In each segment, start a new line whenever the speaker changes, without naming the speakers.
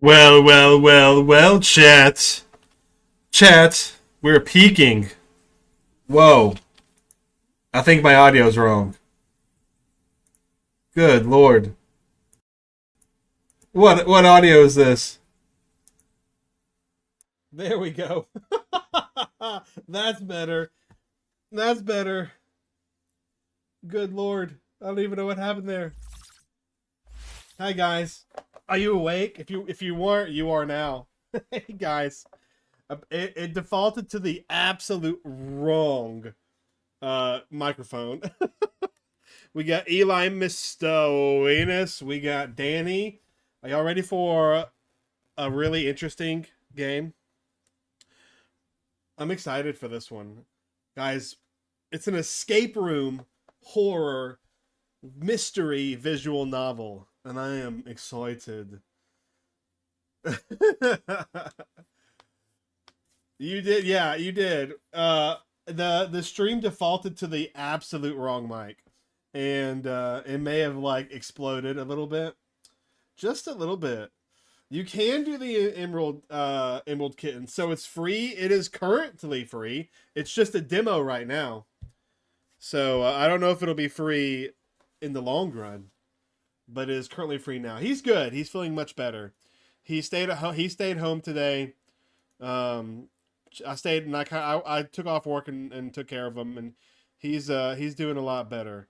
Well, chat. Chat, we're peaking. Whoa. I think my audio's wrong. Good lord. What audio is this? There we go. That's better. That's better. Good lord. I don't even know what happened there. Hi guys. Are you awake? If you weren't, you are now. Hey guys. It defaulted to the absolute wrong microphone. We got Eli Mistoinus. We got Danny. Are y'all ready for a really interesting game? I'm excited for this one. Guys, it's an escape room horror mystery visual novel. And I am excited. You did, yeah, you did. The stream defaulted to the absolute wrong mic. And it may have like exploded a little bit. Just a little bit. You can do the Emerald Kitten. So it's free. It is currently free. It's just a demo right now. So I don't know if it'll be free in the long run. But it is currently free now. He's good. He's feeling much better. He stayed at home. He stayed home today. I stayed and I took off work and took care of him, and he's doing a lot better.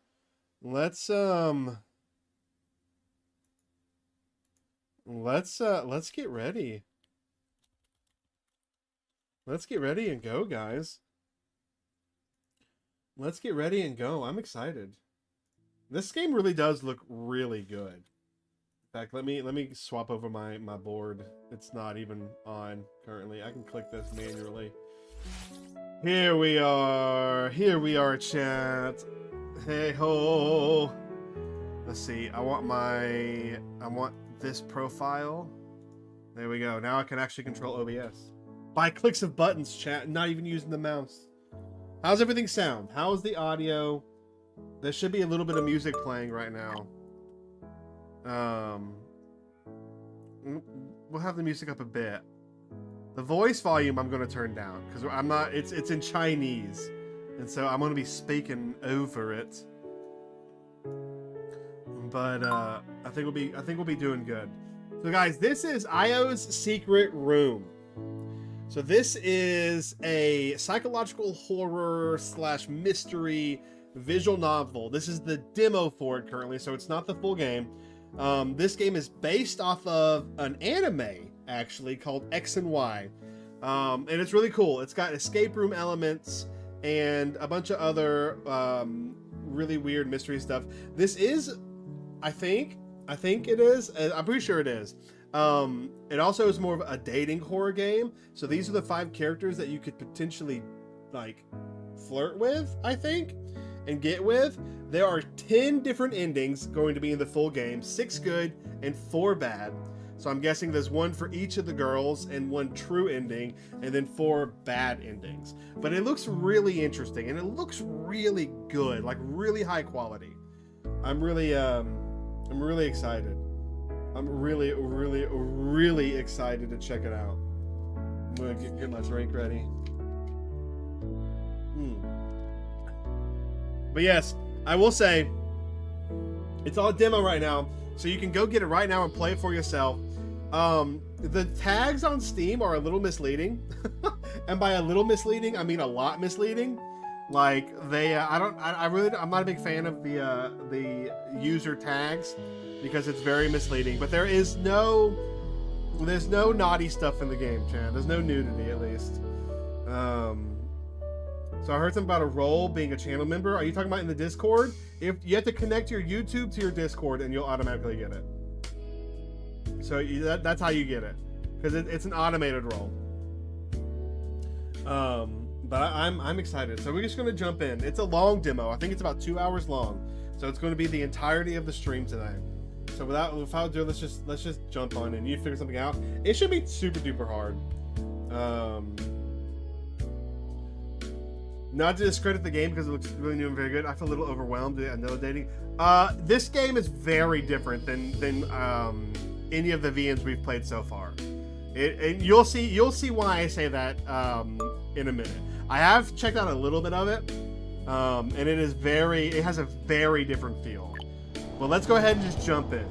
Let's get ready. Let's get ready and go, guys. Let's get ready and go. I'm excited. This game really does look really good. In fact, let me swap over my board. It's not even on currently. I can click this manually. Here we are. Here we are, chat. Hey ho. Let's see. I want this profile. There we go. Now I can actually control OBS by clicks of buttons, chat. Not even using the mouse. How's everything sound? How is the audio? There should be a little bit of music playing right now. We'll have the music up a bit. The voice volume I'm going to turn down because I'm not. It's in Chinese, and so I'm going to be speaking over it. But I think we'll be doing good. So guys, this is Aiyoe's Secret Room. So this is a psychological horror / mystery visual novel. This is the demo for it currently, so it's not the full game. This game is based off of an anime actually called X and Y, and it's really cool. It's got escape room elements and a bunch of other really weird mystery stuff. This is, I think it is. I'm pretty sure it is. It also is more of a dating horror game. So these are the 5 characters that you could potentially like flirt with, I think, and get with. There are 10 different endings going to be in the full game, 6 good and 4 bad. So I'm guessing there's 1 for each of the girls and 1 true ending, and then 4 bad endings. But it looks really interesting and it looks really good, like really high quality. I'm really excited. I'm really excited to check it out. I'm gonna get my drink ready. But yes, I will say it's all demo right now, so you can go get it right now and play it for yourself. The tags on Steam are a little misleading, and by a little misleading, I mean a lot misleading. Like they, I'm not a big fan of the user tags because it's very misleading. But there's no naughty stuff in the game, Chan. There's no nudity, at least. So I heard something about a role being a channel member. Are you talking about in the Discord? If you have to connect your YouTube to your Discord, and you'll automatically get it. So that's how you get it, because it's an automated role. But I'm excited. So we're just gonna jump in. It's a long demo. I think it's about 2 hours long. So it's going to be the entirety of the stream today. So without ado, let's just jump on in. You figure something out. It should be super duper hard. Not to discredit the game because it looks really new and very good. I feel a little overwhelmed. I know dating. This game is very different than any of the VMs we've played so far. And you'll see why I say that in a minute. I have checked out a little bit of it, and it has a very different feel. Well, let's go ahead and just jump in.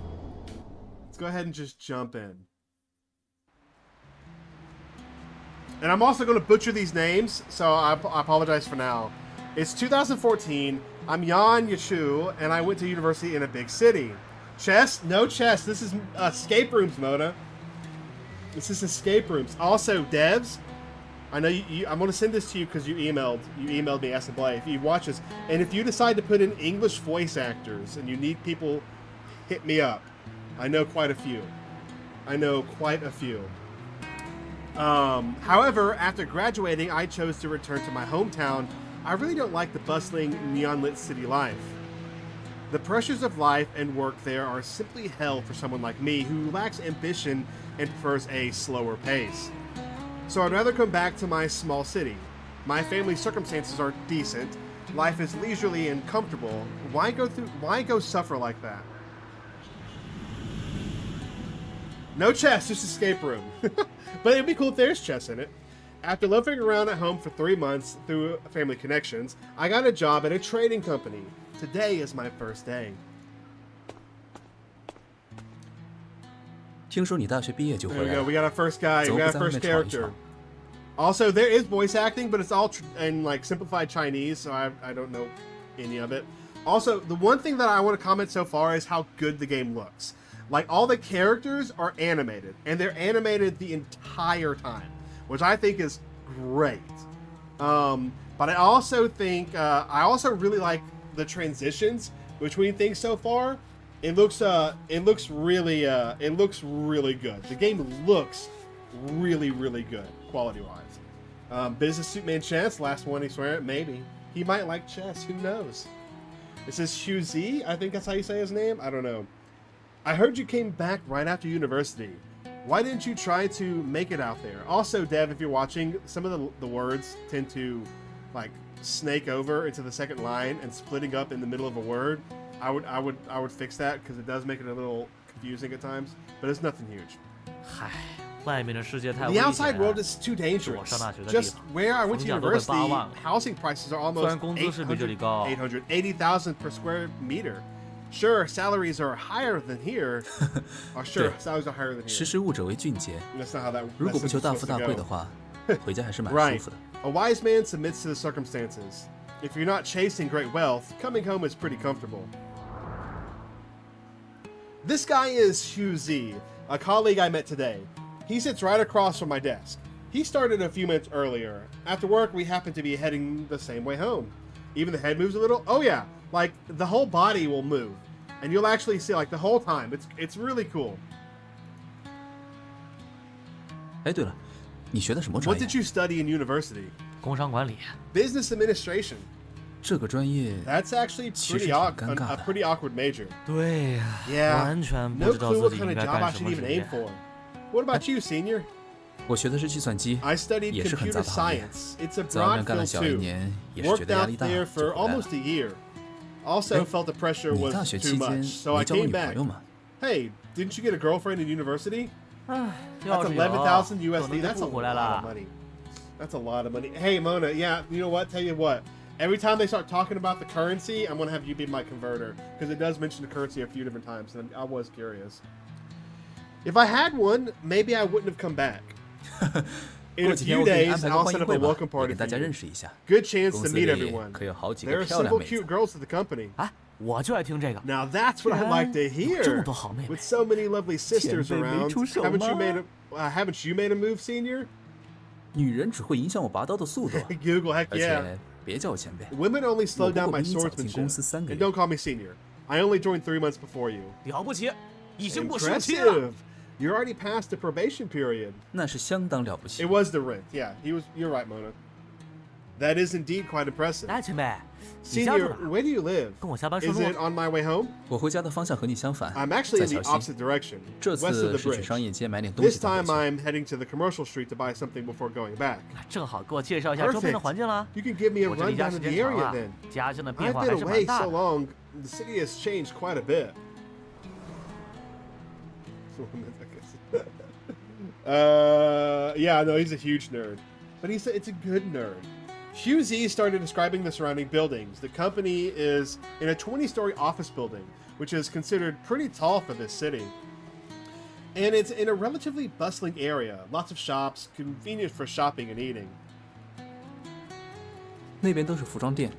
And I'm also going to butcher these names, so I apologize for now. It's 2014. I'm Jan Yashu, and I went to university in a big city. Chess? No chess. This is escape rooms, Mona. This is escape rooms. Also, devs, I know I'm going to send this to you because you emailed me asking Blay if you watch this. And if you decide to put in English voice actors and you need people, hit me up. I know quite a few. However, after graduating, I chose to return to my hometown. I really don't like the bustling, neon-lit city life. The pressures of life and work there are simply hell for someone like me who lacks ambition and prefers a slower pace. So I'd rather come back to my small city. My family's circumstances are decent. Life is leisurely and comfortable. Why go suffer like that? No chess, just escape room. But it'd be cool if there's chess in it. After loafing around at home for 3 months through family connections, I got a job at a trading company. Today is my first day.
听说你大学毕业就回来了。
There we go. We got our first guy. We got our first character. Also, there is voice acting, but it's all in like simplified Chinese, so I don't know any of it. Also, the one thing that I want to comment so far is how good the game looks. Like, all the characters are animated, and they're animated the entire time, which I think is great. But I also think, I also really like the transitions between things so far. It looks really good. The game looks really, really good, quality-wise. Business Suit Man Chess, last one he swear it, maybe. He might like chess, who knows? This is Xu Zi, I think that's how you say his name, I don't know. I heard you came back right after university. Why didn't you try to make it out there? Also, Dev, if you're watching, some of the words tend to like snake over into the second line and splitting up in the middle of a word. I would fix that because it does make it a little confusing at times, but it's nothing huge. The outside world is too dangerous. Just where I went to university, housing prices are almost 880,000 per square meter. Sure, salaries are higher than here. Sure, salaries are higher than here.
识时务者为俊杰。
That's not how that.
如果不求大富大贵的话，回家还是蛮舒服的。
A wise man submits to the circumstances. If you're not chasing great wealth, coming home is pretty comfortable. This guy is Xu Zi, a colleague I met today. He sits right across from my desk. He started a few minutes earlier. After work, we happen to be heading the same way home. Even the head moves a little. Oh yeah, like the whole body will move, and you'll actually see like the whole time. It's really cool.
哎，对了，你学的什么专
What
业？
did you study in university?
工商管理。
Business administration.
这个专业
That's actually a pretty awkward major.
对呀，
Yeah.
完全不
No
知道
clue
自
what
己
kind
应
of
该
job I
干什
should
么
even
职
aim
业。
for. What about you, senior?
我学的是计算机，
I studied
也是很
computer
杂的行业。
science. It's a
在外
broad
面干了
field
小1
too.
年，也是觉
Worked
得压
out
力大，
there
就
for
回来了
almost a year. Also felt the pressure
你
was
大学
too
期间
much, so
没
I
交过
came
女朋
back.
友吗？
Hey, didn't you get a girlfriend in university?
唉，
That's
要是有，
11,000
可
USD.
能就
That's a
不回来
lot
了
of。money. That's a lot of money. Hey, Mona, yeah, you know what? Tell you what. Every time they start talking about the currency, I'm going to have you be my converter. Because it does mention the currency a few different times, and I was curious. If I had one, maybe I wouldn't have come back. In
过
a
几天
few
我给你
days,
安排个
I'll
欢
set
迎
up
会
a
吧，
welcome
也
party
给
for
大家
you.
认识一下。
Good chance
公
to
司
meet
里
everyone.
可有好几
There
个
are
漂亮
simple
妹子
cute。girls to the company.
哎，我就爱听这个。
Now that's what I'd like to
有这么
hear.
多好妹妹
With so many lovely sisters
前辈没
around,
出手
haven't you
吗？
haven't you made a move, senior?
女人只会影响我拔刀的速度，
Google, heck
而
yeah.
且别叫我前辈。
Women only slow down my
我不过比你早进
swordsmanship.
公司3个
And
月。
don't call me senior. I only joined 3 months before you.
了不起，已经过15期了。
Impressive. You're already past the probation period.
那是相当了不起
It。was the rent. Yeah, you're right, Mona. That is indeed quite impressive.
来，前辈，你家住
Senior,
哪儿？
where do you live?
跟我下班顺
Is
路
it。on my way home?
我回家的方向和你相反，
I'm actually
在
in the
小
opposite
溪。
direction,
这
west of
次
the
是去
bridge.
商业街买点东
This
西再
time
回去。
I'm heading to the commercial street to buy something before going back.
正好给我介绍一下周边的
Perfect.
环境啦。
You can give me a
我这离家
rundown
时
of the
间长
area
了
then.，
家乡的变
I've
化还
been
是
away
蛮大
so
的。
long, the city has changed quite a bit. Yeah, no, he's a huge nerd. But it's a good nerd. Hugh Z started describing the surrounding buildings. The company is in a 20-story office building, which is considered pretty tall for this city. And it's in a relatively bustling area. Lots of shops, convenient for shopping and eating.
那边都是服装店，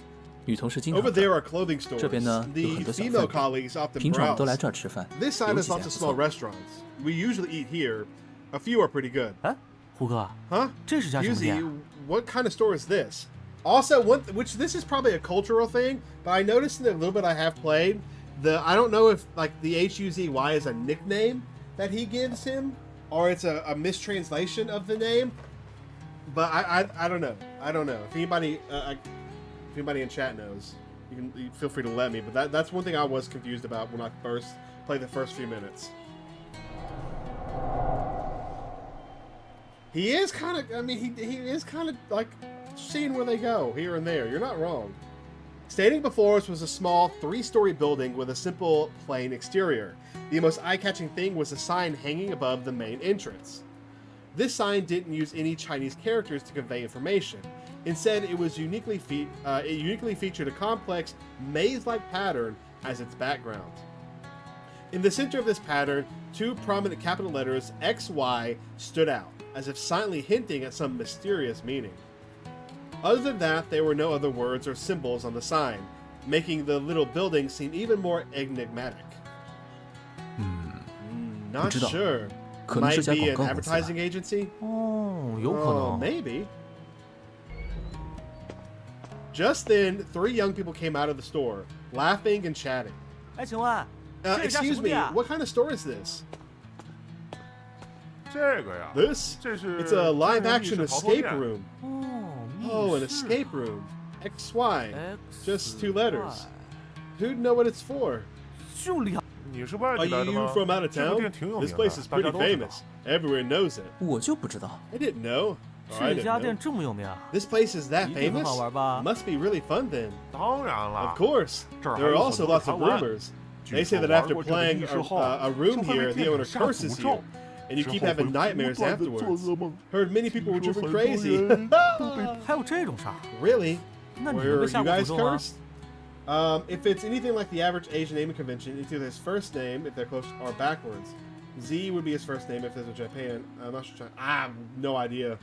女同事经常
Over
在。
there are clothing stores.
这边呢有
The
很多小
female
饭店，
colleagues often
平常我们都来
browse.
这儿吃饭。
This side
有
has
几家
lots
不
of
错
small restaurants. We usually eat here. A few are pretty good.
哎，胡哥，
Huh?
这是家什么店
Yuzi, what kind of store is this? Also, which this is probably a cultural thing, but I noticed in the little bit I have played, I don't know if like the HUZY is a nickname that he gives him, or it's a mistranslation of the name. But I don't know. I don't know. If anybody in chat knows, you feel free to let me. But that's one thing I was confused about when I first played the first few minutes. He is kind of, I mean, he is kind of like seeing where they go here and there. You're not wrong. Standing before us was a small 3-story building with a simple, plain exterior. The most eye-catching thing was a sign hanging above the main entrance. This sign didn't use any Chinese characters to convey information. Instead, it was uniquely featured a complex, maze-like pattern as its background. In the center of this pattern, 2 prominent capital letters, XY, stood out, as if silently hinting at some mysterious meaning. Other than that, there were no other words or symbols on the sign, making the little building seem even more enigmatic. Not
不知道，
sure.
可能是
Might
家
be
广
an
告公司吧。
advertising agency?
哦，有可
Oh,
能。
maybe. Just then, 3 young people came out of the store, laughing and chatting.
哎，请问这是家什
Excuse
么
me,
店啊？
what kind of store is this?
这个呀，
This?
这是
It's a
真人
live-action
密室逃脱
escape
店
room.
哦
Oh, an
密室
escape room. XY. Just 2 letters. Who'd know what it's for?
就2。
你是外
Are
地来的
you
吗？
from out of
这个
town?
店挺有名
This
的，
place is
大
pretty
家都知道。
famous. Everyone knows it.
我就不知道。
I didn't know. Or I
这
didn't
家
know.
店这么有名啊？
This place is that
一定很
famous?
好玩吧？
Must be really fun then.
当然了
Of course.
这儿还
There are
有很
also
多
lots of
传闻。
rumors.
据
They say
说
that
玩
after
过这个
playing
密室后，
a room
就会
here,
被
the
店
owner
长下
curses
诅
you,
咒，
and you
之
keep
后
having
会不
nightmares
断地做
afterwards.
噩梦。
Heard many people were
据说
driven
很多
crazy.
人都被
还有这种事儿？
Really?
那你们
Were
被
you
下过诅
guys
咒吗？
cursed? If it's anything like the average Asian naming convention, it's either his first name if they're close or backwards. Z would be his first name if there's a Japan. I'm not sure. I have no idea.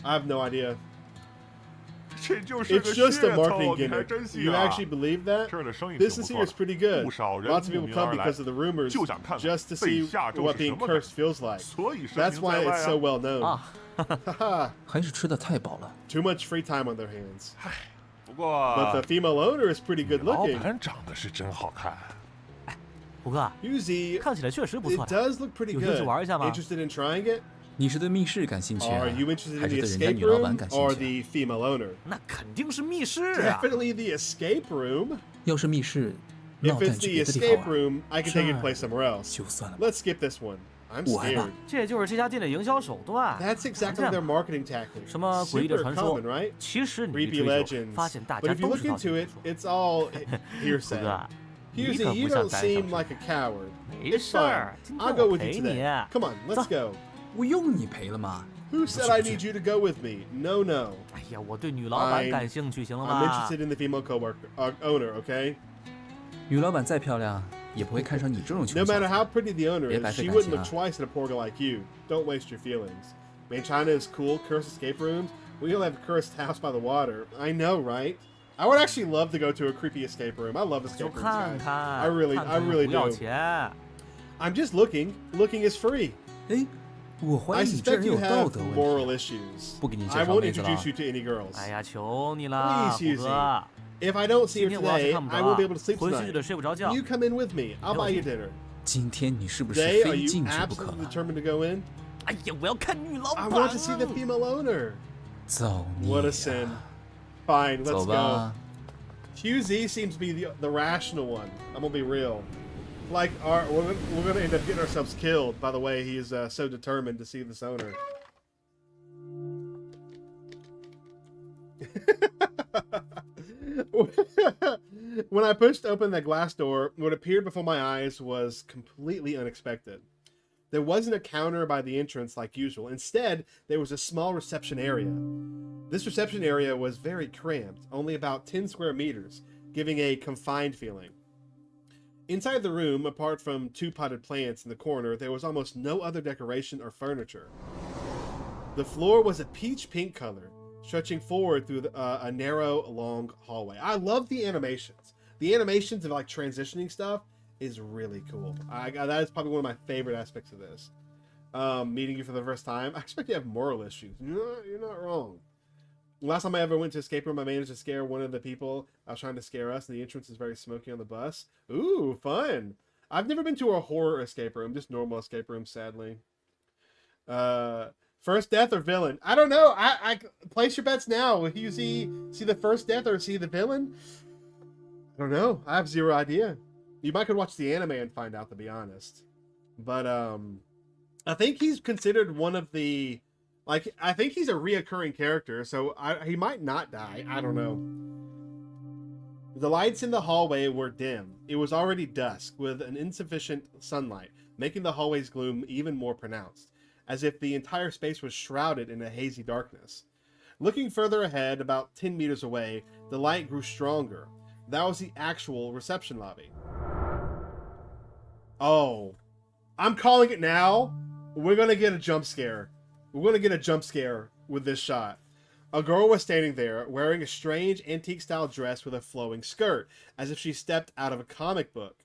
I have no idea.
这就是个
It's just a
噱
marketing
头，你还
gimmick.
真信
You
啊！
actually believe that?
这儿的生意挺不
Business
错
here is
的，
pretty good.
不少人
Lots of
慕
people
名
come
而来
because of the rumors,
就想看看
just to
被
see
下咒
what
是
being
什么感
cursed feels like.
所以声
That's
名
why
在外
it's so
啊。
well known.
啊，
Haha.
还是吃的太饱了。
Too much free time on their hands.
不
But
过
the female owner is pretty
女
good
老
looking.
板长得是真好看。
胡哥，
Yuzi,
看起来确实不
it
错的。
does look pretty
有兴趣
good.
玩一下吗？
Interested in trying it?
你是对密室感兴趣啊
Are you interested
还
in
是
the
对人家
escape
女老板
room
感兴
or
趣啊？
the female owner?
那肯定是密室啊！
Definitely the escape room.
要是密室，那
If
我带
it's
你去
the
别的地
escape
方玩。
room, I can take it
这
place somewhere else.
就算了吧。
Let's skip this one. I'm
我害怕
scared.
这就是这家店的营销手段。
That's exactly their marketing tactic.
什么诡异的
Super
传说
common, right?
其实你一
Creepy
追究，
legends.
发现大
But
家
if you
都
look
知道
into
这
it,
种
it's all
胡
hearsay.
哥，你
Husey,
可
you
不像
don't
胆小
seem
鬼。
like a coward.
没
It's
事
fine.
儿，今
I'll
天
go
我
with you
陪你。
today. Come on, let's go.
不用你陪了吗？
Who said I need you to go with me? No, no.
哎呀，我对女老板
Fine.
感兴趣，行了
I'm
吗？
interested in the female owner, okay?
女老板再漂亮，也不会看上你这种
No
穷小
matter
子。
how pretty the owner
别
is,
白费
she
感
wouldn't
情
look
啊。
twice at a poor guy like you. Don't waste your feelings. I mean, China is cool, cursed escape rooms. We all have a cursed house by the water. I know, right? I would actually love to go to a creepy escape room. I love
就
escape rooms,
看
guys.
看
I really
看看
do.
不要钱。
I'm just looking. Looking is free.
哎，我怀
I
疑你这
suspect
人
you
有道
have
德问
moral
题。
issues.
不给你介
I
绍
won't
妹子了
introduce you to any girls.
哎呀，求你了，
Please,
胡
Susie.
哥，
If I don't see
今
her
天我要是
today,
看不
I
着
won't be
啊
able to sleep
回去就得
tonight.
睡不着觉。
You come in with me. I'll buy you dinner.
今天你是不是
Jay, are
非
you
进去不可
absolutely
了？
determined to go in?
哎呀，我要看女老
I
板。
want to see the female owner.
造孽
What a
呀
sin. Fine,
走
let's go.
吧。
QZ seems to be the rational one. I'm gonna be real. Like, we're gonna end up getting ourselves killed. By the way, he is so determined to see this owner. When I pushed open that glass door, what appeared before my eyes was completely unexpected. There wasn't a counter by the entrance like usual. Instead, there was a small reception area. This reception area was very cramped, only about 10 square meters, giving a confined feeling. Inside the room, apart from 2 potted plants in the corner, there was almost no other decoration or furniture. The floor was a peach pink color, stretching forward through a narrow, long hallway. I love the animations. The animations of like transitioning stuff is really cool. That is probably one of my favorite aspects of this. Meeting you for the first time. I expect you have moral issues. You're not wrong. Last time I ever went to escape room, I managed to scare one of the people I was trying to scare us, and the entrance is very smoky on the bus. Ooh, fun. I've never been to a horror escape room, just normal escape rooms, sadly. First death or villain? I don't know. I place your bets now. If you see the first death or see the villain, I don't know. I have zero idea. You might could watch the anime and find out, to be honest. But I think he's considered one of the, like, I think he's a reoccurring character, so he might not die. I don't know. The lights in the hallway were dim. It was already dusk, with an insufficient sunlight, making the hallway's gloom even more pronounced, as if the entire space was shrouded in a hazy darkness. Looking further ahead, about 10 meters away, the light grew stronger. That was the actual reception lobby. Oh, I'm calling it now. We're going to get a jump scare. We're going to get a jump scare with this shot. A girl was standing there, wearing a strange antique-style dress with a flowing skirt, as if she stepped out of a comic book.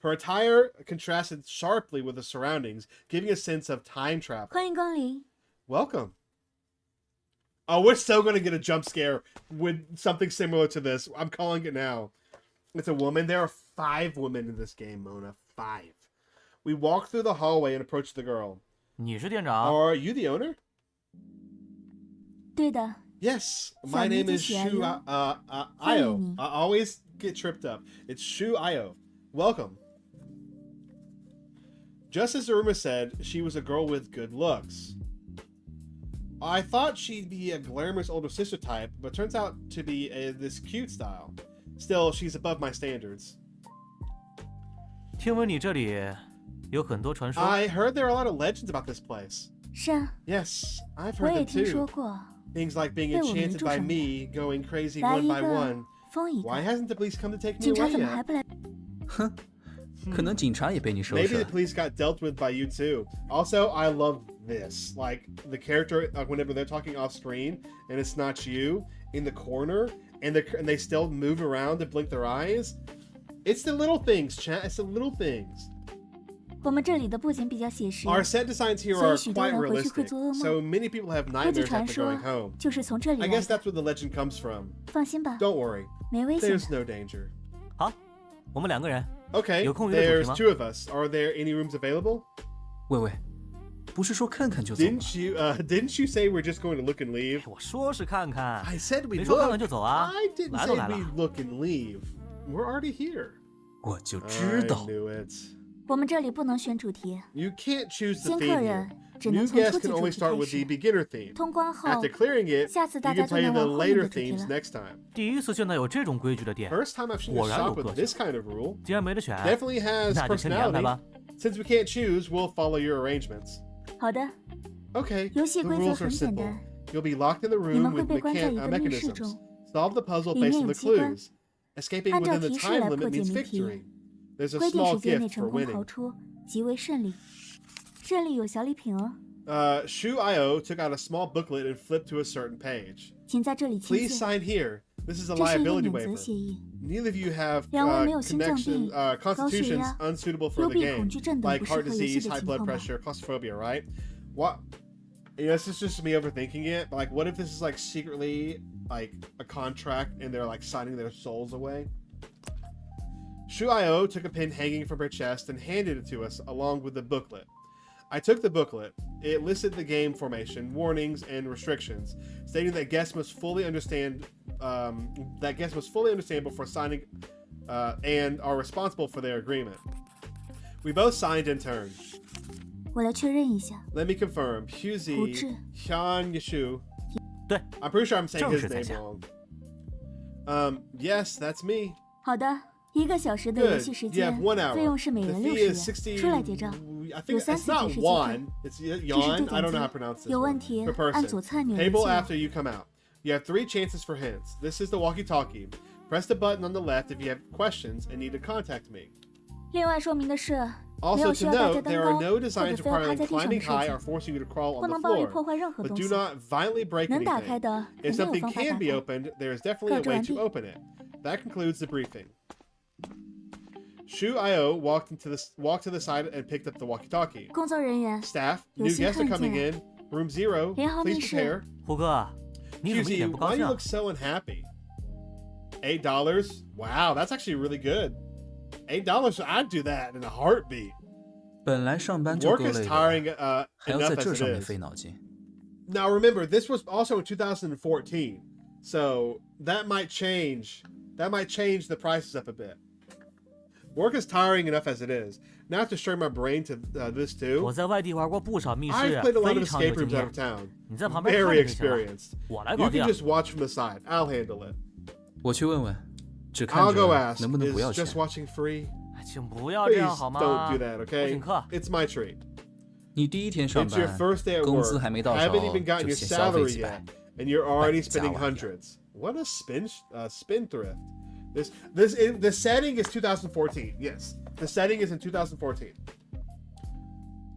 Her attire contrasted sharply with the surroundings, giving a sense of time travel.
欢迎光临。
Welcome. Oh, we're so going to get a jump scare with something similar to this. I'm calling it now. It's a woman. There are 5 women in this game, Mona. 5. We walked through the hallway and approached the girl.
你是店长？
Are you the owner?
对的，
Yes. My name is Shu Aiyoe. I always get tripped up. It's Shu Aiyoe. Welcome. Just as the rumor said, she was a girl with good looks. I thought she'd be a glamorous older sister type, but turns out to be this cute style. Still, she's above my standards.
听闻你这里有很多传说。
I heard there are a lot of legends about this place.
是啊，
Yes, I've
我
heard
也
them
听说
too.
过。
Things like being
被我们
enchanted
住
by
上的。
me, going crazy
来
one
一
by
个
one.
封一个
Why，hasn't the police come to take me
警察
away
怎么还
yet?
不来？
哼，可能警察也被你收
Maybe
拾
the
了。
police got dealt with by you too. Also, I love this. Like, the character, whenever they're talking off screen, and it's not you, in the corner, and they still move around and blink their eyes. It's the little things, chat. It's the little things.
我们这里的布景比较写实，
Our set designs here
所以
are
许多
quite
人回去会
realistic,
做噩
so
梦。
many people have
估计
nightmares
传
after
说
going home.
就是从这里
I
来
guess
的。
that's where the legend comes from.
放心吧，
Don't worry.
没危险
There's
的。
no danger.
好，我们2个人。
Okay,
有空约主题
there's
吗？
2 of us. Are there any rooms available?
喂喂，不是说看看就走吗？
Didn't you say we're just going to look and leave?
我说是看看，
I said we
没说看看
look.
就走啊。
I didn't
来
say
都来
we
了，
look and leave. We're already here.
我就
I
知道。
knew it.
我们这里不能选主题，
You can't choose the
新客
theme
人
here.
只能
New
从
guests
初
can
级主
only
题
start
开
with the
始。
beginner theme.
通关后，
After clearing it,
下次
you
大家
can
就
play
能
the
玩后面
later
的主题
themes
了。
next time.
第一次见到有这种规矩的店，
First time I've seen a
果然有
shop
个
with
性。
this kind of rule.
既然没得选，
Definitely has
那就听你安排
personality.
吧。
Since we can't choose, we'll follow your arrangements.
好的，
Okay,
游戏
the
规则
rules are
很简
simple.
单，
You'll be locked in the
你们
room
会
with
被关在一个密室
mechanisms.
中，
Solve the puzzle
里面
based on
有
the
机关，
clues. Escaping
按照
within the
提示
time
来
limit
破解
means
谜题
victory. There's a
规定
small
时间内
gift
成
for
功逃
winning.
出即为胜利。胜利有小礼品哦，
Shu Aiyoe took out a small booklet and flipped to a certain page.
请在这里签
Please
字。
sign here. This is a
这是一个
liability
免责
waiver.
协议，
Neither of you have
两位没有心脏病、
constitutions
高血压、
unsuitable for
幽
the
闭
game,
恐惧症等
like
不适
heart
合游戏
disease,
的
high
情
blood
况吧？
pressure, claustrophobia, right? What? You know, this is just me overthinking it. But like, what if this is like secretly like a contract and they're like signing their souls away? Shu Aiyoe took a pin hanging from her chest and handed it to us along with the booklet. I took the booklet. It listed the game formation, warnings, and restrictions, stating that guests must fully understand before signing and are responsible for their agreement. We both signed in turn.
我来确认一下，
Let me confirm. Huzi
不治。
Hyun Yeshu.
对，
I'm pretty sure I'm saying his
正式才
name
下。
wrong. Yes, that's me.
好的， 1个小时的游
Good.
戏时
You have
间，
1 hour.
费用是每
The
人
fee
60
is 60.
元，出来结账。
I
有
think
3
it's
次
not
即时结
one.
款。
It's
这是
yuan.
对
I don't
讲
know how to
机，
pronounce this
有
one.
问题
Per
按
person.
左侧钮连
Table
接。
after you come out. You have 3 chances for hints. This is the walkie-talkie. Press the button on the left if you have questions and need to contact me.
另外说明的是，没
Also
有需
to
要大
note,
家登
there are
高
no
或者
designs
非要趴
requiring
在地上的
climbing
设
high or
计，
forcing you to crawl
不
on
能
the
暴力破
floor.
坏任何
But
东
do
西。
not violently break
能打开
anything.
的
If
肯定有
something
方法
can
打
be
开。
opened, there is definitely a
告知
way
完
to
毕。
open it. That concludes the briefing. Shu Aiyoe walked to the side and picked up the walkie-talkie.
工作人员，
Staff,
有
new
新
guests are
看
coming
见。
in. Room 0,
连航
please
密室。
prepare.
胡哥，你怎么一
Fusey,
点不高
why do you
兴？
look so unhappy? $8? Wow, that's actually really good. $8, I'd do that in a heartbeat.
本来上班就
Work
够
is
累
tiring
的，还要在
enough
这
as
上
it
面
is.
费脑筋。
Now remember, this was also in 2014, so that might change. That might change the prices up a bit. Work is tiring enough as it is. Now I have to strain my brain to this
我
too.
在外地玩过不少密室，
I've played a lot
非
of
常有
escape
经
rooms out
验
of。town.
你在旁边看
Very
着就行了，
experienced.
我来
You
搞
can
定。
just watch from the side. I'll handle it.
我去问问，只看
I'll go
着
ask.
能不能不要
Is
钱
just？watching free?
请不要这
Please
样好吗？
don't do that,
我
okay?
请客。
It's my treat.
你第一天上
It's your
班，
first day at
工
work.
资还没到手
Haven't even gotten
就
your
先消费
salary
几百
yet,，and you're already
败家
spending
玩意儿。
hundreds. What a spendthrift. The setting is 2014. Yes, the setting is in 2014.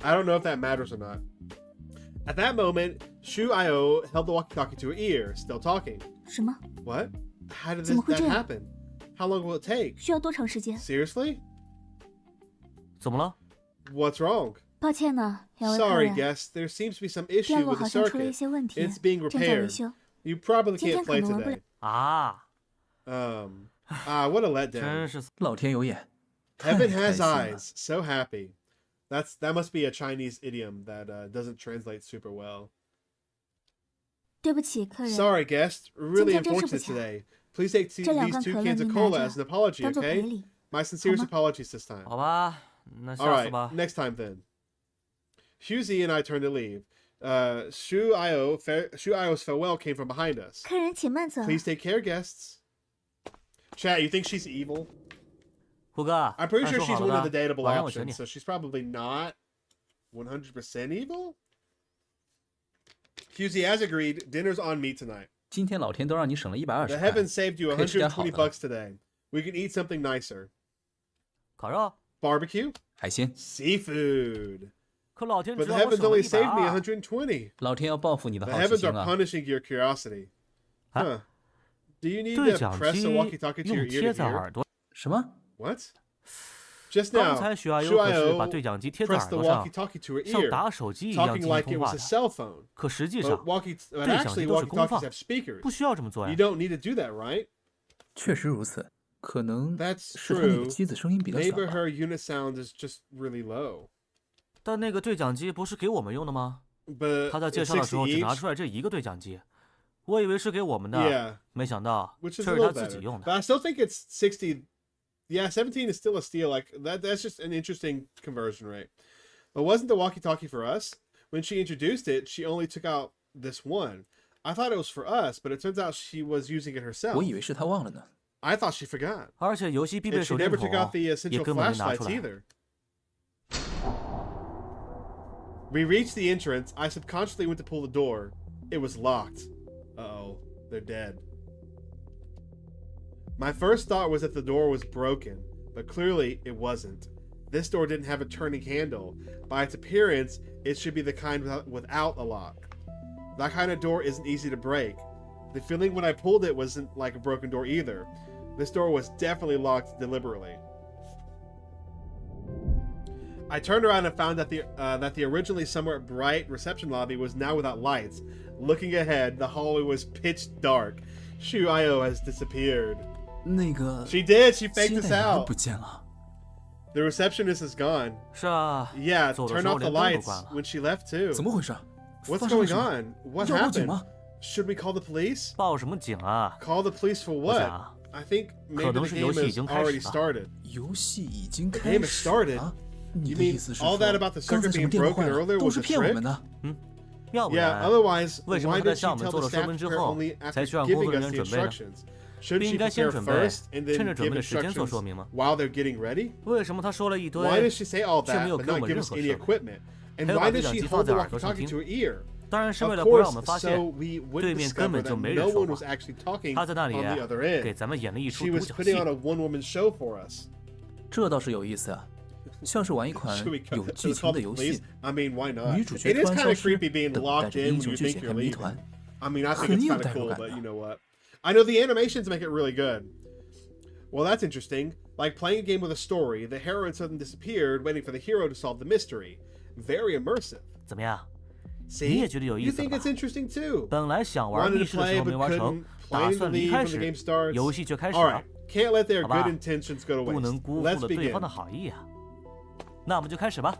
I don't know if that matters or not. At that moment, Shu Aiyoe held the walkie-talkie to her ear, still talking.
什么？
What? How did
怎么会
that
这样？
happen? How long will it take?
需要多长时间？
Seriously?
怎么了？
What's wrong?
抱歉呢，两位客
Sorry,
人，
guests. There seems to be some
电
issue
路
with
好
the
像出了一
circuit.
些问题，
It's being
正在维
repaired.
修。
You probably
今天
can't
可
play
能玩不了。
today.
啊，
What a letdown.
真是
老天有眼，
Heaven
太开
has
心了
eyes. So happy. That must be a Chinese idiom that doesn't translate super well.
对不起，客人，
Sorry, guest. Really
今天真是不
unfortunate
巧。
today. Please take
这两
these
罐
2
可乐
cans
您
of
拿
cola
着
as an apology,
当做赔
okay?
礼。
My sincerest
好吗？
apologies this time.
好吧，那
All
下次
right,
吧。
next time then. Husey and I turned to leave. Shu Aiyoe's farewell came from behind us.
客人请慢走。
Please take care, guests. Chat, you think she's evil?
胡哥，
I'm pretty
按
sure
说
she's
好
one
了
of the
的，
dateable
晚上我请
options,
你。
so she's probably not 100% evil? Husey, as agreed, dinner's on me tonight.
今天老天都让你省了120
The
块，
heavens saved you
可以吃点好
120
的。
bucks today. We can eat something nicer.
烤肉，
Barbecue?
海鲜，
Seafood.
可老天
But
知
the
道我
heavens
省了
only saved me
120。
120.
老天要报复你的
The
好奇
heavens
心
are
啊！
punishing your curiosity.
啊
Huh. Do you need
对
to
讲
press
机
the walkie-talkie to
用
your
贴
ear to
在
hear?
耳朵。
什么？
What? Just
刚
now,
才徐阿
Shu
优可是把
Aiyoe
对讲机贴在
pressed
耳
the
朵上，
walkie-talkie to her
像
ear,
打手机一样
talking
进行
like it
通
was
话
a
的。
cell phone.
可实际
But
上，
but
对讲
actually
机都是公
walkie-talkies
放
have speakers.
不需要这么做
You
呀。
don't need to do that, right?
确实如此，可能
That's
是他那个
true.
妻子声音比较小
Maybe
吧。
her unit sound is just really low.
但那个对讲机不是给我们用的吗？
But
他在介绍的时候只拿出来这一个对讲机，我以为是给我们的，
yeah,
没想到
which
却
is a
是他
little
自己
better.
用的。
But I still think it's 60. Yeah, 17 is still a steal. Like that's just an interesting conversion rate. But wasn't the walkie-talkie for us? When she introduced it, she only took out this one. I thought it was for us, but it turns out she was using it herself.
我以为是他忘了呢。
I thought she forgot.
而且游戏必备
And she
手电
never
筒
took out the
也
essential
根本没拿
flashlights
出来。
either. We reached the entrance. I subconsciously went to pull the door. It was locked. Uh-oh. They're dead. My first thought was that the door was broken, but clearly it wasn't. This door didn't have a turning handle. By its appearance, it should be the kind without a lock. That kind of door isn't easy to break. The feeling when I pulled it wasn't like a broken door either. This door was definitely locked deliberately. I turned around and found that the originally somewhat bright reception lobby was now without lights. Looking ahead, the hallway was pitch dark. Shu Aiyoe has disappeared.
那个
She did. She faked
接
us
待员
out.
不见了。
The receptionist is gone.
是啊，
Yeah,
走的
turn
时候
off the
连灯都
lights
关了。
when she left too.
怎么回事？
What's
发生了
going
什么？
on? What
要报警
happened?
吗？
Should we call the police?
报什么警啊？
Call the police for
我
what?
想，
I think
可
maybe
能
the
是
game
游戏已
has
经开始
already
了。
started.
游戏已经
The
开
game has
始
started.
了。你
You
的
mean
意思是
all
说
that about the
刚才
circuit
什么
being
电话
broken
坏了
earlier
都
was
是
a
骗我
trick?
们的？
要不
Yeah,
然
otherwise,
为什么
why
他在
did she
向我们
tell
做
the
了说
staff
明之
to
后
only
才
after
去让工
giving
作人
us
员
the
准备呢？
instructions? Shouldn't
不
she
应该先
prepare
准备，
first and
趁
then
着准
give
备的时间做
instructions
说明吗？
while they're getting ready?
为什么他说了一堆，
Why does she say all
却没
that
有
but
给我
not
们
give
任
us
何
any
说明？
equipment? And
还有
why
把对
does
讲
she
机
hold
放
the
在耳朵上
walkie-talkie
听
to her ear?
当然是为
Of
了不让我
course,
们发
so
现
we
对
wouldn't
面
discover
根本
that
就没人
no
说
one
话
was actually talking
他在那
on
里
the other end.
给咱们演了一出
She
独
was
角
putting
戏
on。a one-woman show for us.
这倒是有意思啊，像是玩一款
Should we
有
should
剧
we
情
call
的
the
游
police?
戏，
I mean, why not?
女主角
It
突
is
然
kind
消
of
失，
creepy being
等待
locked
着
in
英
when
雄
you
去
think
解
you're
开谜
leaving.
团，
I mean, I think
很
it's
有
kind
代
of
入
cool,
感
but
的。
you know what? I know the animations make it really good. Well, that's interesting. Like playing a game with a story, the heroine suddenly disappeared, waiting for the hero to solve the mystery. Very immersive.
怎么样？
See?
你也觉得有意
You
思了
think
吧
it's interesting too?
本来想玩
Wanted
密
to
室的时
play
候没
but
玩
couldn't.
成，打
Planning to
算离
leave
开
when the game
时，
starts.
游戏就开始
All
了
right.。Can't let their
好吧
good intentions go to
不能
waste.
辜
Let's
负了对
begin.
方的好意啊！那我们就开始吧。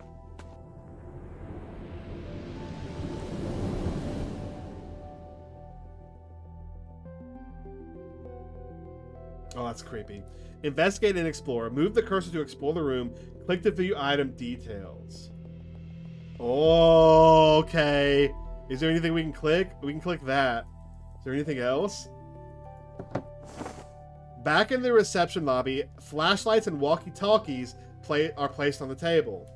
Oh, that's creepy. Investigate and explore. Move the cursor to explore the room. Click to view item details. Oh, okay. Is there anything we can click? We can click that. Is there anything else? Back in the reception lobby, flashlights and walkie-talkies are placed on the table.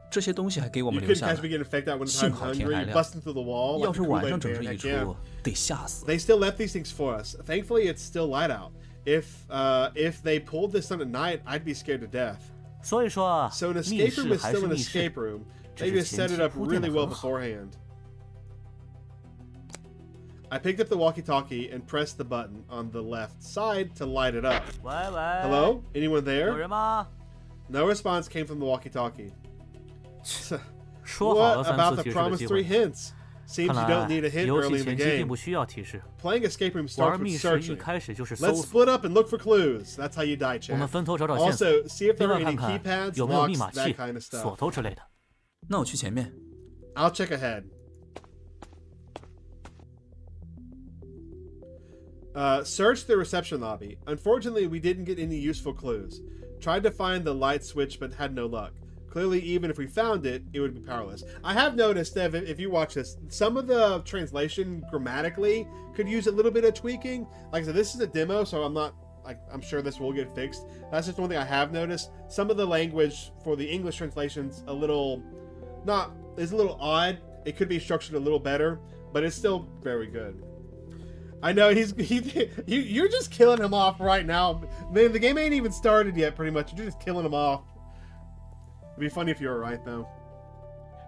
这些东西还给我
You
们留
couldn't
下
catch
了
me。getting infected out when
幸
I'm
好天还
hungry,
亮。
busting through the wall
要
like
是
a
晚
Kool-Aid
上整
man.
这一
Heck yeah.
出，得吓死。
They still left these things for us. Thankfully, it's still light out. If they pulled this on at night, I'd be scared to death.
所以说啊，
So an
密
escape
室
room is
还
still
是
an
密室
escape，room.
这
They
是
just
前
set it
期
up
铺垫
really
得
well
很好。
beforehand. I picked up the walkie-talkie and pressed the button on the left side to light it up.
喂喂
Hello? Anyone
有
there?
人吗？
No response came from the walkie-talkie.
说好了
What
3
about
次
the
提示的
promised
机
three
会。
hints? Seems
看
you don't
来
need a hint
游
early
戏
in the
前期并
game.
不需要提示，
Playing escape room
玩
starts
密
with
室一
searching.
开始就是搜
Let's
索。
split up and look for clues. That's how you die,
我们
chat.
分头找找线索，
Also, see if
另
there
外
are
看
any
看
keypads,
有没有密
locks,
码
that
器
kind of、
锁
stuff.
头之类的。
那我去前面。
I'll check ahead. Search the reception lobby. Unfortunately, we didn't get any useful clues. Tried to find the light switch, but had no luck. Clearly, even if we found it, it would be powerless. I have noticed that if you watch this, some of the translation grammatically could use a little bit of tweaking. Like I said, this is a demo, so I'm sure this will get fixed. That's just one thing I have noticed. Some of the language for the English translation's a little odd. It could be structured a little better, but it's still very good. I know you're just killing him off right now. Man, the game ain't even started yet, pretty much. You're just killing him off. It'd be funny if you were right, though.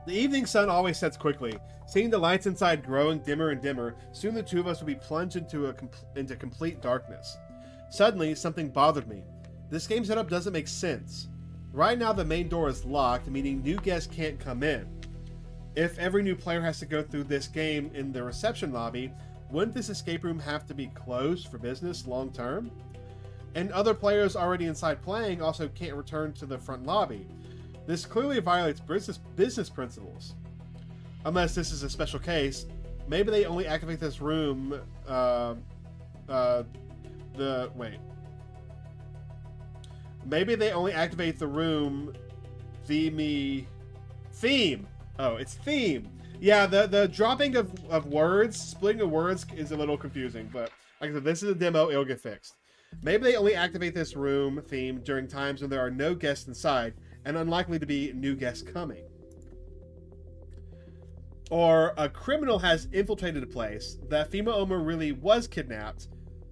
The evening sun always sets quickly. Seeing the lights inside growing dimmer and dimmer, soon the two of us would be plunged into complete darkness. Suddenly, something bothered me. This game setup doesn't make sense. Right now, the main door is locked, meaning new guests can't come in. If every new player has to go through this game in the reception lobby, wouldn't this escape room have to be closed for business long term? And other players already inside playing also can't return to the front lobby. This clearly violates business principles. Unless this is a special case, maybe they only activate this room. Maybe they only activate the room theme. Oh, it's theme. Yeah, the dropping of words, splitting of words is a little confusing, but like I said, this is a demo, it'll get fixed. Maybe they only activate this room theme during times when there are no guests inside and unlikely to be new guests coming. Or a criminal has infiltrated a place that Fima Oma really was kidnapped.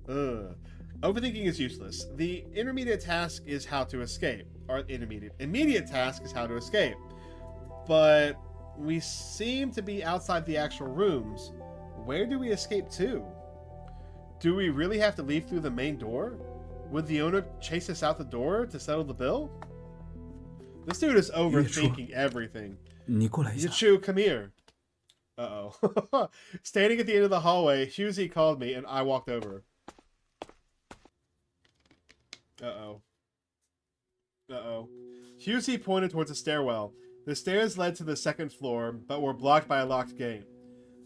Ugh. Overthinking is useless. The intermediate task is how to escape. Or immediate task is how to escape. But we seem to be outside the actual rooms. Where do we escape to? Do we really have to leave through the main door? Would the owner chase us out the door to settle the bill? This dude is overthinking everything.
你过来一下。
Yachu, come here. Uh-oh. Standing at the end of the hallway, Husey called me and I walked over. Uh-oh. Uh-oh. Husey pointed towards the stairwell. The stairs led to the second floor, but were blocked by a locked gate.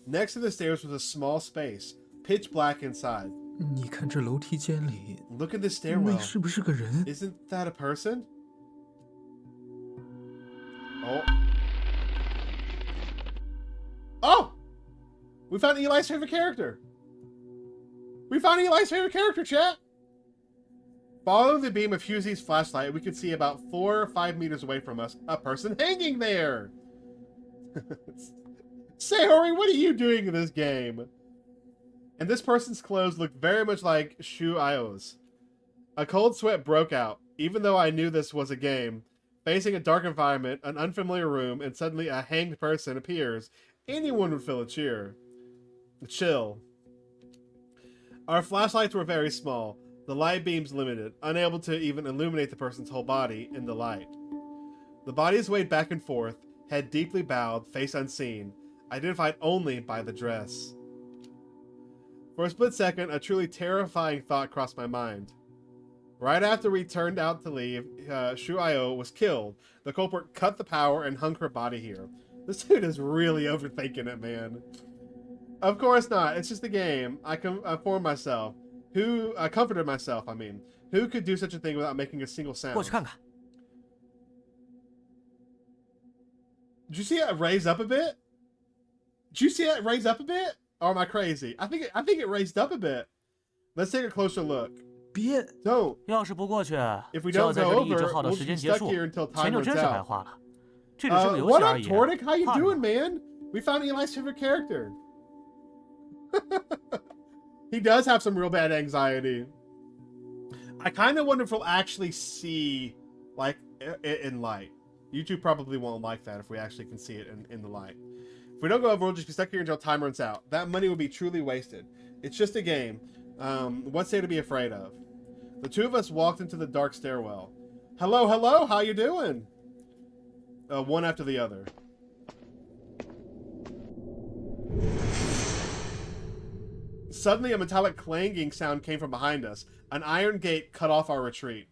Next to the stairs was a small space, pitch black inside.
你看这楼梯间里，
Look at this
那
stairwell.
是不是个人？
Isn't that a person? Oh. Oh! We found Eli's favorite character. We found Eli's favorite character, chat! Following the beam of Husey's flashlight, we could see about 4 or 5 meters away from us a person hanging there! Sayori, what are you doing in this game? And this person's clothes looked very much like Shu Aio's. A cold sweat broke out, even though I knew this was a game. Facing a dark environment, an unfamiliar room, and suddenly a hanged person appears, anyone would feel a chill. Our flashlights were very small, the light beams limited, unable to even illuminate the person's whole body in the light. The body swayed back and forth, head deeply bowed, face unseen, identified only by the dress. For a split second, a truly terrifying thought crossed my mind. Right after we turned out to leave, Shu Aiyoe was killed. The culprit cut the power and hung her body here. This dude is really overthinking it, man. Of course not. It's just a game. I comforted myself. I mean. Who could do such a thing without making a single sound?
过去看看。
Did you see it raise up a bit? Did you see it raise up a bit? Or am I crazy? I think it raised up a bit. Let's take a closer look.
别
Don't.
要是不过去，
If we
就要
don't
在
go
这里一直
over,
耗到
we'll
时
just
间
be
结
stuck
束，
here until
钱
time
就
runs
真是白
out.
花了。这只是个游
What
戏
up,
而已。
Tordic? How you
怕什么
doing, man? We found Eli's favorite character. He does have some real bad anxiety. I kind of wonder if we'll actually see, like, it in light. YouTube probably won't like that if we actually can see it in the light. If we don't go over, we'll just be stuck here until time runs out. That money would be truly wasted. It's just a game. What's there to be afraid of? The two of us walked into the dark stairwell. Hello, hello, how you doing? One after the other. Suddenly, a metallic clanging sound came from behind us. An iron gate cut off our retreat.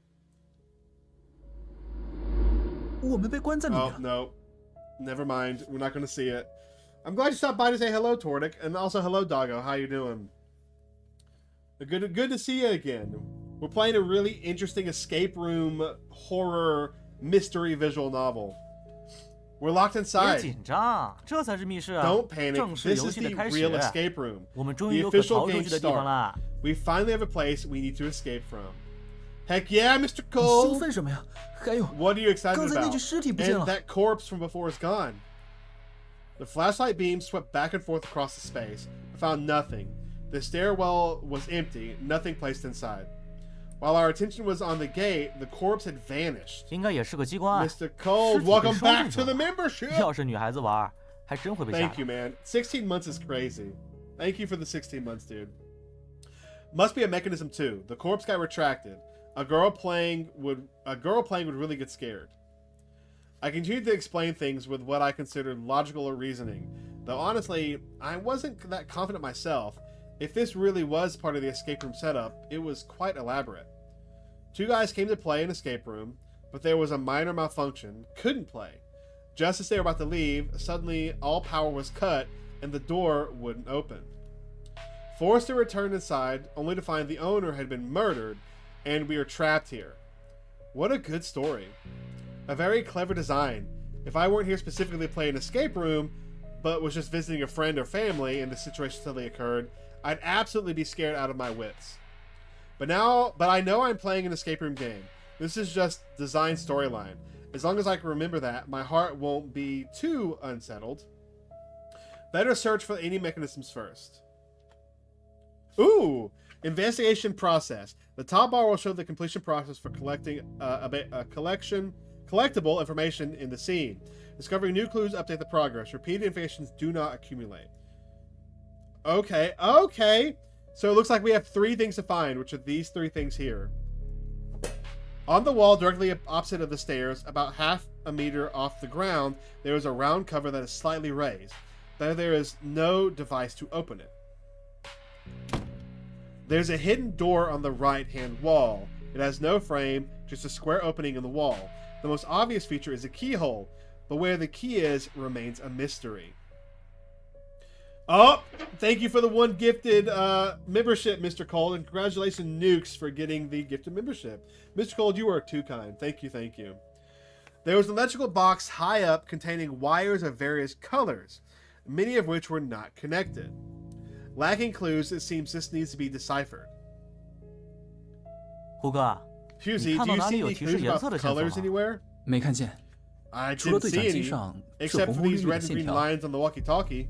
我们被关在里面
Oh, no. Never mind. We're not going to see it. I'm glad you stopped by to say hello, Tordic. And also, hello, Doggo. How you doing? Good to see you again. We're playing a really interesting escape room horror mystery visual novel. We're locked
别
inside.
紧张，这才是密室啊！
Don't panic.
正式
This
游
is
戏的
the
开
real
始。
escape room.
我们终
The
于有可
official
逃出
game
去的地方
start.
啦！
We finally have a place we need to escape from. Heck yeah, Mr.
兴
Cole!
奋什么呀？还有，
What are you excited
刚才那
about?
具尸体不见
And
了。
that corpse from before is gone. The flashlight beam swept back and forth across the space. I found nothing. The stairwell was empty, nothing placed inside. While our attention was on the gate, the corpse had vanished.
应该也是个机关。
Mr. Cole,
尸体被
welcome
收
back
进
to
去
the
了
membership!
要是女孩子玩，还真会被吓
Thank
到
you, man. 16 months is crazy. Thank you for the 16 months, dude. Must be a mechanism too. The corpse got retracted. A girl playing would really get scared. I continued to explain things with what I considered logical reasoning, though honestly, I wasn't that confident myself. If this really was part of the escape room setup, it was quite elaborate. 2 guys came to play an escape room, but there was a minor malfunction. Couldn't play. Just as they were about to leave, suddenly all power was cut and the door wouldn't open. Forced to return inside, only to find the owner had been murdered, and we are trapped here. What a good story. A very clever design. If I weren't here specifically to play an escape room, but was just visiting a friend or family and the situation suddenly occurred, I'd absolutely be scared out of my wits. But I know I'm playing an escape room game. This is just design storyline. As long as I can remember that, my heart won't be too unsettled. Better search for any mechanisms first. Ooh! Investigation process. The top bar will show the completion process for collecting collectible information in the scene. Discovering new clues update the progress. Repeated investigations do not accumulate. Okay. So it looks like we have 3 things to find, which are these 3 things here. On the wall, directly opposite of the stairs, about half a meter off the ground, there is a round cover that is slightly raised. There is no device to open it. There's a hidden door on the right-hand wall. It has no frame, just a square opening in the wall. The most obvious feature is a keyhole, but where the key is remains a mystery. Oh, thank you for the 1 gifted membership, Mr. Cole, and congratulations, Nukes, for getting the gifted membership. Mr. Cole, you are too kind. Thank you. There was an electrical box high up containing wires of various colors, many of which were not connected. Lacking clues, it seems this needs to be deciphered.
胡哥，
Fusey,
你看
do
到
you
哪里
see
有
any
提示
clues
颜色
about
的线索
colors
吗？
anywhere?
没看见，
I
除了
didn't
对
see
讲机
any,
上是
except
红
for
红绿
these
绿的
red and
线
green
条。
lines on the walkie-talkie.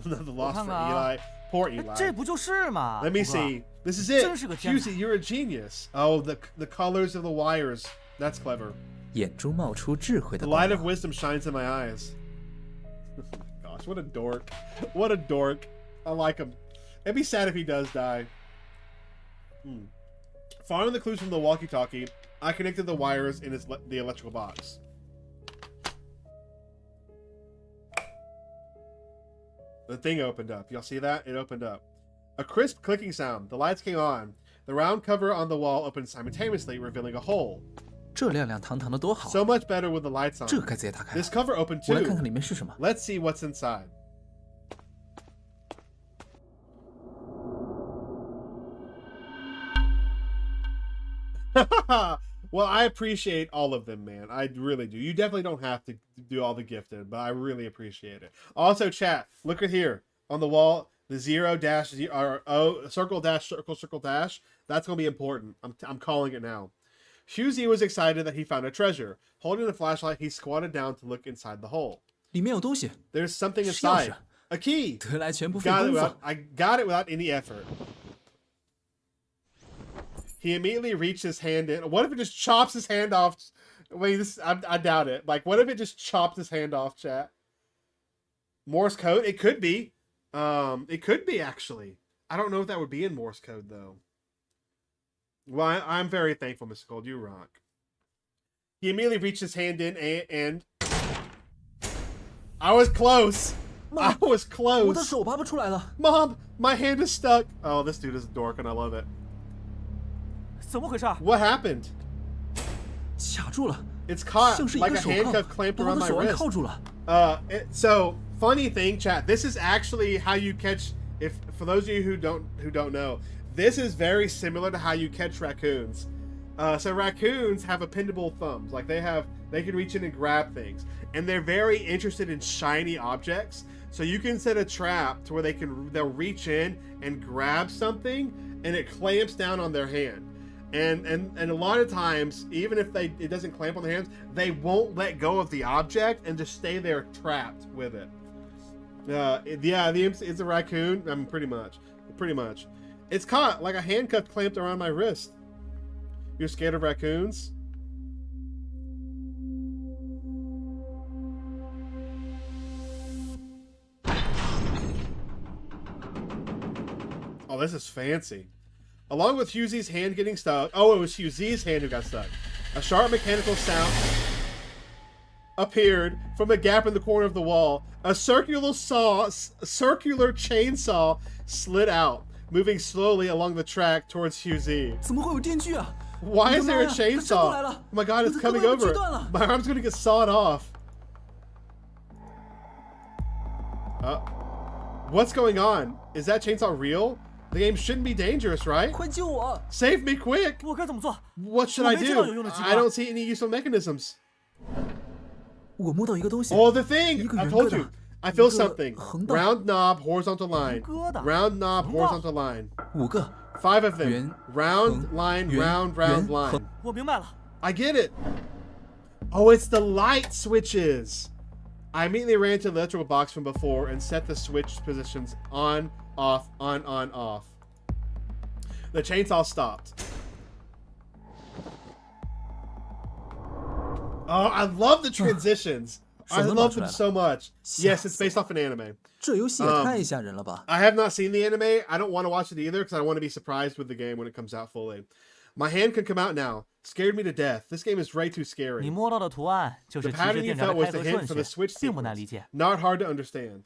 Another loss for
我看看啊。
Eli. Poor Eli.
这不就是吗？
Let me
胡哥
see. This is it.
真是个天才。
Fusey, you're a genius. Oh, the colors of the wires. That's clever.
眼中冒出智慧
The
的光
light of
芒。
wisdom shines in my eyes. Gosh, what a dork. What a dork. I like him. It'd be sad if he does die. Following the clues from the walkie-talkie, I connected the wires in the electrical box. The thing opened up. Y'all see that? It opened up. A crisp clicking sound. The lights came on. The round cover on the wall opened simultaneously, revealing a hole.
这亮亮堂堂的多好，
So much better with the lights on.
这该直接打开。
This cover opened
我来看看
too.
里面是什么。
Let's see what's inside. Well, I appreciate all of them, man. I really do. You definitely don't have to do all the gifted, but I really appreciate it. Also, chat, look at here on the wall, the 0 dash 0 or circle dash circle circle dash. That's gonna be important. I'm calling it now. Fusey was excited that he found a treasure. Holding the flashlight, he squatted down to look inside the hole.
里面有东西，
There's something
是钥
inside.
匙，
A key.
得来全不费
Got it
功夫
without,。I got it without any effort. He immediately reached his hand in. What if it just chops his hand off? Wait, I doubt it. Like, what if it just chopped his hand off, chat? Morse code? It could be. It could be, actually. I don't know if that would be in Morse code, though. Well, I'm very thankful, Mr. Gold. You rock. He immediately reached his hand in and... I was close. I was
我的
close.
手拔不出来了。
Mom, my hand is stuck. Oh, this dude is a dork, and I love it.
怎么回事？
What happened?
卡住了，
It's caught
像是一
like
个
a
手铐
handcuff，clamped
把我
around
的
my
手腕
wrist.
铐住了。
So funny thing, chat. This is actually how you catch. If for those of you who don't know, this is very similar to how you catch raccoons. So raccoons have appendable thumbs. Like they can reach in and grab things, and they're very interested in shiny objects. So you can set a trap to where they'll reach in and grab something, and it clamps down on their hand. And a lot of times, even if it doesn't clamp on their hands, they won't let go of the object and just stay there trapped with it. Yeah, it's a raccoon. I mean, pretty much. It's caught like a handcuff clamped around my wrist. You're scared of raccoons? Oh, this is fancy. Along with Fusey's hand getting stuck. Oh, it was Fusey's hand who got stuck. A sharp mechanical sound appeared from a gap in the corner of the wall. A circular chainsaw slid out, moving slowly along the track towards Fusey.
怎么会有电锯啊？
Why is there a
我的妈呀，它真过
chainsaw?
来了。
Oh my god, it's
我的胳膊
coming
要
over.
锯断了。
My arm's gonna get sawed off. What's going on? Is that chainsaw real? The game shouldn't be dangerous, right?
快救我！
Save me quick!
我该怎么做？
What should
我
I
没见到有
do?
用的机
I
关。
don't see any useful mechanisms.
我摸到一个东西。
Oh, the thing!
一个
I
圆
told
疙瘩
you. I feel
一个
something.
横道
Round knob, horizontal line.
疙瘩
Round knob,
横道
horizontal line.
5个。
5 of them.
圆
Round
横
line,
圆
round
圆
line.
横
我明白了，
I get it. Oh, it's the light switches. I immediately ran to the electrical box from before and set the switch positions on, off, on, off. The chainsaw stopped. Oh, I love the transitions. I
手都
love
拿出
them
来了。
so much.
吓
Yes, it's
死
based off an anime.
这游戏也太吓人了吧！
I have not seen the anime. I don't want to watch it either because I want to be surprised with the game when it comes out fully. My hand can come out now. Scared me to death. This game is way too
你
scary.
摸到的图案就
The
是提示
pattern you
电闸的
felt was
开
the
合
hint
顺
for the
序，
switch
并不难
sequence.
理解。
Not hard to understand.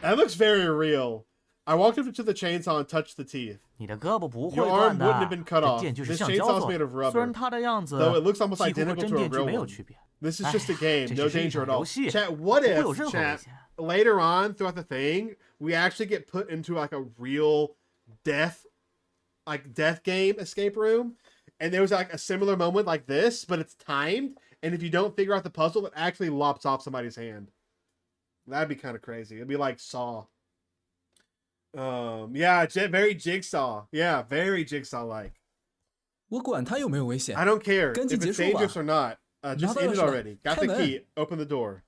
That looks very real. I walked up to the chainsaw and touched the teeth.
你的胳膊不会
Your
断
arm
的
wouldn't have been cut
这
off.
电锯是
This
橡
chainsaw is
胶
made
做
of
的，虽然
rubber.
它的样子
Though it looks almost
几乎和
identical
真
to a
电锯
real
没有
one.
区别。
This is
哎
just a game.
这
No
只是一
danger
场
at all.
游戏，
Chat, what
不会有
if,
任何危
chat,
险。
later on throughout the thing, we actually get put into like a real death game escape room, and there was like a similar moment like this, but it's timed, and if you don't figure out the puzzle, it actually lops off somebody's hand. That'd be kind of crazy. It'd be like Saw. Yeah, very Jigsaw. Yeah, very Jigsaw-like.
我管他有没有危险
I don't care
赶
if
紧结
it's
束吧
dangerous or not. Just
拿到
end it
钥匙了
already. Got
开
the
门
key. Open the door.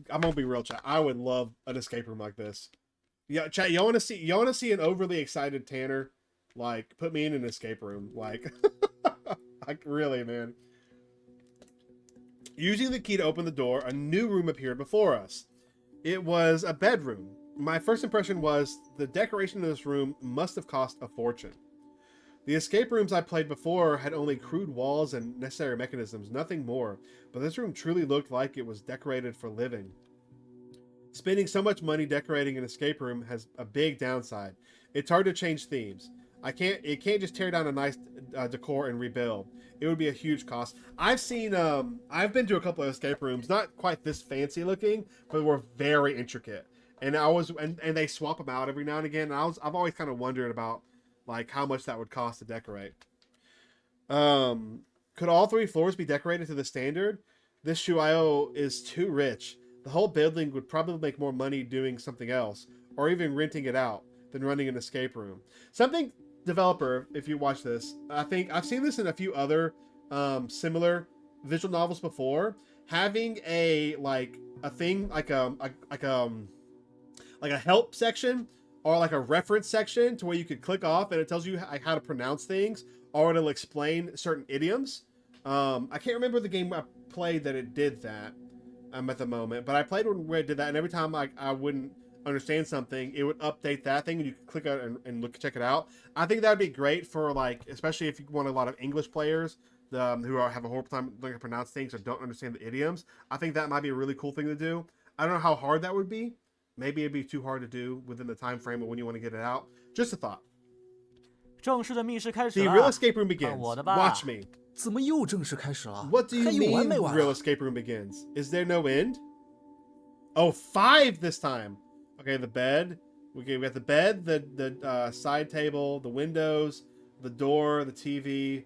I'm gonna be real, chat. I would love an escape room like this. Yeah, chat. Y'all want to see an overly excited Tanner? Like, put me in an escape room. Like, like really, man. Using the key to open the door, a new room appeared before us. It was a bedroom. My first impression was the decoration of this room must have cost a fortune. The escape rooms I played before had only crude walls and necessary mechanisms, nothing more, but this room truly looked like it was decorated for living. Spending so much money decorating an escape room has a big downside. It's hard to change themes. It can't just tear down a nice decor and rebuild. It would be a huge cost. I've been to a couple of escape rooms, not quite this fancy looking, but were very intricate. And and they swap them out every now and again. And I've always kind of wondered about like how much that would cost to decorate. Could all 3 floors be decorated to the standard? This Shuayo is too rich. The whole building would probably make more money doing something else, or even renting it out, than running an escape room. Something, developer, if you watch this, I think I've seen this in a few other similar visual novels before. Having a thing like a help section or like a reference section to where you could click off and it tells you how to pronounce things, or it'll explain certain idioms. I can't remember the game I played that it did that at the moment, but I played one where it did that, and every time I wouldn't understand something, it would update that thing and you could click out and check it out. I think that would be great for like, especially if you want a lot of English players who have a horrible time learning to pronounce things or don't understand the idioms. I think that might be a really cool thing to do. I don't know how hard that would be. Maybe it'd be too hard to do within the time frame of when you want to get it out. Just a thought.
正式的密室开始
The
了
real escape room begins.
看我的吧
Watch me.
怎么又正式开始了
What do you
还有完
mean
没完
real
啊
escape room begins? Is there no end? Oh, 5 this time. Okay, the bed. We got the bed, the side table, the windows, the door, the TV.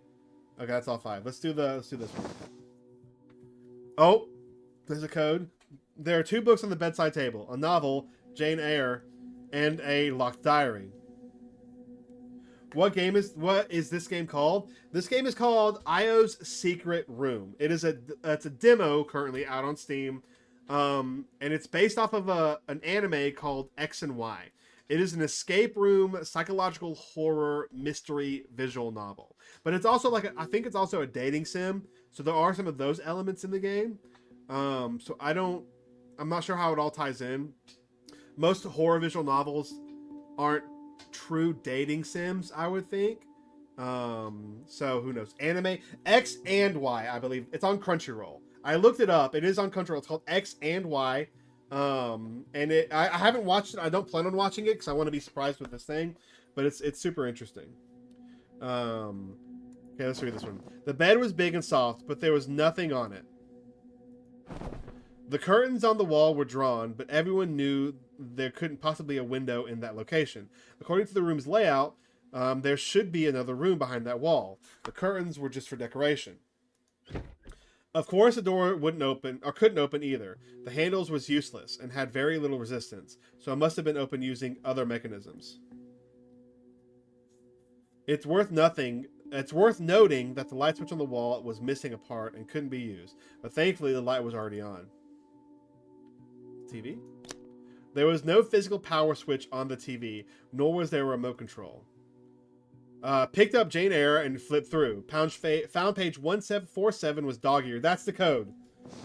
Okay, that's all 5. Let's do this one. Oh, there's a code. There are 2 books on the bedside table: a novel, Jane Eyre, and a locked diary. What is this game called? This game is called Aiyoe's Secret Room. It's a demo currently out on Steam, and it's based off of an anime called X and Y. It is an escape room, psychological horror, mystery visual novel. But it's also I think it's also a dating sim, so there are some of those elements in the game. So I'm not sure how it all ties in. Most horror visual novels aren't true dating sims, I would think. So who knows? Anime X and Y, I believe it's on Crunchyroll. I looked it up. It is on Crunchyroll. It's called X and Y. And I haven't watched it. I don't plan on watching it because I want to be surprised with this thing. But it's super interesting. Okay, let's read this one. The bed was big and soft, but there was nothing on it. The curtains on the wall were drawn, but everyone knew there couldn't possibly be a window in that location. According to the room's layout, there should be another room behind that wall. The curtains were just for decoration. Of course, the door wouldn't open, or couldn't open either. The handles was useless and had very little resistance, so it must have been opened using other mechanisms. It's worth noting that the light switch on the wall was missing a part and couldn't be used, but thankfully the light was already on. TV? There was no physical power switch on the TV, nor was there a remote control. Picked up Jane Eyre and flipped through. Found page 1747 was dog-eared. That's the code.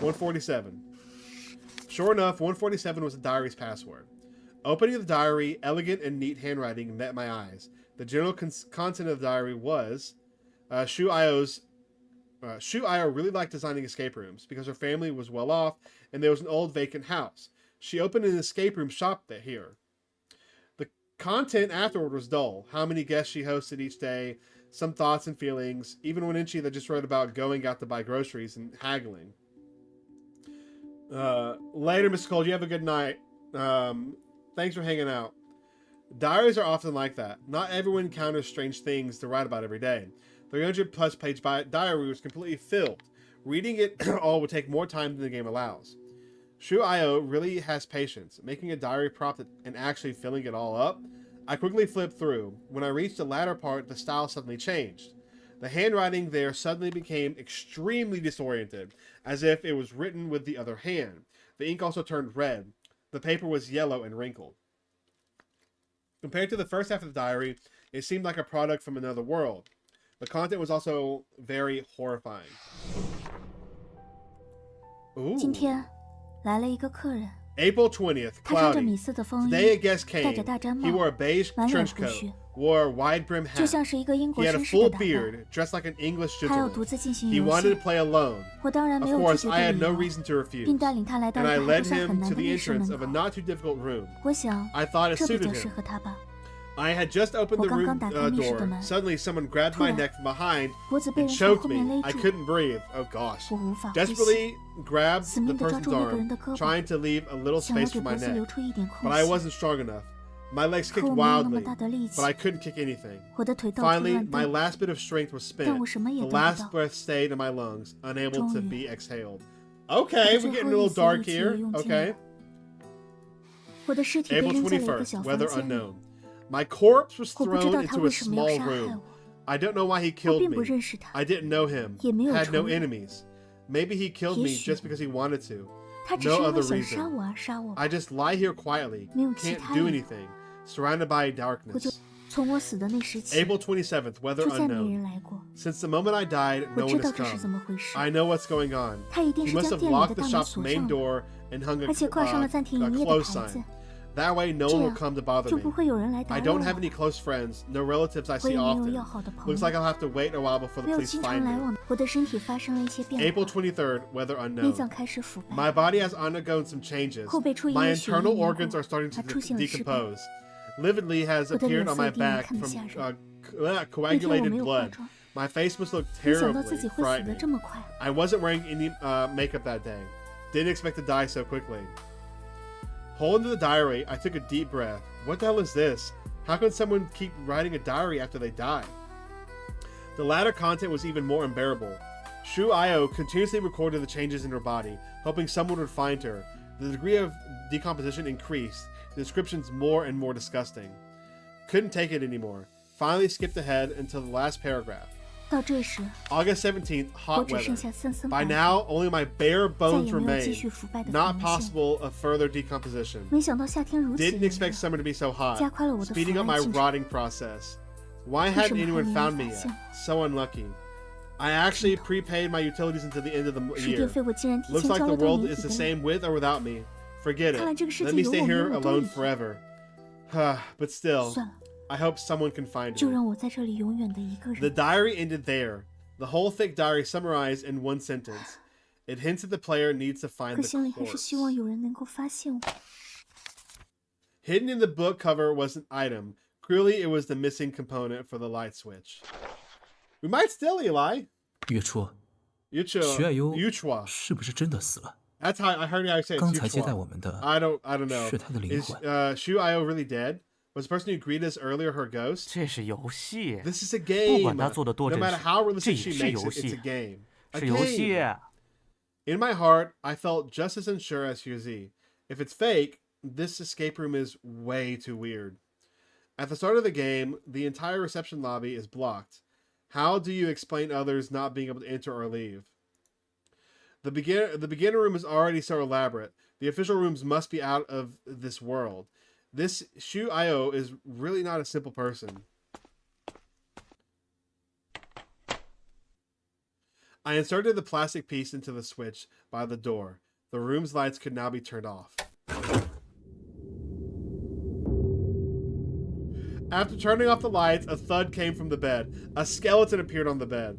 147. Sure enough, 147 was the diary's password. Opening the diary, elegant and neat handwriting met my eyes. The general content of the diary was Shu Aiyo really liked designing escape rooms because her family was well off and there was an old vacant house. She opened an escape room shop here. The content afterward was dull. How many guests she hosted each day, some thoughts and feelings, even one entry that just wrote about going out to buy groceries and haggling. Later, Mr. Cole, you have a good night. Thanks for hanging out. Diaries are often like that. Not everyone encounters strange things to write about every day. The 300-plus page diary was completely filled. Reading it all would take more time than the game allows. Shu Aiyoe really has patience. Making a diary prompt and actually filling it all up, I quickly flipped through. When I reached the latter part, the style suddenly changed. The handwriting there suddenly became extremely disoriented, as if it was written with the other hand. The ink also turned red. The paper was yellow and wrinkled. Compared to the first half of the diary, it seemed like a product from another world. The content was also very horrifying. Ooh.
今天来了一个客人，
April 20th,
他穿着
cloudy.
米色的风衣，
Today a guest
戴
came.
着大毡
He
帽，
wore a beige
满脸
trench
胡
coat,
须，
wore a wide brim
就
hat.
像是一个英
He
国
had a
绅士的
full
打扮。
beard, dressed like an English
他要
gentleman.
独自进行
He
游
wanted
戏
to，play alone.
我当然
Of
没有
course,
拒绝
I
的
had no
理由，
reason to refuse.
并带领他来到
And
一
I
个还
led
不算
him
很难
to
的
the
密室
entrance
门
of a
口。
not too difficult room.
我想
I thought it
这不
suited
就适
him.
合他吧？
I had just opened the
我刚
room
刚打开密室的
door.
门，
Suddenly, someone grabbed
突
my
然
neck from behind
脖子被
and
人从
choked
后面
me.
勒
I
住，
couldn't breathe. Oh gosh.
我无法呼吸，
Desperately grabbed
死
the
命地抓
person's
住那个人
arm,
的胳膊，
trying to leave a little
想要
space
给
for
脖
my
子留
neck.
出一点空
But I
隙。
wasn't strong enough. My legs
可
kicked
我没有那么
wildly,
大的力
but
气，
I couldn't kick anything.
我的腿到处
Finally,
乱
my
蹬，
last bit of strength was
但
spent.
我什么也
The
得不
last
到。
breath stayed in my lungs, unable to
终于，
be exhaled. Okay,
我的
we're
最
getting
后
a
一
little
丝
dark
力气也
here.
用尽
Okay.
了。我的尸体被
April
扔在了一个
21st,
小房
weather
间里，
unknown. My corpse was
我不知
thrown
道他
into
为
a
什么要
small
杀害
room.
我。
I don't know why he
我
killed
并不
me.
认识他，
I didn't know him.
也没有
Had no
仇人。
enemies. Maybe he killed me
也许
just because he wanted to.
他只
No
是因
other
为想
reason.
杀我而杀我。
I just lie here quietly,
没有其
can't
他
do
理由。
anything, surrounded by
我就
darkness.
从我死的那时起，
April 27th, weather
就再没
unknown.
人来过。
Since the moment I died,
我
no
知
one
道
has
这是怎
come.
么回事，
I know what's going on.
他一定
He
是
must
将
have
店里的
locked the
大门
shop's
锁
main
上了，
door and hung a
而且挂上了暂停营业的
close
牌子
sign. That way, no
这
one will
样
come to bother
就
me.
不会有人来打
I
扰
don't
我。
have any close friends, no relatives I
我
see
也没有
often.
要好的朋
Looks
友，
like I'll have to wait a while before
没
the
有
police
经常
find
来
me.
往。我的身体发生了一些变
April
化，
23rd, weather
内
unknown.
脏开始腐败，
My body has undergone some changes.
后背处因
My
为血液
internal
凝
organs
固
are starting
而
to
出现了尸斑。
decompose. Lividly has
我的
appeared
脸
on
色
my
一定也
back
看得
from
吓人。
coagulated
那天我没有化
blood.
妆，
My face must look
没想到自
terribly
己会死得
frightening.
这么快。
I wasn't wearing any makeup that day. Didn't expect to die so quickly. Holding the diary, I took a deep breath. What the hell is this? How can someone keep writing a diary after they die? The latter content was even more unbearable. Shu Aiyoe continuously recorded the changes in her body, hoping someone would find her. The degree of decomposition increased, the descriptions more and more disgusting. Couldn't take it anymore. Finally skipped ahead until the last paragraph.
到这时，
August 17th,
我
hot
只剩
weather.
下森森
By
白骨，
now, only my bare
再
bones
也没有
remain.
继续腐败的可
Not
能性。
possible of further decomposition.
没想到夏天如此
Didn't
炎
expect
热，
summer to be so hot,
加快了我的腐
speeding up my
烂进程。
rotting process. Why
为什
hadn't
么还
anyone
没有
found
发
me
现
yet? So unlucky. I actually prepaid my utilities until the end of the
水电
year.
费我竟然提
Looks
前
like
交
the
了到
world
年
is
底
the
的。
same with or without me. Forget
看来
it.
这个世
Let
界
me
有
stay
我没
here
有都
alone
一样。
forever. But still,
算了，
I hope someone can find
就
me.
让我在这里永远的一个
The
人。
diary ended there. The whole thick diary summarized in one sentence. It hints that the player needs to find
可
the
心里还是
corpse.
希望有人能够发现我。
Hidden in the book cover was an item. Clearly, it was the missing component for the light switch. We might still, Eli.
月初，
Yuchua.
徐爱优
Yuchua.
是不是真的死了？
That's how I heard how you say it.
刚才接待
Yuchua.
我们的
I don't know.
是他的灵
Is
魂。
Shu Aiyoe really dead? Was the person who greeted us earlier her ghost?
这是游戏，
This is a
不
game.
管他做的多
No
真
matter
实，
how
这
realistic
也
she
是
makes
游
it, it's
戏
a，game. A
是游戏。
game. In my heart, I felt just as unsure as Huzi. If it's fake, this escape room is way too weird. At the start of the game, the entire reception lobby is blocked. How do you explain others not being able to enter or leave? The beginner room is already so elaborate. The official rooms must be out of this world. This Shu Aiyoe is really not a simple person. I inserted the plastic piece into the switch by the door. The room's lights could now be turned off. After turning off the lights, a thud came from the bed. A skeleton appeared on the bed.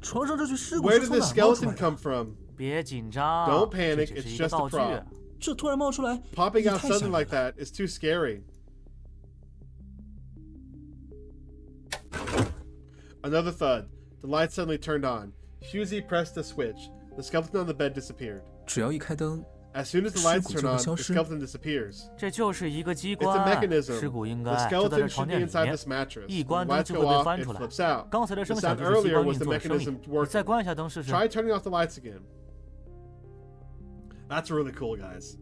床上这具尸骨
Where
是
did
从
the
哪儿冒出
skeleton
来的？
come from?
别紧张
Don't
这
panic,
只是
it's
一个
just a
道具。
prop.
这突然冒出来，
Popping
也
out
太吓
suddenly
人
like
了。
that is too scary. Another thud. The light suddenly turned on. Huzi pressed the switch. The skeleton on the bed disappeared.
只要一开灯，
As soon as the lights
尸骨
turn
就会
on,
消
the
失。
skeleton disappears.
这就是一个机
It's a
关，
mechanism.
尸骨应
The
该就在
skeleton
这
should
床
be
垫里
inside
面
this。mattress.
一
When
关
the
灯
lights
就
go
会被
off,
翻
it
出来。
flips out.
刚才的
The
声响
sound
就是激
earlier
光
was
运
the
作的声
mechanism
音。你
working.
再关一下灯试试。
Try turning off the lights again. That's really cool, guys.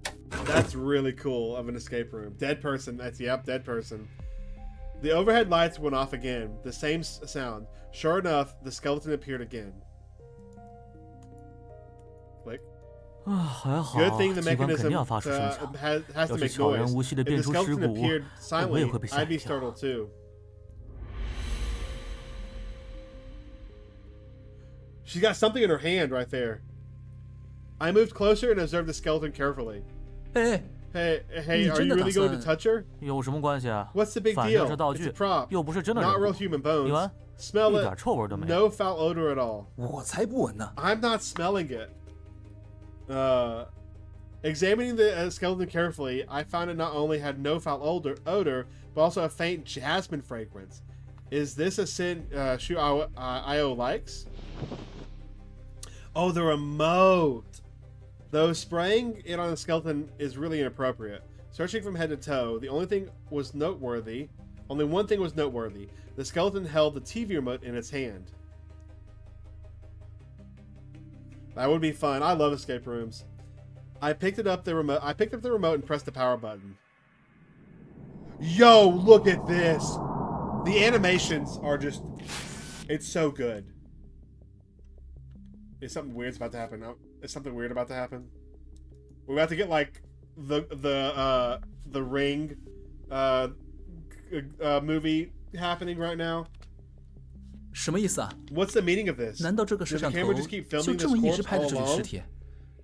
That's really cool of an escape room. Dead person. That's, yep, dead person. The overhead lights went off again. The same sound. Sure enough, the skeleton appeared again. Click.
还好，
Good thing the
机关肯定
mechanism
要发出声响。
has to
要是
make
悄然
noise.
无息地
If
变
the
出尸
skeleton
骨，
appeared
我也
silently,
会被吓
I'd be
一跳。
startled too. She's got something in her hand right there. I moved closer and observed the skeleton carefully.
哎，
Hey,
你
are
真
you
的
really
打
going to
算
touch her?
有什么关系啊？
What's the big
反正
deal?
是道
It's
具
a，prop.
又不是真的
Not
人
real
骨。
human
你
bones.
闻，
Smell
一
it.
点臭味都没有。
No foul odor at all.
我才不闻呢。
I'm not smelling it. Examining the skeleton carefully, I found it not only had no foul odor, but also a faint jasmine fragrance. Is this a sin Shu Aiyoe likes? Oh, the remote. Though spraying it on the skeleton is really inappropriate. Searching from head to toe, the only one thing was noteworthy. The skeleton held the TV remote in its hand. That would be fun. I love escape rooms. I picked up the remote and pressed the power button. Yo, look at this. The animations are just, it's so good. Is something weird's about to happen? Is something weird about to happen? We're about to get like the Ring movie happening right now.
什么意思啊？
What's the meaning of this?
难道这个
Does
摄
the
像
camera
头
just keep
就
filming
这
this
么一直
corpse
拍着
all
这具尸
along?
体？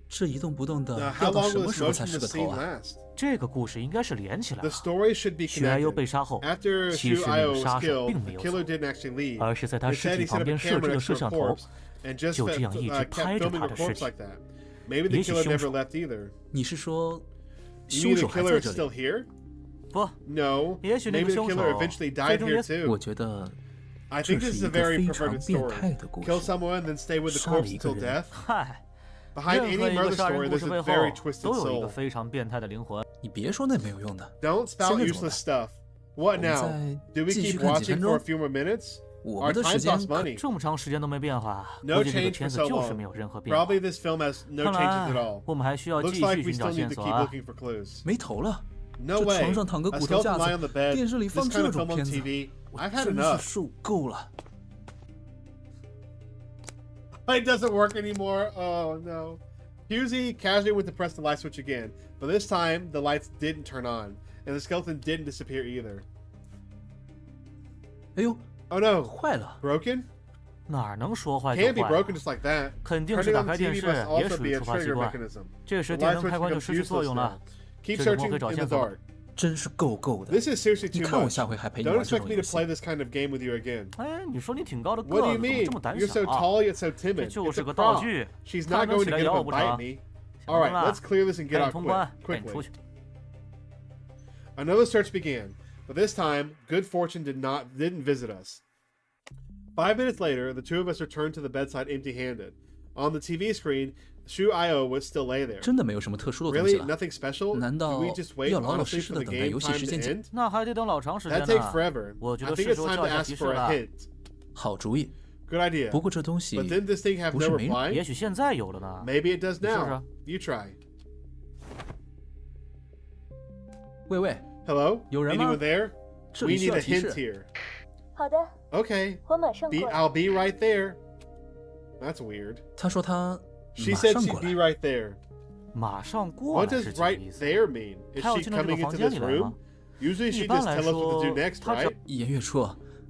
这一动不动的
How
要到
long
什
will
么
this
时候才
motion
是
of the
个头
scene
啊？
last?
这个故事应该是连起来
The
了。
story should be
许爱优
connected.
被杀后，
After
其
Shu
实那
Aiyoe
个
was
杀手
killed,
并
the
没有
killer
走，
didn't actually leave.
而是在他
Instead,
尸
he
体
set
旁
up a
边设置
camera
了
next
摄
to her
像头，
corpse and just
就这样一直
kept
拍着
filming
他
her
的尸
corpse
体。
like that. Maybe the
也许
killer
凶
never
手
left either.
你是说
You
凶
mean
手
the
还
killer
在
is
这
still
里？
here?
不，
No.
也许那
Maybe
个
the
凶手
killer eventually
最
died
终
here
也
too.
我觉得
I
这
think
是
this is
一
a
个
very
非常
perverted
变
story.
态的故
Kill
事。
someone, then stay with the
杀了
corpse
一个
until
人
death.
嗨，
Behind
任
any
何一
murder
个杀人
story,
故
there's
事
a
背
very
后
twisted
都有一个
soul.
非常变态的灵魂。
你别说那没有用的，
Don't spout
现在怎么
useless stuff. What
我们
now?
再
Do we
继续
keep
看几
watching
分
for a
钟。
few more minutes?
我
Our
们的时
time
间
costs
可
money.
这么长时间都没变化，
No
估计这个
change
片
for
子
so
就是
long.
没有任何变化。
Probably this film has no
看
changes at
来
all.
我们还需要继
Looks
续
like we
寻找
still need
线
to
索
keep
啊！
looking for clues.
没头了。
No
这
way.
床上躺个
A
骨头
skeleton
架
lying on
子
the，bed.
电视里
This
放
kind
这
of
种
film on
片子，
TV.
我
I've had
真是
enough.
受够了。
It doesn't work anymore. Oh no. Husey casually went to press the light switch again, but this time the lights didn't turn on, and the skeleton didn't disappear either.
哎呦，
Oh no.
坏了！
Broken?
哪儿能说坏就
Can't be
坏
broken
啊？
just like that.
肯定是
Turning
打
on the
开电
TV
视
must
也
also
属
be
于
a
触发习
trigger
惯。
mechanism.
这时
The
电
light
灯
switch
开关就
becomes
失去作
useless
用
now.
了。
Keep
这是魔
searching
鬼找
in
线
the
索。
dark.
真是够够的。
This is seriously
你
too
看我
much.
下回还陪你
Don't
玩这
expect
种
me
游
to
戏
play。this kind of game with you again.
哎，你说你挺高的个
What do
子，
you
怎么
mean?
这么胆
You're so
小啊？
tall yet so
这
timid.
就
It's
是
a
个道
prop.
具，
She's
看
not
能
going
起
to
来
get
咬
up
我
and
不
bite
成？
me.
行
All right,
了
let's clear this and
赶
get
紧
out
通关，赶
quickly.
紧出去。
Another search began, but this time, good fortune didn't visit us. 5 minutes later, the two of us returned to the bedside empty-handed. On the TV screen, Shu Aiyoe would still lay there.
真的没有什么特殊的东西
Really?
了。
Nothing special?
难
Do
道
we just wait
要老老
honestly
实实
for
的
the
等待
game
游戏
time
时
to
间结
end?
那还得等老长时间
That takes
呢。
forever.
我觉
I
得
think
是
it's
时候
time
叫
to
一下
ask
提示
for a
了。
hint.
好主意。
Good idea.
不过这东西
But didn't this thing have
不
no
是没
reply?
也许现在有了呢。
Maybe it does
你试
now.
试。
You try.
喂喂，
Hello?
有人吗？
Anyone there?
这
We
里需
need
要
a
提
hint
示。
here.
好的，
Okay.
我马上过来。
I'll be right there. That's weird.
他说他
She
马
said
上
she'd
过
be
来。
right there.
马上过
What
来
does
是几个
right
意思？
there mean? Is
他要
she
进到这个
coming
房
into
间
this
里来
room?
吗？
Usually
一
she
般
just
来
tell us what to
说
do next,
他只
right?
颜月初，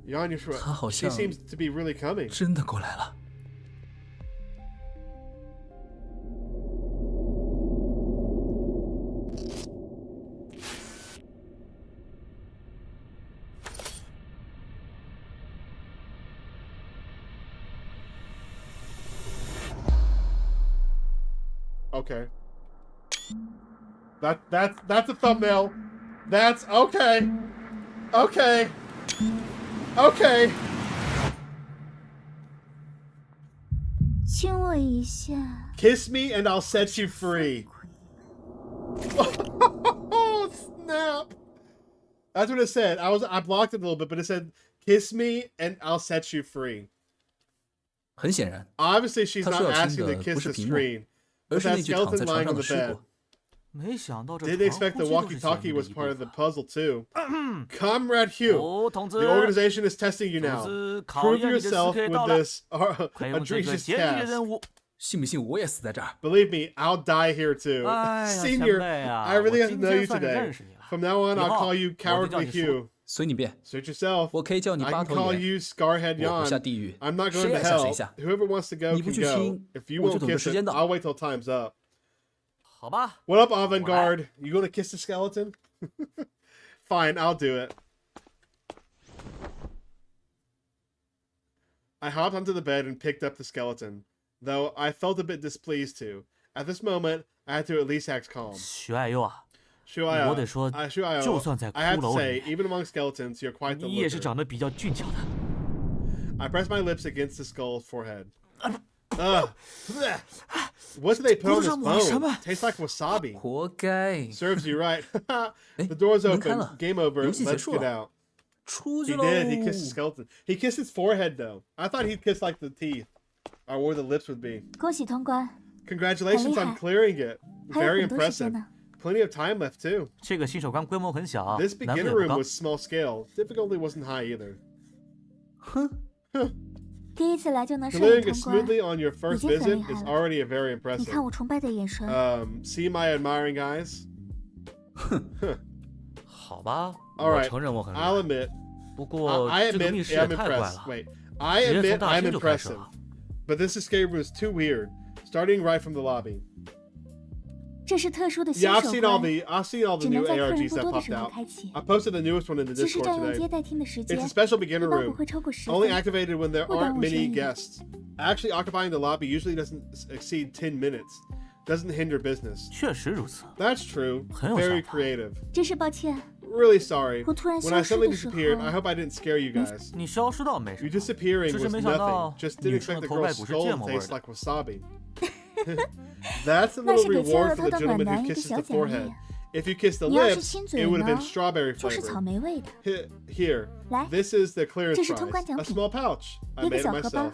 Yan Yushua,
他好
she
像
seems to be really coming.
真的过来了。
Okay. That's a thumbnail. That's okay. Okay. Okay.
亲我一下。
Kiss me and I'll set you free. Oh snap! That's what it said. I blocked it a little bit, but it said, "Kiss me and I'll set you free."
很显然，
Obviously, she's
他
not
说要亲
asking to
的
kiss
不是
the
屏幕，
screen.
而
But
是那
that
具躺
skeleton
在床
lying
上
on
的
the
尸
bed.
骨。
没想到这
Didn't
床
expect
估
the
计就是邪
walkie-talkie
门的
was
一
part
部
of the
分
puzzle too. Comrade Hugh,
哦，童子
the，organization is testing you
童
now.
子，考
Prove
验你的时
yourself
刻
with
到了，
this
快用这个
egregious
艰巨的
task.
任务。
信不信我也死在这儿？
Believe me, I'll die here too.
哎呀，前
Senior,
辈啊，
I really
我
got to
今
know
天
you
算是
today.
认识你了。
From now on,
以
I'll
后
call you
我就叫
Cowardly
你叔。
Hugh.
随你便，
Suit yourself.
我可以叫你
I
八
can
头
call
爷。
you Scarhead
我不下
Yon.
地狱，
I'm not
谁
going to
爱下谁
hell.
下。
Whoever wants to go
你不
can
去
go.
亲，
If you
我就
won't
等着
kiss
时
it,
间到。
I'll wait till time's up.
好吧，
What up, avant-garde? You gonna kiss the skeleton? Fine, I'll do it. I hopped onto the bed and picked up the skeleton, though I felt a bit displeased too. At this moment, I had to at least act calm.
徐爱优啊，
Shuayo,
我得说，
Shuayo,
就算在骷
I have to
髅
say,
里面，
even among skeletons, you're quite the
你也是
looker.
长得比较俊俏的。
I pressed my lips against the skull's forehead. Ugh. What do they put on this
不知道抹什
bone?
么。
Tastes like wasabi.
活该！
Serves you right.
哎
The door's
门
open.
开了，
Game over.
游戏结
Let's
束
get
了，
out.
出去
He
喽！
did. He kissed the skeleton. He kissed his forehead, though. I thought he'd kiss like the teeth, or where the lips would be.
恭喜通关，
Congratulations on
很厉害。
clearing it.
还有
Very
很多时间
impressive.
呢。
Plenty of time left too.
这个新手关规模很小，
This
难度
beginner
也不
room
高。
was small scale. Difficulty wasn't high either.
哼，
第一次来就能顺利
Clearing it
通关，
smoothly on your first
已经很
visit
厉害
is
了。
already a very
你
impressive.
看我崇拜的眼神，
See my admiring eyes?
好吧，
All
我
right,
承认我很厉
I'll
害，
admit.
不过
I
这个
admit
密室也
I'm
太怪
impressed.
了，
Wait, I
直接
admit
从大
I'm
厅就开始
impressive.
了。
But this escape room is too weird. Starting right from the lobby.
这是特殊的新
Yeah, I've
手
seen all
关，
the I've seen all the
只能
new
在客人
ARGs
不
that
多的
popped
时候
out.
开启。
I posted the newest one in the
其实
Discord
占用
today.
接待厅的时
It's
间
a special
一
beginner
般不
room,
会超过10
only
分。
activated when there
不耽
aren't
误
many
生意。
guests. Actually, occupying the lobby usually doesn't exceed 10 minutes. Doesn't hinder business.
确实如此。
That's true.
很有
Very
想法。
creative.
真是抱歉，
Really sorry.
我突然
When I
消失
suddenly
的时
disappeared,
候
I hope I didn't scare you guys.
你消失倒没
You
什么，
disappearing
只
was
是没想到
nothing. Just didn't
女生
expect
的
the
头盖
girl's
骨是
skull
芥
to
末味
taste
的。
like wasabi. That's a
那
little
是给欠了
reward
他
for the
的
gentleman
暖
who
男一个
kisses
小
the
奖励
forehead.。If you kiss the
你要是
lips,
亲
it
嘴
would have been
呢，
strawberry
就是草
flavored.
莓味的。
Here,
来，
this is the clearance
这是
prize.
通关奖
A
品。
small pouch. I
一个
made it
小荷包。
myself.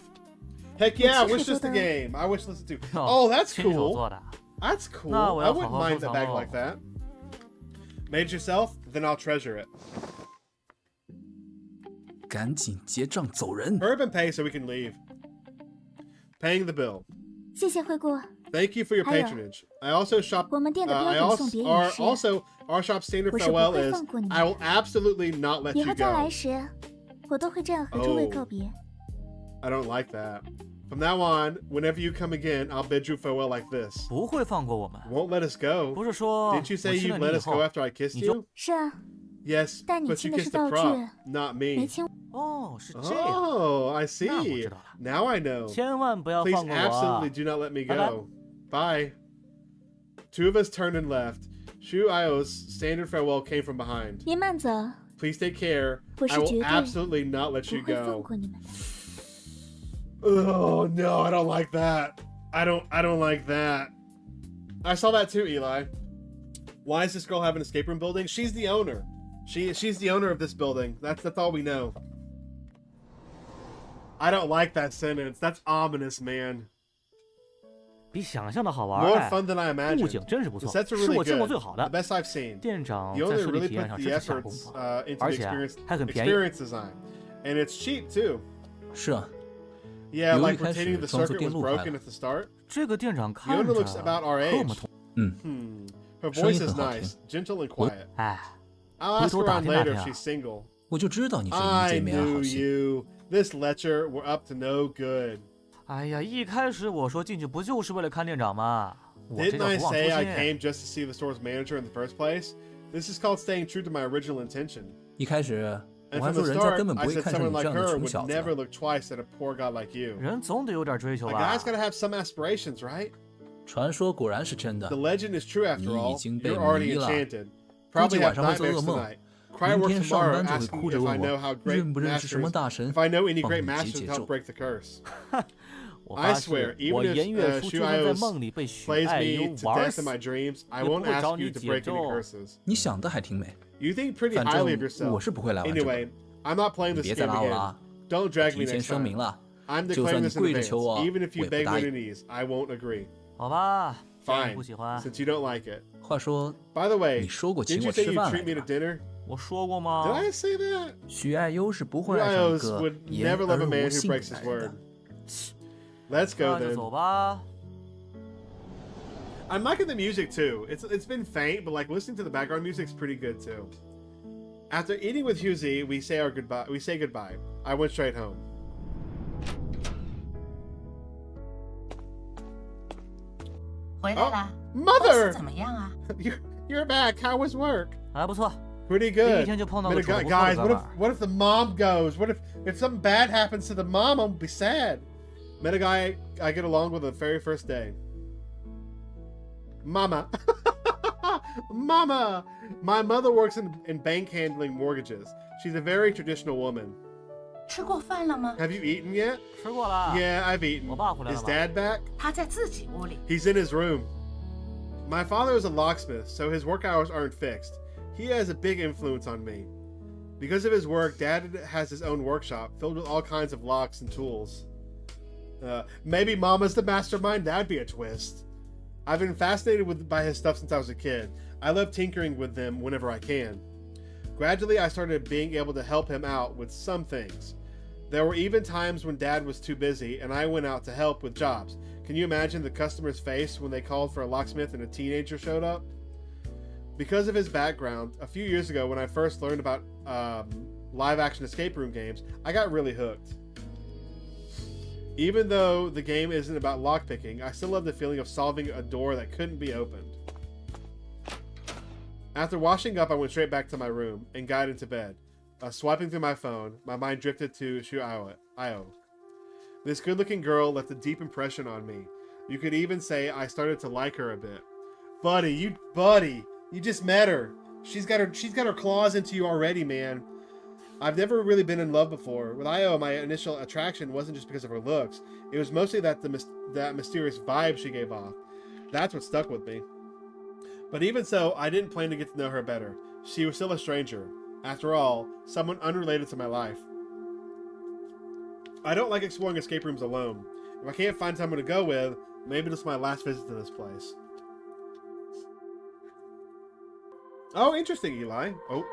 Heck yeah,
我亲
wish
手
list
做
the
的。
game. I wish list too. Oh, that's
亲手
cool.
做的。
That's cool.
那我
I
要
wouldn't
好好
mind
收
a
藏
bag
哦。
like that. Made it yourself? Then I'll treasure it.
赶紧结账走人！
Hurry up and pay so we can leave. Paying the bill.
谢谢惠顾。
Thank you for your
还有，
patronage. I also shop.
我们店的
I
标准
also
送别
our
仪式，
also our shop's standard
我是不
farewell
会
is
放过你
I will absolutely not let
以
you
后再来
go.
时，我都会这样和诸位
Oh
告别。
I don't like that. From now on, whenever you come again, I'll bid you farewell like this.
不会放过我们。
Won't let us go.
不是说
Didn't you
我
say
亲
you'd
了
let
你以
us go
后，
after I kissed
你就
you?
是啊，
Yes,
但你
but
亲
you
的是
kissed the
道
prop,
具，
not
没
me.
亲。
哦，是这样，
Oh, I
那我
see.
知道了。
Now I know.
千万不要
Please
放过我啊
absolutely！do not let me
Bye-bye.
go. Bye. Two of us turned and left. Shu Ayo's standard farewell came from behind.
您慢走，
Please take care.
我
I
是
will
绝对
absolutely not let
不
you
会放
go.
过你们。
Oh no, I don't like that. I don't like that. I saw that too, Eli. Why does this girl have an escape room building? She's the owner. She's the owner of this building. That's all we know. I don't like that sentence. That's ominous, man.
比想象的好玩
More
哎
fun than I
布
imagined.
景真是不
The
错，
sets are
是
really
我见过
good.
最好
The
的。
best I've seen.
店长
The
在
owner
设计
really
体验
put
上
the
真是下功
efforts
夫，
into the
而且
experience
还很便宜。
experience design, and it's cheap too.
是啊，
Yeah,
由一
like
开始
pretending the
装作
circuit
电
was
路坏
broken
了
at the start.
这个店长
The
看
owner
着
looks about our
和我们
age.
同，
嗯，
Her
声音
voice is
很好
nice,
听。
gentle and quiet.
哎，
I'll ask
回头
around
打听打
later
听
if
啊。
she's single.
我就知道你是一
I
介没安好
knew
心。
you. This lecher were up to no good.
哎呀，一开始我说进去不就是为了看店长吗？我这
Didn't
叫
I
不忘初
say I
心。
came just to see the store's manager in the first place? This is called staying true to my original intention.
一开始我
And
还
from
说
the
人家
start,
根本不
I
会
said
看上
someone
你这
like
样的
her
穷
would
小子
never。look twice at a poor guy like you.
人总得有点追求
A
吧
guy's？gotta have some aspirations, right?
传说果然是真的
The，legend is true after
你
all.
已经被
You're already
迷了。
enchanted.
估
Probably
计
have
晚上会做
nightmares
噩梦，
tonight. Cry at
明
work
天上
tomorrow
班就会
asking
哭着
if
问
I know
我
how great
认不认识什么
masters,
大神
if I know any
帮
great
你解
masters
解
to help
咒。
break the curse.
我
I
发
swear,
誓，我
even
颜月
if
书
Shu
就算在
Aiyoe
梦里被许
plays
爱
me
优
to
玩
death in
死，
my dreams, I
也不
won't
会
ask
找
you
你
to
解
break any
咒。
curses.
你想的还挺美，
You think pretty
反
highly
正
of yourself.
我是不会来玩这个。
Anyway, I'm not playing
你
this
别再
game
拉我了
again.
啊！
Don't
我
drag me
提前
next
声明
time.
了，
I'm
就算
declaring
你
this in
跪着
advance.
求我，
Even if
我
you
也不
beg
答
me
应
to。knees, I won't agree.
好吧，既然你
Fine,
不喜欢，
since you don't like it.
话说，
By the way,
你说过
didn't
请
you
我
say
吃
you'd
饭
treat me
来
to
着吧？
dinner?
我说过
Did
吗？
I say that?
许爱优是不会
Shu
爱上
Aiyoe
个
would
言
never
而
love a
无
man who
信的
breaks his
男人
word.
的。
Let's go
那就
then.
走吧。
I'm liking the music too. It's been faint, but like listening to the background music's pretty good too. After eating with Huzi, we say goodbye. We say goodbye. I went straight home.
回来啦，
Mother,
怎么样啊？
you're back. How was work?
还不错，
Pretty
第一
good.
天就碰到个
But
处得不错
guys,
的
what
哥
if
们儿。
what if the mom goes? What if something bad happens to the mom? I'll be sad. Met a guy I get along with the very first day. Mama. Mama. My mother works in bank handling mortgages. She's a very traditional woman.
吃过饭了吗？
Have you eaten yet?
吃过了。
Yeah, I've eaten.
我爸回来了
Is
吗？
Dad back?
他在自己屋里。
He's in his room. My father is a locksmith, so his work hours aren't fixed. He has a big influence on me. Because of his work, Dad has his own workshop filled with all kinds of locks and tools. Maybe Mama's the mastermind? That'd be a twist. I've been fascinated by his stuff since I was a kid. I love tinkering with them whenever I can. Gradually, I started being able to help him out with some things. There were even times when Dad was too busy and I went out to help with jobs. Can you imagine the customer's face when they called for a locksmith and a teenager showed up? Because of his background, a few years ago when I first learned about live-action escape room games, I got really hooked. Even though the game isn't about lockpicking, I still love the feeling of solving a door that couldn't be opened. After washing up, I went straight back to my room and got into bed. Swiping through my phone, my mind drifted to Shu Aiyoe. This good-looking girl left a deep impression on me. You could even say I started to like her a bit. Buddy, you just met her. She's got her claws into you already, man. I've never really been in love before. With Aiyoe, my initial attraction wasn't just because of her looks. It was mostly that mysterious vibe she gave off. That's what stuck with me. But even so, I didn't plan to get to know her better. She was still a stranger. After all, someone unrelated to my life. I don't like exploring escape rooms alone. If I can't find someone to go with, maybe this is my last visit to this place. Oh, interesting, Eli. Oh.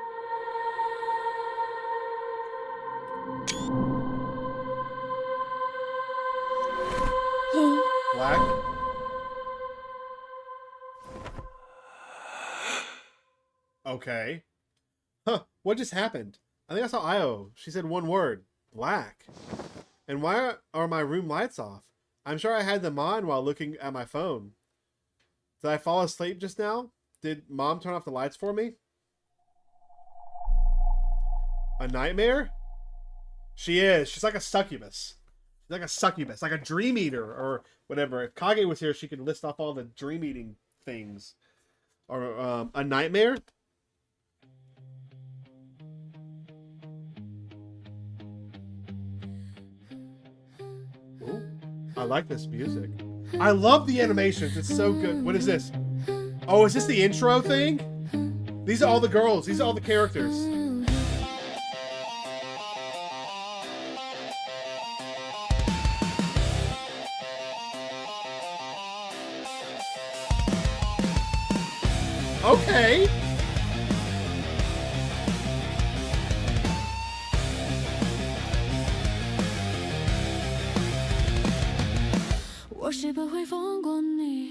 Black. Okay. Huh, what just happened? I think I saw Aiyoe. She said one word. Black. And why are my room lights off? I'm sure I had them on while looking at my phone. Did I fall asleep just now? Did Mom turn off the lights for me? A nightmare? She is. She's like a succubus. She's like a succubus. Like a dream eater or whatever. If Kage was here, she could list off all the dream eating things. Or a nightmare? Ooh, I like this music. I love the animations. It's so good. What is this? Oh, is this the intro thing? These are all the girls. These are all the characters. Okay.
我是不会放过你，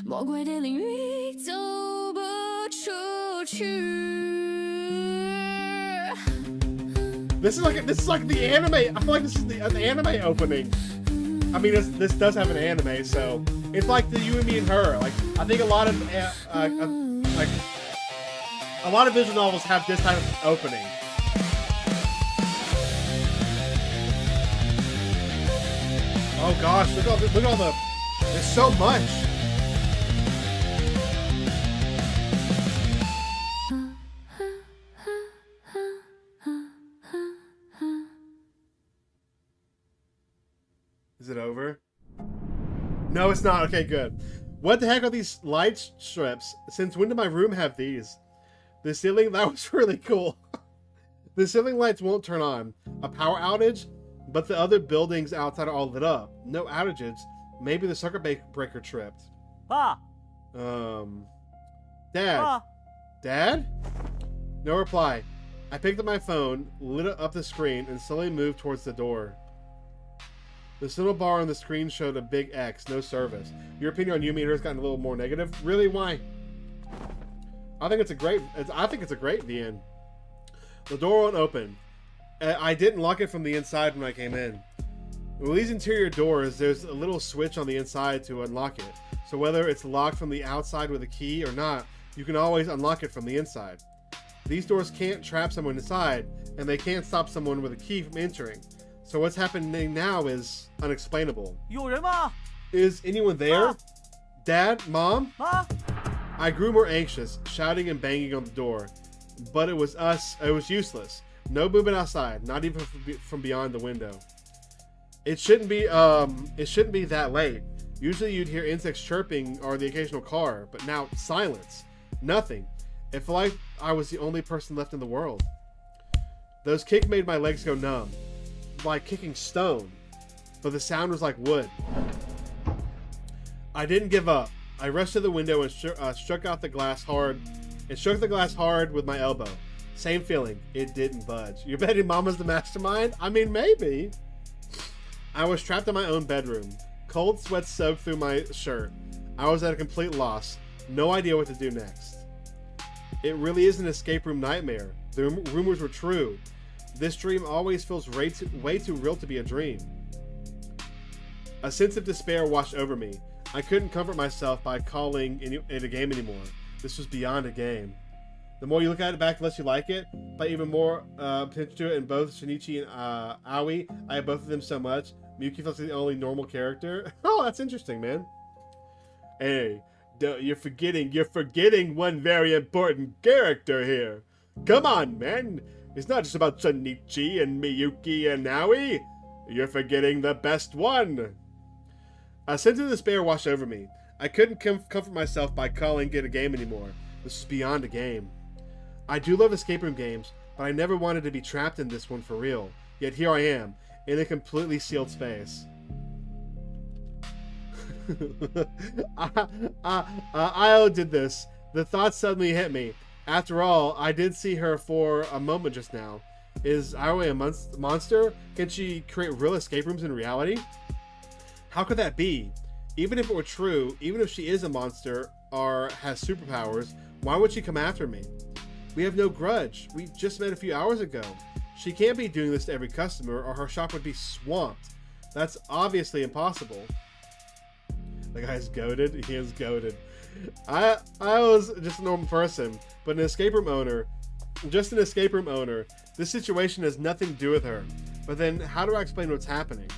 魔鬼的领域走不出去。
This is like the anime. I feel like this is the anime opening. I mean, this does have an anime, so it's like the You and Me and Her. Like I think a lot of visual novels have this type of opening. Oh gosh, look at all the. There's so much. No, it's not. Okay, good. What the heck are these light strips? Since when did my room have these? The ceiling, that was really cool. The ceiling lights won't turn on. A power outage, but the other buildings outside are all lit up. No outages. Maybe the circuit breaker tripped.
Ah,
Dad.
ah.
Dad? No reply. I picked up my phone, lit up the screen, and slowly moved towards the door. The symbol bar on the screen showed a big X, no service. Your opinion on U-meter has gotten a little more negative. Really? Why? I think it's a great VN. The door won't open. I didn't lock it from the inside when I came in. With these interior doors, there's a little switch on the inside to unlock it. So whether it's locked from the outside with a key or not, you can always unlock it from the inside. These doors can't trap someone inside, and they can't stop someone with a key from entering. So what's happening now is unexplainable.
有人吗？
Is anyone there? Dad? Mom?
啊！
I grew more anxious, shouting and banging on the door. But it was useless. No movement outside, not even from beyond the window. It shouldn't be that late. Usually you'd hear insects chirping or the occasional car, but now silence. Nothing. It felt like I was the only person left in the world. Those kicks made my legs go numb, like kicking stone, but the sound was like wood. I didn't give up. I rushed to the window and struck the glass hard with my elbow. Same feeling. It didn't budge. You're betting Mama's the mastermind? I mean, maybe. I was trapped in my own bedroom. Cold sweat soaked through my shirt. I was at a complete loss. No idea what to do next. It really is an escape room nightmare. The rumors were true. This dream always feels way too real to be a dream. A sense of despair washed over me. I couldn't comfort myself by calling it a game anymore. This was beyond a game. The more you look at it back, the less you like it. But even more potential to it in both Shinichi and Aiyoe. I have both of them so much. Miyuki feels like the only normal character. Oh, that's interesting, man. Hey, you're forgetting one very important character here. Come on, man. It's not just about Shinichi and Miyuki and Aiyoe. You're forgetting the best one. A sense of despair washed over me. I couldn't comfort myself by calling it a game anymore. This was beyond a game. I do love escape room games, but I never wanted to be trapped in this one for real. Yet here I am, in a completely sealed space. Aiyoe did this. The thought suddenly hit me. After all, I did see her for a moment just now. Is Aiyoe a monster? Can she create real escape rooms in reality? How could that be? Even if it were true, even if she is a monster or has superpowers, why would she come after me? We have no grudge. We just met a few hours ago. She can't be doing this to every customer or her shop would be swamped. That's obviously impossible. The guy's goated. He is goated. I was just a normal person, but an escape room owner. Just an escape room owner. This situation has nothing to do with her. But then how do I explain what's happening?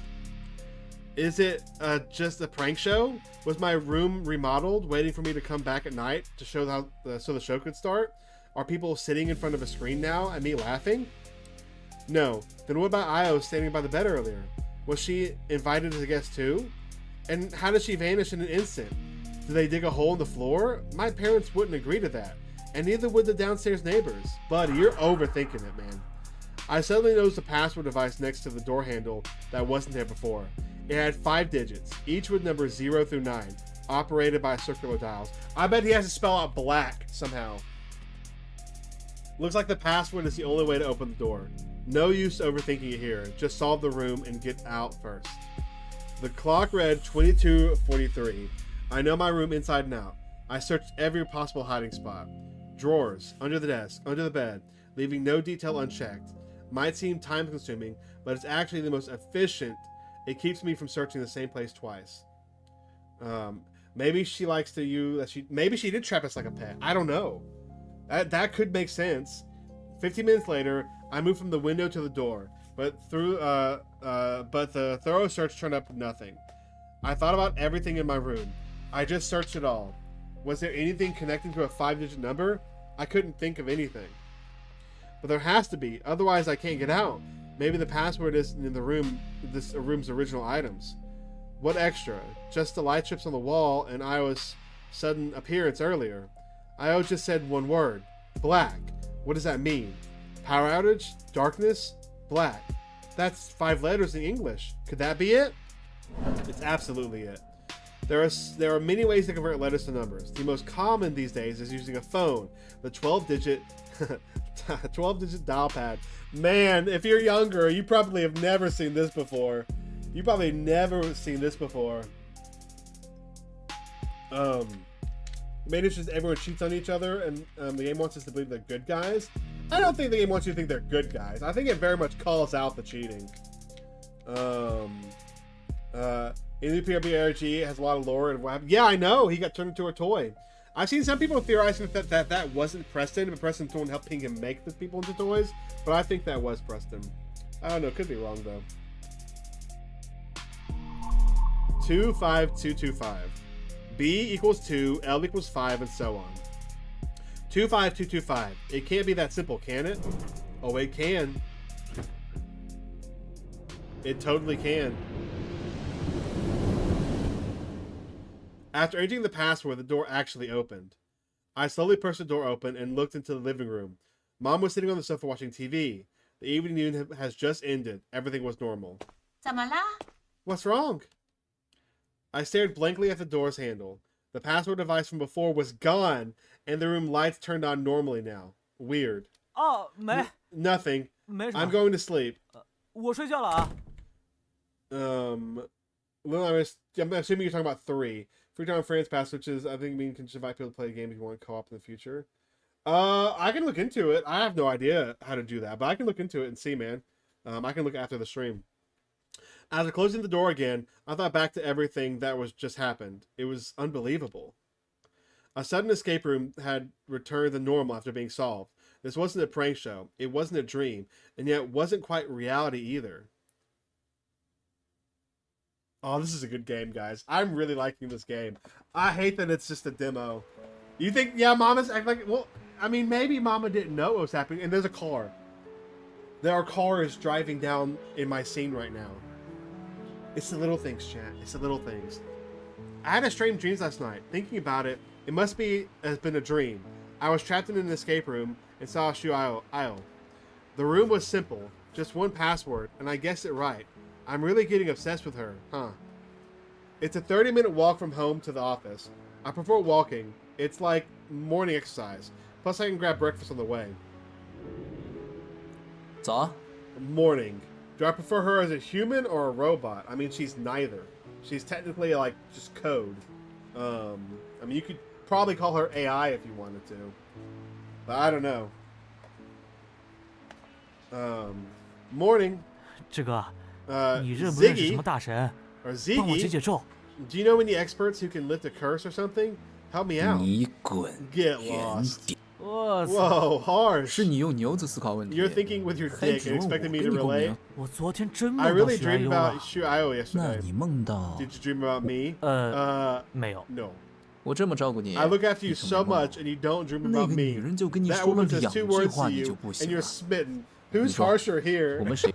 Is it just a prank show? Was my room remodeled, waiting for me to come back at night to show so the show could start? Are people sitting in front of a screen now and me laughing? No. Then what about Aiyoe standing by the bed earlier? Was she invited as a guest too? And how did she vanish in an instant? Did they dig a hole in the floor? My parents wouldn't agree to that. And neither would the downstairs neighbors. Buddy, you're overthinking it, man. I suddenly noticed a password device next to the door handle that wasn't there before. It had 5 digits, each with numbers 0 through 9, operated by circular dials. I bet he has to spell out black somehow. Looks like the password is the only way to open the door. No use overthinking it here. Just solve the room and get out first. The clock read 22:43. I know my room inside and out. I searched every possible hiding spot. Drawers, under the desk, under the bed, leaving no detail unchecked. Might seem time consuming, but it's actually the most efficient. It keeps me from searching the same place twice. Maybe she likes to use that. Maybe she did trap us like a pet. I don't know. That could make sense. 15 minutes later, I moved from the window to the door, but the thorough search turned up nothing. I thought about everything in my room. I just searched it all. Was there anything connecting to a 5-digit number? I couldn't think of anything. But there has to be, otherwise I can't get out. Maybe the password isn't in the room, this room's original items. What extra? Just the light strips on the wall and Aiyoe's sudden appearance earlier. Aiyoe just said one word. Black. What does that mean? Power outage? Darkness? Black. That's 5 letters in English. Could that be it? It's absolutely it. There are many ways to convert letters to numbers. The most common these days is using a phone. The 12-digit 12-digit dial pad. Man, if you're younger, you probably have never seen this before. You probably never seen this before. Maybe it's just everyone cheats on each other and the game wants us to believe they're good guys. I don't think the game wants you to think they're good guys. I think it very much calls out the cheating. In the PRBRG has a lot of lore and what happened. Yeah, I know. He got turned into a toy. I've seen some people theorizing that wasn't Preston, but Preston's the one helping him make the people into toys. But I think that was Preston. I don't know. Could be wrong though. 25225. B equals 2, L equals 5, and so on. 25225. It can't be that simple, can it? Oh, it can. It totally can. After entering the password, the door actually opened. I slowly pushed the door open and looked into the living room. Mom was sitting on the sofa watching TV. The evening has just ended. Everything was normal.
怎么啦？
What's wrong? I stared blankly at the door's handle. The password device from before was gone, and the room lights turned on normally now. Weird.
哦，没
Nothing.
没什
I'm
么，
going to sleep.
我睡觉了啊。
Well, I'm assuming you're talking about 3. Free time friends pass, which is, I think, mean can just invite people to play a game if you want to co-op in the future. I can look into it. I have no idea how to do that, but I can look into it and see, man. I can look after the stream. After closing the door again, I thought back to everything that was just happened. It was unbelievable. A sudden escape room had returned to normal after being solved. This wasn't a prank show. It wasn't a dream, and yet wasn't quite reality either. Oh, this is a good game, guys. I'm really liking this game. I hate that it's just a demo. You think, yeah, Mama's acting like, well, I mean, maybe Mama didn't know what was happening. And there's a car. There are cars driving down in my scene right now. It's the little things, chat. It's the little things. I had a strange dreams last night. Thinking about it, it must has been a dream. I was trapped in an escape room and saw a shoe aisle. The room was simple. Just one password, and I guessed it right. I'm really getting obsessed with her, huh? It's a 30-minute walk from home to the office. I prefer walking. It's like morning exercise. Plus, I can grab breakfast on the way.
早啊，
Morning. Do I prefer her as a human or a robot? I mean, she's neither. She's technically like just code. I mean, you could probably call her AI if you wanted to, but I don't know. Morning.
志哥，你认不认识什
Ziggy
么大神？
or
帮我解
Ziggy.
解咒。
Do you know any experts who can lift a curse or something? Help me out.
你滚
Get
远
lost.
点！
我操！
Whoa, harsh.
是你用牛子思考问题。
You're thinking with your
还
dick
指
and
望我
expecting
给
me
你
to
共
relate?
鸣？
我昨天真
I
梦到
really
许
dreamed
爱优
about
了。
Shu Aiyoe
那
yesterday.
你梦到
Did you dream about me?
没有。
No.
我这么照顾你，
I look after you
你可
so
没梦
much and you don't dream
那
about
个女
me.
人就跟你
That
说了
woman
两
says
句
two words
话，
to
你
you
就不
and
行
you're
了。
smitten. Who's
你说
harsher
我
here?
们谁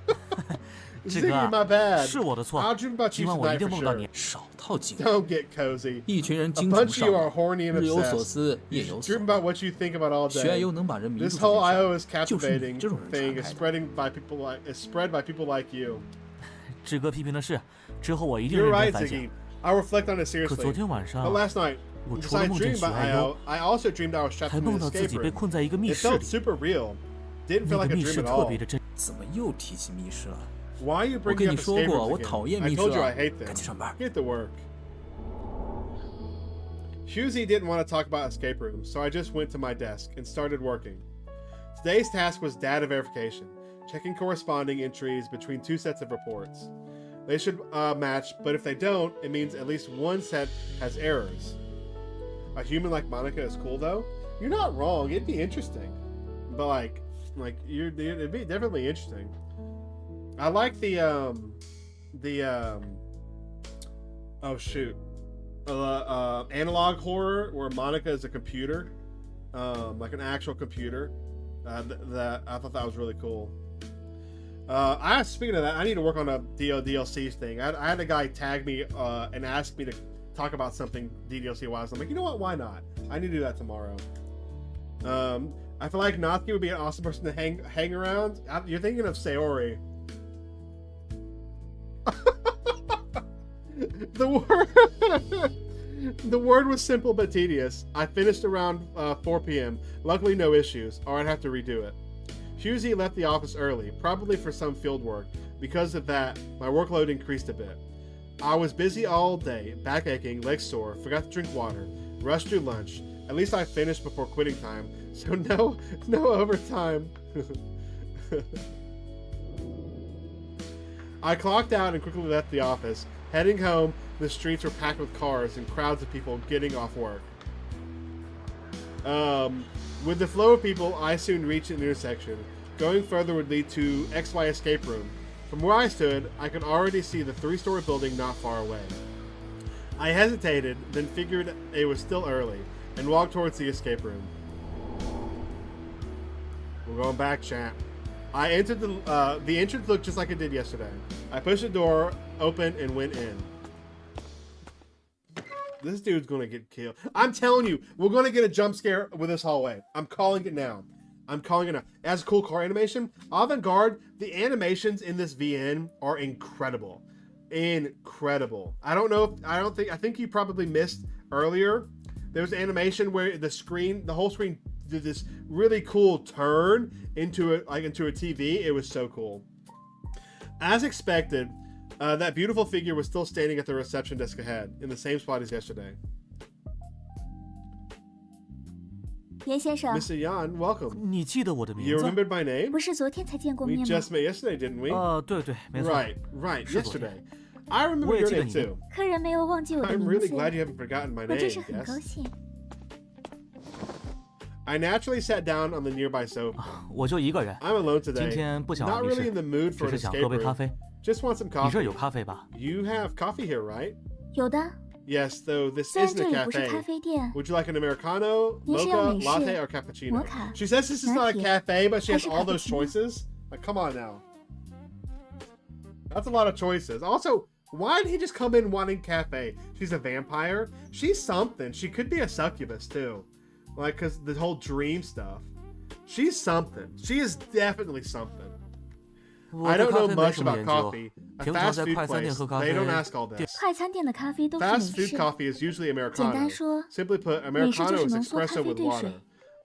志
Ziggy,
哥
my bad.
是我的错
I'll dream about
今
you
晚我一
tonight
定
for
梦到
sure.
你。
少套近乎？
Don't get cozy.
一群人
A
精虫
bunch
上
of you are
脑，
horny and
日有所
obsessed.
思，
You
夜有
dream
所
about
梦。
what you think about all
徐爱
day.
优能把人迷住
This
这
whole
件
IO
事
is
就是你
captivating
这种人
thing
传
is
开的。
spread by people like you.
志哥批评的是，之后我一定
You're
认
right,
真反省
Ziggy.。I'll reflect on it
可昨
seriously.
天晚
But
上，
last night,
我
because
除了
I
梦见
dreamed
许
about
爱优，
IO, I also dreamed I was trapped
还
in
梦
an
到自
escape
己被
room.
困在一个密
It
室
felt
里，
super real. Didn't feel
那
like
个
a
密
dream
室
at
特
all.
别的真。
怎么又提起密室了？
Why are you
我
bringing
跟
up
你说
escape
过，
rooms
我
again?
讨厌
I
密室
told you
啊
I！hate
赶
them.
紧上班。
Get to work. Husey didn't want to talk about escape rooms, so I just went to my desk and started working. Today's task was data verification, checking corresponding entries between 2 sets of reports. They should match, but if they don't, it means at least one set has errors. A human like Monica is cool though. You're not wrong. It'd be interesting, but it'd be definitely interesting. I like the oh shoot, analog horror where Monica is a computer, like an actual computer. That I thought that was really cool. Speaking of that, I need to work on a DLC thing. I had a guy tag me and ask me to talk about something DLC wise. I'm like, you know what? Why not? I need to do that tomorrow. I feel like Natsuki would be an awesome person to hang around. You're thinking of Sayori. The word was simple but tedious. I finished around 4 p.m. Luckily, no issues, or I'd have to redo it. Husey left the office early, probably for some field work. Because of that, my workload increased a bit. I was busy all day, back aching, legs sore, forgot to drink water, rushed through lunch. At least I finished before quitting time, so no overtime. I clocked out and quickly left the office. Heading home, the streets were packed with cars and crowds of people getting off work. With the flow of people, I soon reached an intersection. Going further would lead to XY escape room. From where I stood, I could already see the 3-story building not far away. I hesitated, then figured it was still early, and walked towards the escape room. We're going back, chat. I entered the entrance looked just like it did yesterday. I pushed the door open and went in. This dude's gonna get killed. I'm telling you, we're gonna get a jump scare with this hallway. I'm calling it now. I'm calling it now. It has a cool car animation. Avant-garde, the animations in this VN are incredible. Incredible. I think you probably missed earlier. There was an animation where the whole screen did this really cool turn into a TV. It was so cool. As expected, that beautiful figure was still standing at the reception desk ahead, in the same spot as yesterday.
严先生，
Mr. Yan, welcome.
你记得我的名
You
字？
remembered my name?
不是昨天才见过
We
面吗？
just met yesterday, didn't we?
对，没错。
Right,
是昨天。
yesterday. I remember
我也
your
记得
name
你的。
too.
客人没有忘记我的
I'm
名
really
字，
glad you haven't forgotten my
我
name.
真是很
Yes.
高兴。
I naturally sat down on the nearby sofa.
我就一个人，
I'm alone
今
today.
天不想
Not
玩密
really in
室，
the mood for
只
an
是想
escape
喝杯咖
room.
啡。
Just want some
你这儿
coffee.
有咖啡吧？
You have coffee here, right?
有的，
Yes, though this
虽然
isn't
这
a
里不是咖
cafe.
啡店，
Would you like an Americano,
您是要
mocha,
美式
latte, or cappuccino?
摩卡
She says this is not a
拿铁
cafe, but she
还
has
是
all those
卡布奇诺？
choices. Like, come on now. That's a lot of choices. Also, why did he just come in wanting cafe? She's a vampire? She's something. She could be a succubus, too. Like, because the whole dream stuff. She's something. She is definitely something.
我
I
对
don't
咖
know
啡没
much
什么
about
研究，
coffee. A
平常
fast
在
food
快餐店
place,
喝咖啡
they don't ask all this.
快餐店的咖啡都是美
Fast food
式，
coffee is usually
简
Americano.
单说，
Simply put,
美式
Americano
就是
is
浓缩咖
espresso
啡
with
兑
water.
水，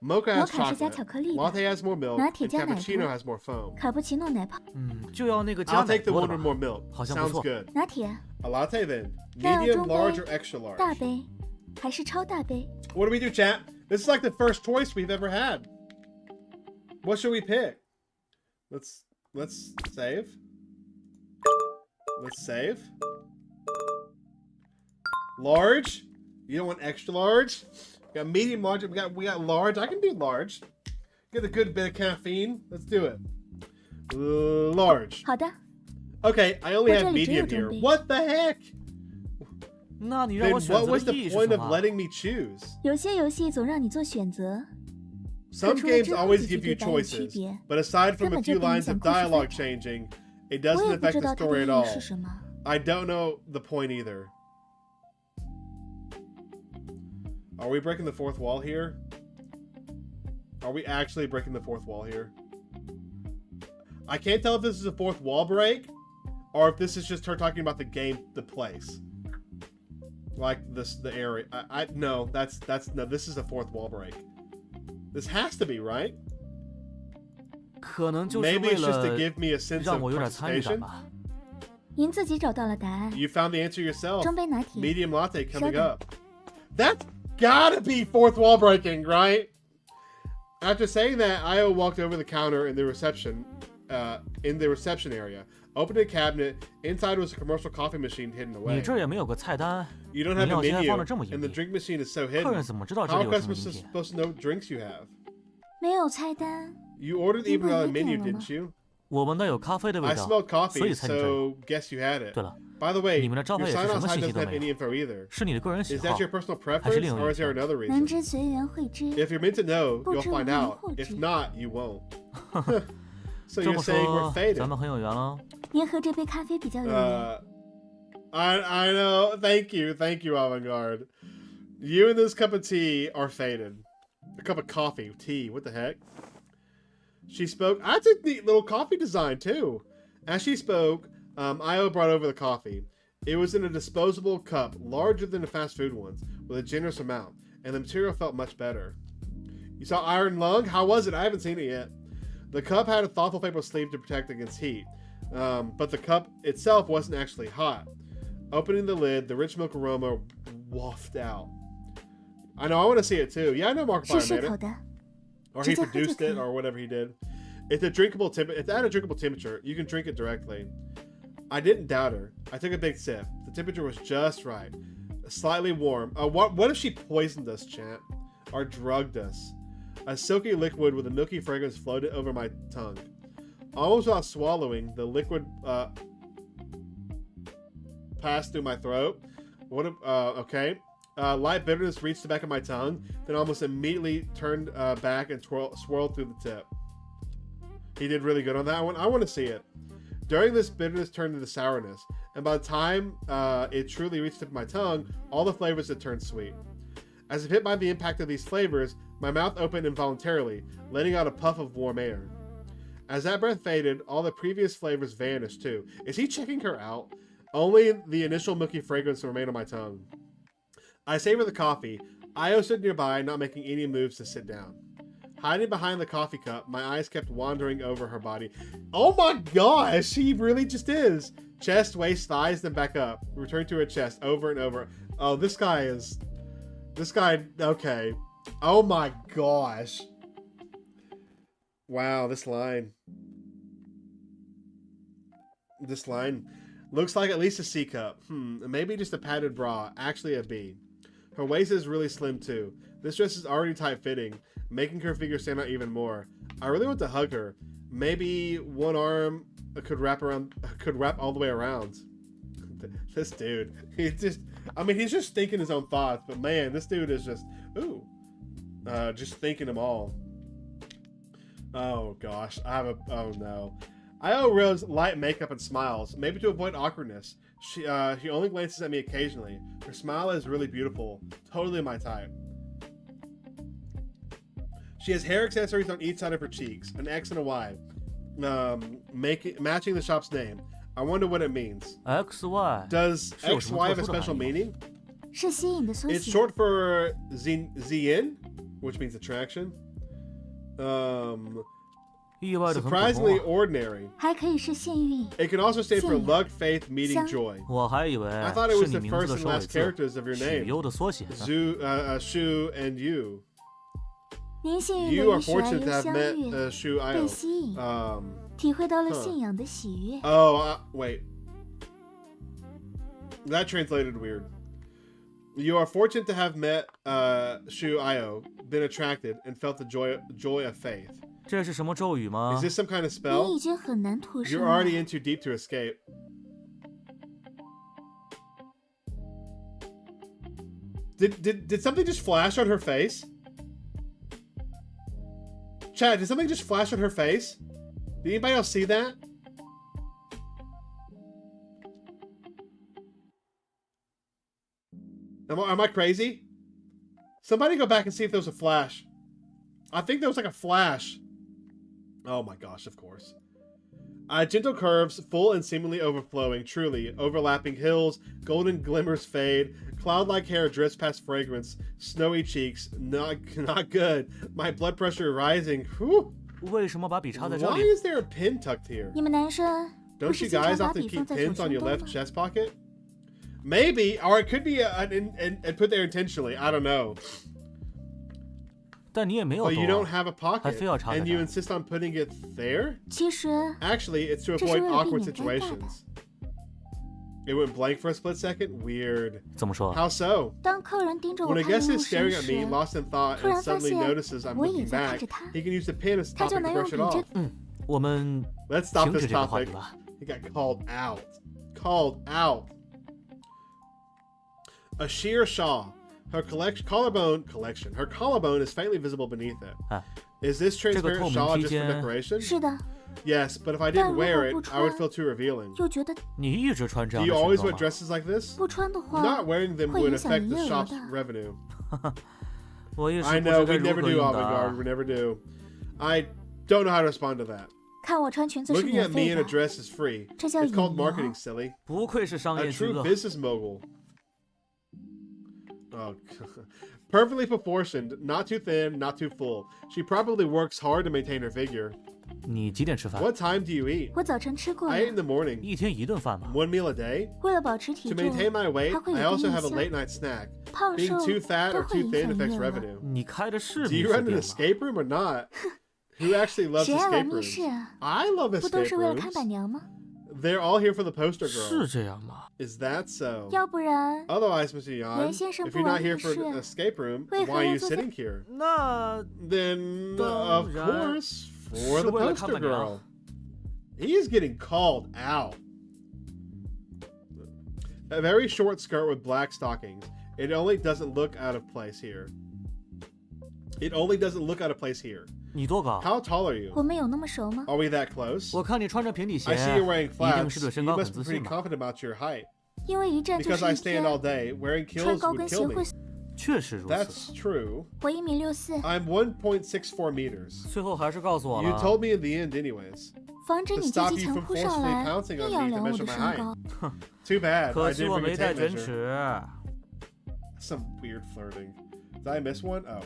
Mocha
摩
has
卡是加
chocolate.
巧克力的，
Latte has more milk.
拿铁
And
加奶
cappuccino
泡
has more foam.
卡布奇诺奶泡，
就要那个加
I'll
奶
take the
多
one
的
with
吧
more milk.
好像不
Sounds
错。
good.
拿铁
A latte then.
那要
Medium,
中杯
large, or extra
大
large?
杯还是超大杯？
What do we do, chat? This is like the first choice we've ever had. What should we pick? Let's save. Let's save. Large? You don't want extra large? We got medium, large. We got large. I can do large. Get a good bit of caffeine. Let's do it. Large.
好的，
Okay, I only have
我这里只有
medium here.
中杯。
What the heck?
那你让
Then
我选
what
择
was
的
the
意义是
point
什
of
么？
letting me choose?
有些游戏总让你做选择，
Some
可除了
games
之后
always
几句
give you
对白有区
choices,
别，
but aside from
根
a
本就
few
不影
lines
响
of
故事发
dialogue
展。
changing, it
我
doesn't
也不
affect
知
the
道它的
story
意
at
义
all.
是什么。
I don't know the point either. Are we breaking the fourth wall here? Are we actually breaking the fourth wall here? I can't tell if this is a fourth wall break, or if this is just her talking about the game, the place. Like this, the area. No, no, this is a fourth wall break. This has to be, right?
可能就是
Maybe
为
it's just to
了
give me a sense
让
of
我有点参与感
participation.
吧。
您自己找到了答案，
You found the answer yourself.
中杯拿铁。
Medium latte coming
Sugar.
up. That's gotta be fourth wall breaking, right? After saying that, Aiyoe walked over the counter in the reception area, opened a cabinet. Inside was a commercial coffee machine hidden
你
away.
这儿也没有个菜单，
You don't
饮
have a
料机还
menu,
放得这么隐
and the
蔽，
drink machine is so
客人
hidden.
怎么知道这
How
里
are
有什么
customers
饮品？
supposed to know what drinks you have?
没有菜单，
You ordered even
你不
on a
一定
menu,
了吗？
didn't you?
我闻到有咖啡的味
I
道，
smelled
所以
coffee,
猜你这儿有。
so guess you had it.
对了，
By the way,
你们的招
your
牌也
sign
是什
on
么
sign
信息
doesn't
都
have
没
any
有，
info either.
是你的个人喜
Is
好
that。your personal
还是
preference,
另有
or
一
is there
条？
another
能
reason?
知随缘会知，
If you're meant to know,
不
you'll
知无
find
人
out.
获
If
知。
not, you won't. So
这
you're
么
saying we're
说，
faded?
咱们很有缘喽。
您和这杯咖啡比较有缘。
I know. Thank you, Avant-Garde. You and this cup of tea are faded. A cup of coffee, tea. What the heck? She spoke. That's a neat little coffee design too. As she spoke, Aiyoe brought over the coffee. It was in a disposable cup, larger than the fast food ones, with a generous amount, and the material felt much better. You saw Iron Lung? How was it? I haven't seen it yet. The cup had a thoughtful paper sleeve to protect against heat, but the cup itself wasn't actually hot. Opening the lid, the rich milk aroma wafted out. I know, I want to see it too. Yeah, I know
是
Markiplier
适
made
口
it.
的，
Or he
直接喝就
produced
可以。
it, or whatever he did. It's a drinkable it's at a drinkable temperature. You can drink it directly. I didn't doubt her. I took a big sip. The temperature was just right. Slightly warm. What if she poisoned us, champ? Or drugged us? A silky liquid with a milky fragrance floated over my tongue. Almost without swallowing, the liquid passed through my throat. Okay. Light bitterness reached the back of my tongue, then almost immediately turned back and swirled through the tip. He did really good on that one. I want to see it. During this, bitterness turned into sourness, and by the time it truly reached the tip of my tongue, all the flavors had turned sweet. As if hit by the impact of these flavors, my mouth opened involuntarily, letting out a puff of warm air. As that breath faded, all the previous flavors vanished too. Is he checking her out? Only the initial milky fragrance remained on my tongue. I savored the coffee. Aiyoe stood nearby, not making any moves to sit down. Hiding behind the coffee cup, my eyes kept wandering over her body. Oh my gosh, she really just is. Chest, waist, thighs, then back up. Return to her chest over and over. Oh, this guy, okay. Oh my gosh. Wow, this line. This line looks like at least a C cup. Maybe just a padded bra. Actually a B. Her waist is really slim too. This dress is already tight-fitting, making her figure stand out even more. I really want to hug her. Maybe one arm could wrap all the way around. This dude, he's just thinking his own thoughts, but man, this dude is just, just thinking them all. Oh gosh, oh no. Aiyoe wears light makeup and smiles, maybe to avoid awkwardness. She only glances at me occasionally. Her smile is really beautiful, totally my type. She has hair accessories on each side of her cheeks, an X and a Y, matching the shop's name. I wonder what it means.
XY
Does XY have a special meaning?
是吸引的缩
It's
写。
short for Zien, which means attraction.
意外的很普
Surprisingly
通啊。
ordinary.
还可以是幸运。
It can also stand for
信仰
luck, faith, meeting,
相
joy.
我还以为
I thought it
是
was
你
the
名字
first
的
and
首尾
last
字，
characters of your
许
name.
攸的缩写呢。
Shu and you.
您幸运
You
的
are
与许
fortunate to
爱
have
相
met
遇，
Shu
被
Aiyoe.
吸引，体会到了信仰的喜悦。
Wait. That translated weird. You are fortunate to have met Shu Aiyoe, been attracted, and felt the joy of faith.
这是什么咒语吗
Is？this some kind of
你
spell?
已经很难脱身
You're
了。
already in too deep to escape. Did something just flash on her face? Chad, did something just flash on her face? Did anybody else see that? Am I crazy? Somebody go back and see if there was a flash. I think there was like a flash. Oh my gosh, of course. Gentle curves, full and seemingly overflowing, truly. Overlapping hills, golden glimmers fade, cloud-like hair drifts past fragrance, snowy cheeks, not good. My blood pressure rising. Whew.
为什么把笔插在这
Why
里？
is there a pin tucked here?
你们男生不
Don't
是
you
经常
guys
把
often
笔
keep
放在手
pins on
胸
your
兜
left
吗？
chest pocket? Maybe, or it could be and put there intentionally. I don't know.
但你也没有
But
兜
you don't
啊。
have a pocket,
还非要插在
and you
这儿。
insist on putting it there?
其实
Actually, it's to
这是
avoid
为了避
awkward
免尴尬的。
situations. It went blank for a split second? Weird.
怎么说？
How so?
当客人盯着
When
我
a
看
guest
入
is
神
staring at me,
时，
lost in thought,
突
and
然发
suddenly
现
notices I'm
我也
looking
在看
back,
着他，
he can use the pin to
他
stop
就
and
能
to
用
brush
笔
it
这
off.
我们
Let's stop
停止
this
这个话
topic.
题吧。
He got called out. Called out. A sheer shawl. Her collarbone is faintly visible beneath it.
哎，
Is this
这个
transparent
透明
shawl
披
just for
肩
decoration?
是的，
Yes, but if I
但
didn't
如果
wear
不
it, I would
穿
feel too revealing.
又觉得
你一直穿这
Do
样的
you always
裙
wear
装吗？
dresses like this?
不穿的话
Not wearing them
会
would
影响
affect
营
the
业额
shop's
的。
revenue.
我一时
I
不
know,
知该
we
如
never
何
do
应
avant-garde. We
答。
never do. I don't know how to respond to that.
看我穿裙子是
Looking
免
at me
费
in a
的，
dress is free.
这叫
It's
引
called
流。
marketing, silly.
不愧是商
A
业巨
true
鳄。
business mogul. Oh, perfectly proportioned, not too thin, not too full. She probably works hard to maintain her figure.
你几点吃饭？
What time do you eat?
我早晨吃过
I eat in
了，
the morning.
一天一顿饭吗？
One meal a day.
为了保持体
To
重，
maintain my weight,
还会
I
有
also
个
have a
印
late
象，
night snack.
胖
Being
瘦
too fat
都
or
会
too
影
thin
响营
affects
业额。
revenue.
你开的是
Do
密
you
室
run an
店吗？
escape room or not? Who actually loves
谁爱玩
escape
密
rooms?
室啊？
I love
不都
escape
是为了看
rooms.
板娘吗？
They're all here for the poster
是
girl.
这样吗？
Is that so?
要不然
Otherwise, Mr. Yan,
袁先生
if
不
you're
玩
not here
密
for
室，
an escape room,
为何
why are
要
you
坐在
sitting here?
那
Then,
当
of
然
course, for
是
the
为了看
poster
板娘。
girl. He is getting called out. A very short skirt with black stockings. It only doesn't look out of place here. It only doesn't look out of place here.
你多高？
How tall are you?
我们有那么熟吗？
Are we that close?
我看你穿着平底鞋，
I see you're wearing
一定
flats.
是对身
You
高很
must be
自
pretty
信吧？
confident about your height.
因为一站就
Because
是
I
一
stand all
天，
day. Wearing
穿
kills
高
would
跟鞋
kill
会
me.。
确实如此。
That's true.
我1.64米，
I'm 1.64 meters.
最后还是告诉我
You
了。
told me in the end, anyways.
防止
To
你借
stop
机
you
强
from
扑上
forcefully
来，
pouncing
硬
on
要
me
量
to
我
measure
的
my
身
height.
高。
Too bad.
可
I
惜
didn't
我
bring a
没带
tape
卷
measure.
尺。
Some weird flirting. Did I miss one? Oh.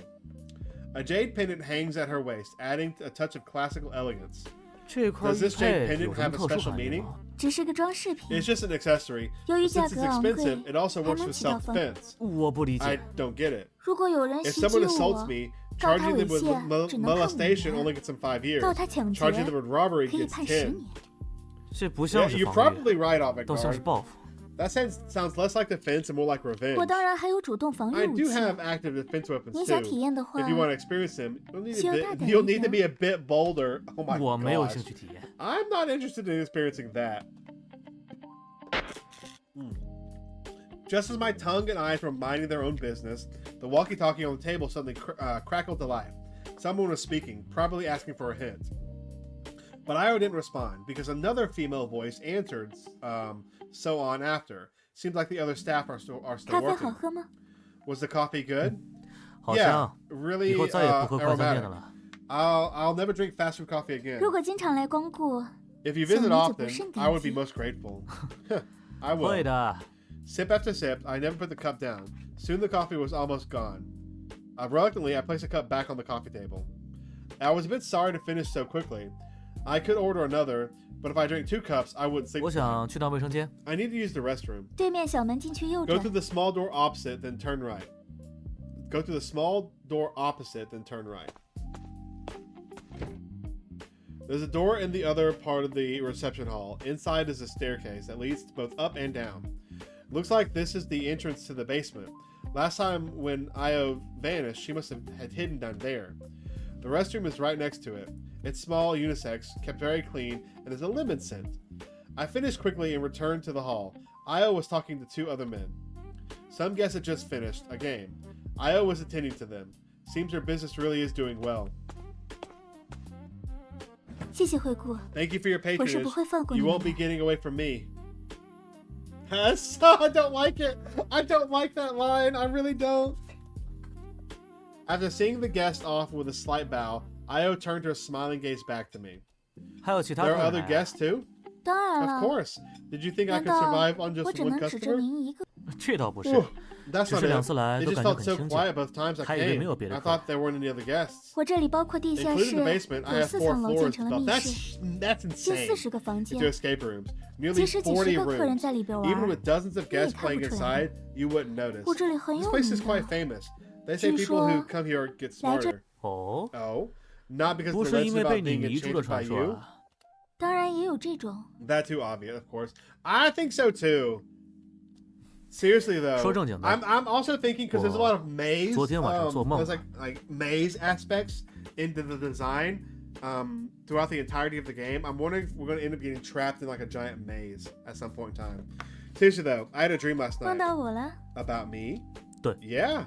A jade pendant hangs at her waist, adding a touch of classical elegance.
这块
Does
玉
this jade
佩
pendant
有什么
have a
特殊
special
含义
meaning?
吗？
只是个装饰品，
It's just an accessory.
由于
But
价
since
格
it's
昂贵，
expensive, it also
还
works
能
for
起到防。
self-defense.
我不理
I
解。
don't get it.
如果有人
If
袭击
someone assaults
我，
me,
告他
charging
猥
them with
亵只能判5
molestation
年，
only gets them 5 years.
告他抢劫
Charging them with robbery
可以
gets
判10
10.
年。
这不
Yeah,
像是
you're
防御，
probably right,
倒像是
Avant-garde.
报复。
That sounds less like defense and more like revenge.
我当然还有主动防
I
御武
do
器。
have active defense weapons
你想
too.
体验的话
If you want to experience them,
需要大胆一
you'll need
点。
to be a bit bolder. Oh my
我没有
gosh.
兴趣体验。
I'm not interested in experiencing that. Just as my tongue and eyes were minding their own business, the walkie-talkie on the table suddenly crackled to life. Someone was speaking, probably asking for a hint. But Aiyoe didn't respond because another female voice answered, so on after. Seems like the other staff are still
咖啡好
working.
喝吗？
Was the coffee good?
好
Yeah,
香，
really
以后再也不喝快餐店
aromatic.
的了。
I'll never drink fast food coffee again.
如果经常来光顾，
If you
小
visit
女子
often,
不甚
I would
感
be
激。
most grateful. I
会
will.
的，
Sip after sip, I never put the cup down. Soon the coffee was almost gone. Reluctantly, I placed the cup back on the coffee table. I was a bit sorry to finish so quickly. I could order another, but if I drank 2 cups, I wouldn't sleep.
我想去趟卫生间。
I need to use the restroom.
对面小门进去右
Go
转
through，the small door opposite, then turn right. Go through the small door opposite, then turn right. There's a door in the other part of the reception hall. Inside is a staircase that leads both up and down. Looks like this is the entrance to the basement. Last time when Aiyoe vanished, she must have had hidden down there. The restroom is right next to it. It's small, unisex, kept very clean, and there's a lemon scent. I finished quickly and returned to the hall. Aiyoe was talking to 2 other men. Some guests had just finished a game. Aiyoe was attending to them. Seems her business really is doing well.
谢谢惠顾，
Thank you for your
我是
patronage.
不会放过你
You
的
won't be getting away from me. I don't like it. I don't like that line. I really don't. After seeing the guest off with a slight bow, Aiyoe turned her smiling gaze back to me.
还有其他
There
客
are
人
other
来啊
guests too?
当然
Of
了，
course. Did you think I
难
could
道
survive on
我
just
只
one
能指着
customer?
您一个？
这倒不是，
Ooh, that's
只
not
是两
it.
次来
It
都
just
感觉
felt
很
so
亲
quiet
切。
both times I
还以为
came.
没有别的
I
客。
thought there weren't any other guests.
我这里包括地下
Including
室，
the basement, I
有
have
4
4
层楼建
floors
成了
built.
密室，
That's
近
insane.
40个房
Into
间，
escape rooms.
即
Nearly
使几
40
十个客人
rooms.
在里边
Even
玩，
with dozens of
你也
guests
看
playing
不出来
inside, you wouldn't notice.
我这里很
This
有
place
名
is quite
的。
famous. They say
据
people who
说
come here get
来这
smarter.
哦，
Oh, not because
不
the
是因
legend
为被
about
你
being
迷住的
enchanted by
传说
you.
啊。
当然也有这种，
That too obvious, of course. I think so too. Seriously though,
说正经的。
I'm also thinking because there's a lot of maze.
昨天晚上做梦
there's like maze aspects into the design throughout the entirety of the game. I'm wondering if we're going to end up getting trapped in like a giant maze at some point in time. Seriously though, I had a dream last
梦
night
到我了。
about me.
对。
Yeah.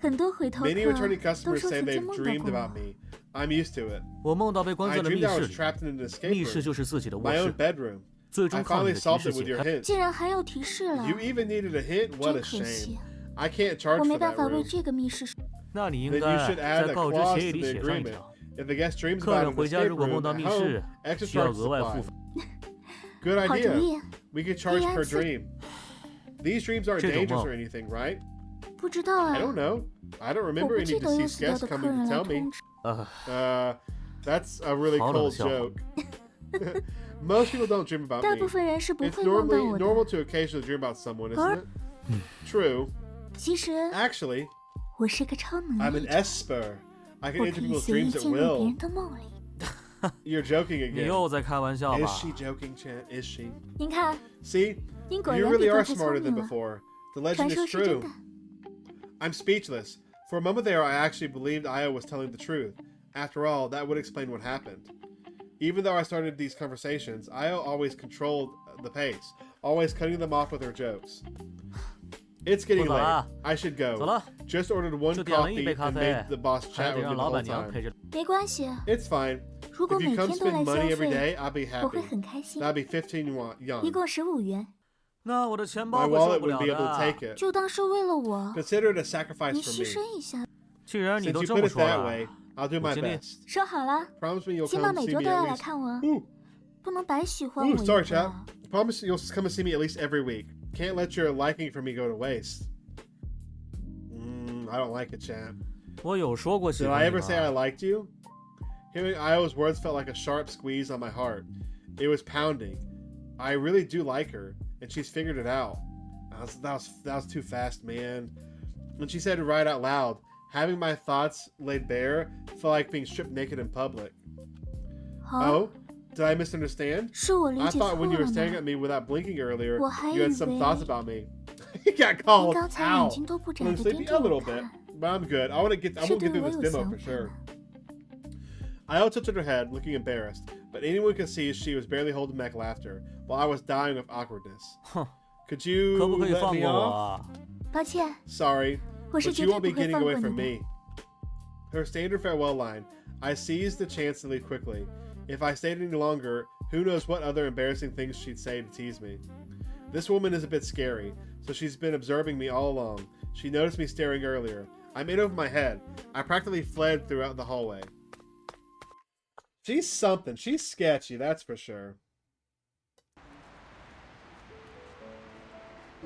很多回头客
Many returning
都
customers
说
say
曾经
they've
梦到
dreamed
过
about
我。
me. I'm used to it.
我梦到被关
I
在了
dreamed
密
I
室
was
里，
trapped in an escape
密室
room.
就是自己的卧
My own
室。
bedroom.
最
I
终靠你
finally
的提
solved
示
it with
解
your
开。
hints.
竟然还有提示了，
You even needed a hint? What
真
a
可
shame.
惜，
I can't
我
charge
没
for
办
that
法为
room.
这个密室。
那你应
Then you
该
should add
在
a
告知
clause
协议
to
里
the
写上一
agreement.
条：
If the guest dreams
客
about
人
an
回家
escape
如果梦
room
到
at
密
home,
室，
extra
需要
charge
额外付
supplied.
费。
Good
好主
idea.
意，
We could charge per
第二次。
dream. These dreams aren't
这种
dangerous
梦。
or anything, right?
不知道啊
I，don't know. I don't
我
remember
不
any
记得有
deceased
死掉
guests
的客
coming
人
to
来
tell me.
通知。
That's a really
好冷
cold
笑话。
joke. Most people don't dream about
大
me.
部分人是不
It's
会梦到
normally
我的。
normal to occasionally dream about someone, isn't it? True.
其实
Actually,
我是个超能
I'm
力
an
者，
esper. I can
我
enter
可以
people's
随意
dreams at
进入别
will.
人的梦里。
You're joking
你
again.
又在开玩笑
Is
吧？
she joking, Chan? Is she?
您看，
See?
您果
You
然
really
比
are
刚才聪
smarter than
明了。
before. The
传
legend
说
is
是真
true.
的。
I'm speechless. For a moment there, I actually believed Aiyoe was telling the truth. After all, that would explain what happened. Even though I started these conversations, Aiyoe always controlled the pace, always cutting them off with her jokes. It's getting
不早
late.
了，
I should
走
go.
了，
Just ordered one
就点了
coffee
一杯咖
and
啡
made the boss
还
chat
得
with me
让
the
老
whole
板娘
time.
陪着。
没关系，
It's fine.
如果
If
每
you come
天都来
spend
消
money every
费，
day, I'll be
我会
happy.
很开心。
That'll be 15
一
yuan.
共15元，
那我的钱
My
包会受
wallet
不了
wouldn't be able to
的。
take it.
就当是为了我，
Consider it a sacrifice
您
for
牺
me.
牲一下。
既然你
Since
都
you
这
put
么
it
说
that
了，
way, I'll do my
我尽力。
best.
说好了，
Promise me you'll
起码
come
每
see
周
me
都要
at
来
least.
看我，
Ooh,
不能白喜欢
ooh,
我一
sorry,
个
chap. Promise you'll come and see me at least every week. Can't let your liking for me go to waste. I don't like it, champ.
我有说过喜
Did
欢
I
你
ever say I
吗？
liked you? Hearing Io's words felt like a sharp squeeze on my heart. It was pounding. I really do like her, and she's figured it out. That was too fast, man. When she said it right out loud, having my thoughts laid bare felt like being stripped naked in public.
好，
Oh? Did I misunderstand?
是我理
I
解错
thought when you
了
were staring
呢。
at me without blinking earlier,
我还
you had
以
some
为
thoughts about me. He got
您
called
刚才眼
out.
睛都不
I'm
眨的
sleepy
盯
a
着我
little bit,
看，
but I'm good. I won't
是
get
对
through
我
this
有
demo
想
for
法
sure.
的。
Io tilted her head, looking embarrassed, but anyone could see she was barely holding back laughter, while I was dying of awkwardness.
哼，
Could you
可不可以
let
放
me
过我
off?
啊？
抱歉，
Sorry,
我是
but
绝
you
对
won't
不
be
会
getting
放
away
过
from
你的。
me. Her standard farewell line. I seized the chance to leave quickly. If I stayed any longer, who knows what other embarrassing things she'd say to tease me. This woman is a bit scary, so she's been observing me all along. She noticed me staring earlier. I'm in over my head. I practically fled throughout the hallway. She's something. She's sketchy, that's for sure.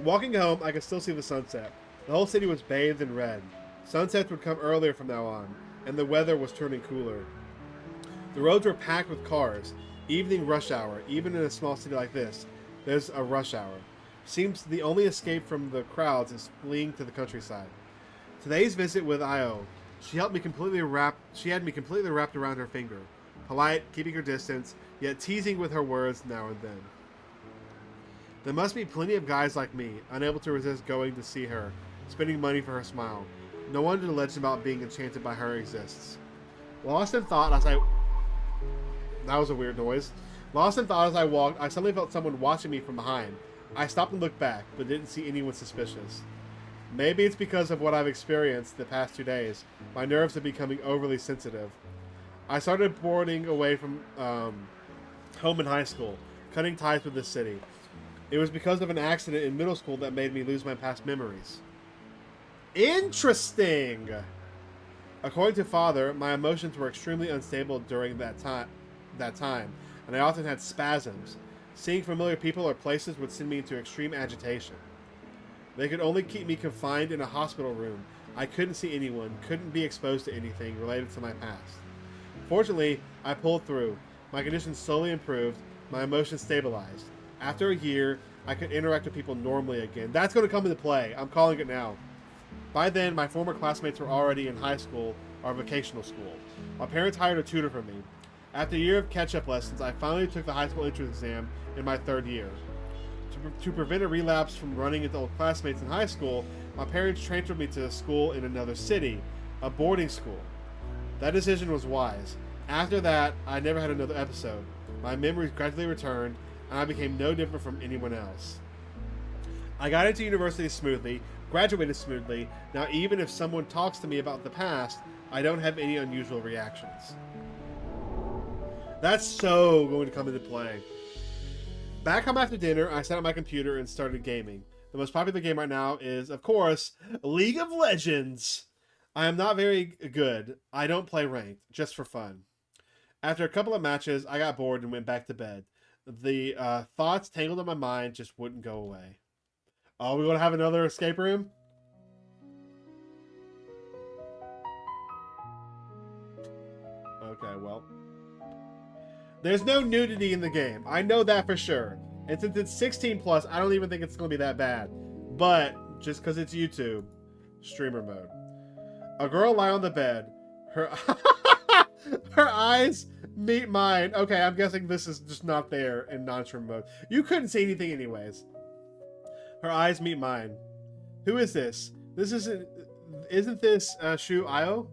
Walking home, I could still see the sunset. The whole city was bathed in red. Sunsets would come earlier from now on, and the weather was turning cooler. The roads were packed with cars. Evening rush hour, even in a small city like this, there's a rush hour. Seems the only escape from the crowds is fleeing to the countryside. Today's visit with Aiyoe, she had me completely wrapped around her finger. Polite, keeping her distance, yet teasing with her words now and then. There must be plenty of guys like me, unable to resist going to see her, spending money for her smile. No wonder the legend about being enchanted by her exists. Lost in thought as I... That was a weird noise. Lost in thought as I walked, I suddenly felt someone watching me from behind. I stopped and looked back, but didn't see anyone suspicious. Maybe it's because of what I've experienced the past 2 days. My nerves are becoming overly sensitive. I started boarding away from home in high school, cutting ties with the city. It was because of an accident in middle school that made me lose my past memories. Interesting! According to father, my emotions were extremely unstable during that time, and I often had spasms. Seeing familiar people or places would send me into extreme agitation. They could only keep me confined in a hospital room. I couldn't see anyone, couldn't be exposed to anything related to my past. Fortunately, I pulled through. My condition slowly improved, my emotions stabilized. After a year, I could interact with people normally again. That's going to come into play. I'm calling it now. By then, my former classmates were already in high school or vocational school. My parents hired a tutor for me. After a year of catch-up lessons, I finally took the high school entrance exam in my 3rd year. To prevent a relapse from running into old classmates in high school, my parents transferred me to a school in another city, a boarding school. That decision was wise. After that, I never had another episode. My memories gradually returned, and I became no different from anyone else. I got into university smoothly, graduated smoothly. Now, even if someone talks to me about the past, I don't have any unusual reactions. That's so going to come into play. Back home after dinner, I sat at my computer and started gaming. The most popular game right now is, of course, League of Legends. I am not very good. I don't play ranked, just for fun. After a couple of matches, I got bored and went back to bed. The thoughts tangled in my mind just wouldn't go away. Oh, we want to have another escape room? Okay, well. There's no nudity in the game. I know that for sure. And since it's 16 plus, I don't even think it's going to be that bad. But, just because it's YouTube, streamer mode. A girl lie on the bed. Her, her eyes meet mine. Okay, I'm guessing this is just not there in non-stream mode. You couldn't see anything anyways. Her eyes meet mine. Who is this? Isn't this Shu Aiyoe?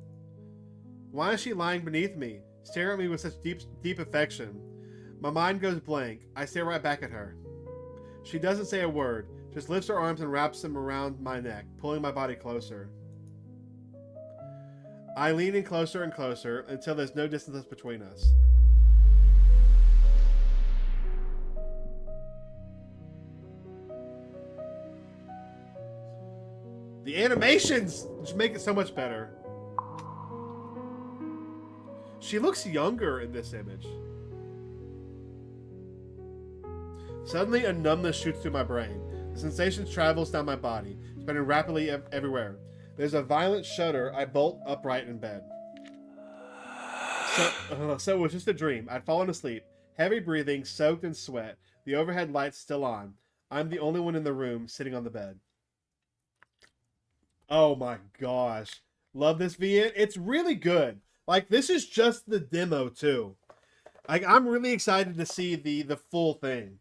Why is she lying beneath me, staring at me with such deep affection? My mind goes blank. I stare right back at her. She doesn't say a word, just lifts her arms and wraps them around my neck, pulling my body closer. I lean in closer and closer until there's no distance between us. The animations just make it so much better. She looks younger in this image. Suddenly, a numbness shoots through my brain. The sensation travels down my body, spreading rapidly everywhere. There's a violent shudder. I bolt upright in bed. So it was just a dream. I'd fallen asleep, heavy breathing, soaked in sweat. The overhead lights still on. I'm the only one in the room, sitting on the bed. Oh my gosh. Love this VN. It's really good. Like, this is just the demo, too. Like, I'm really excited to see the full thing.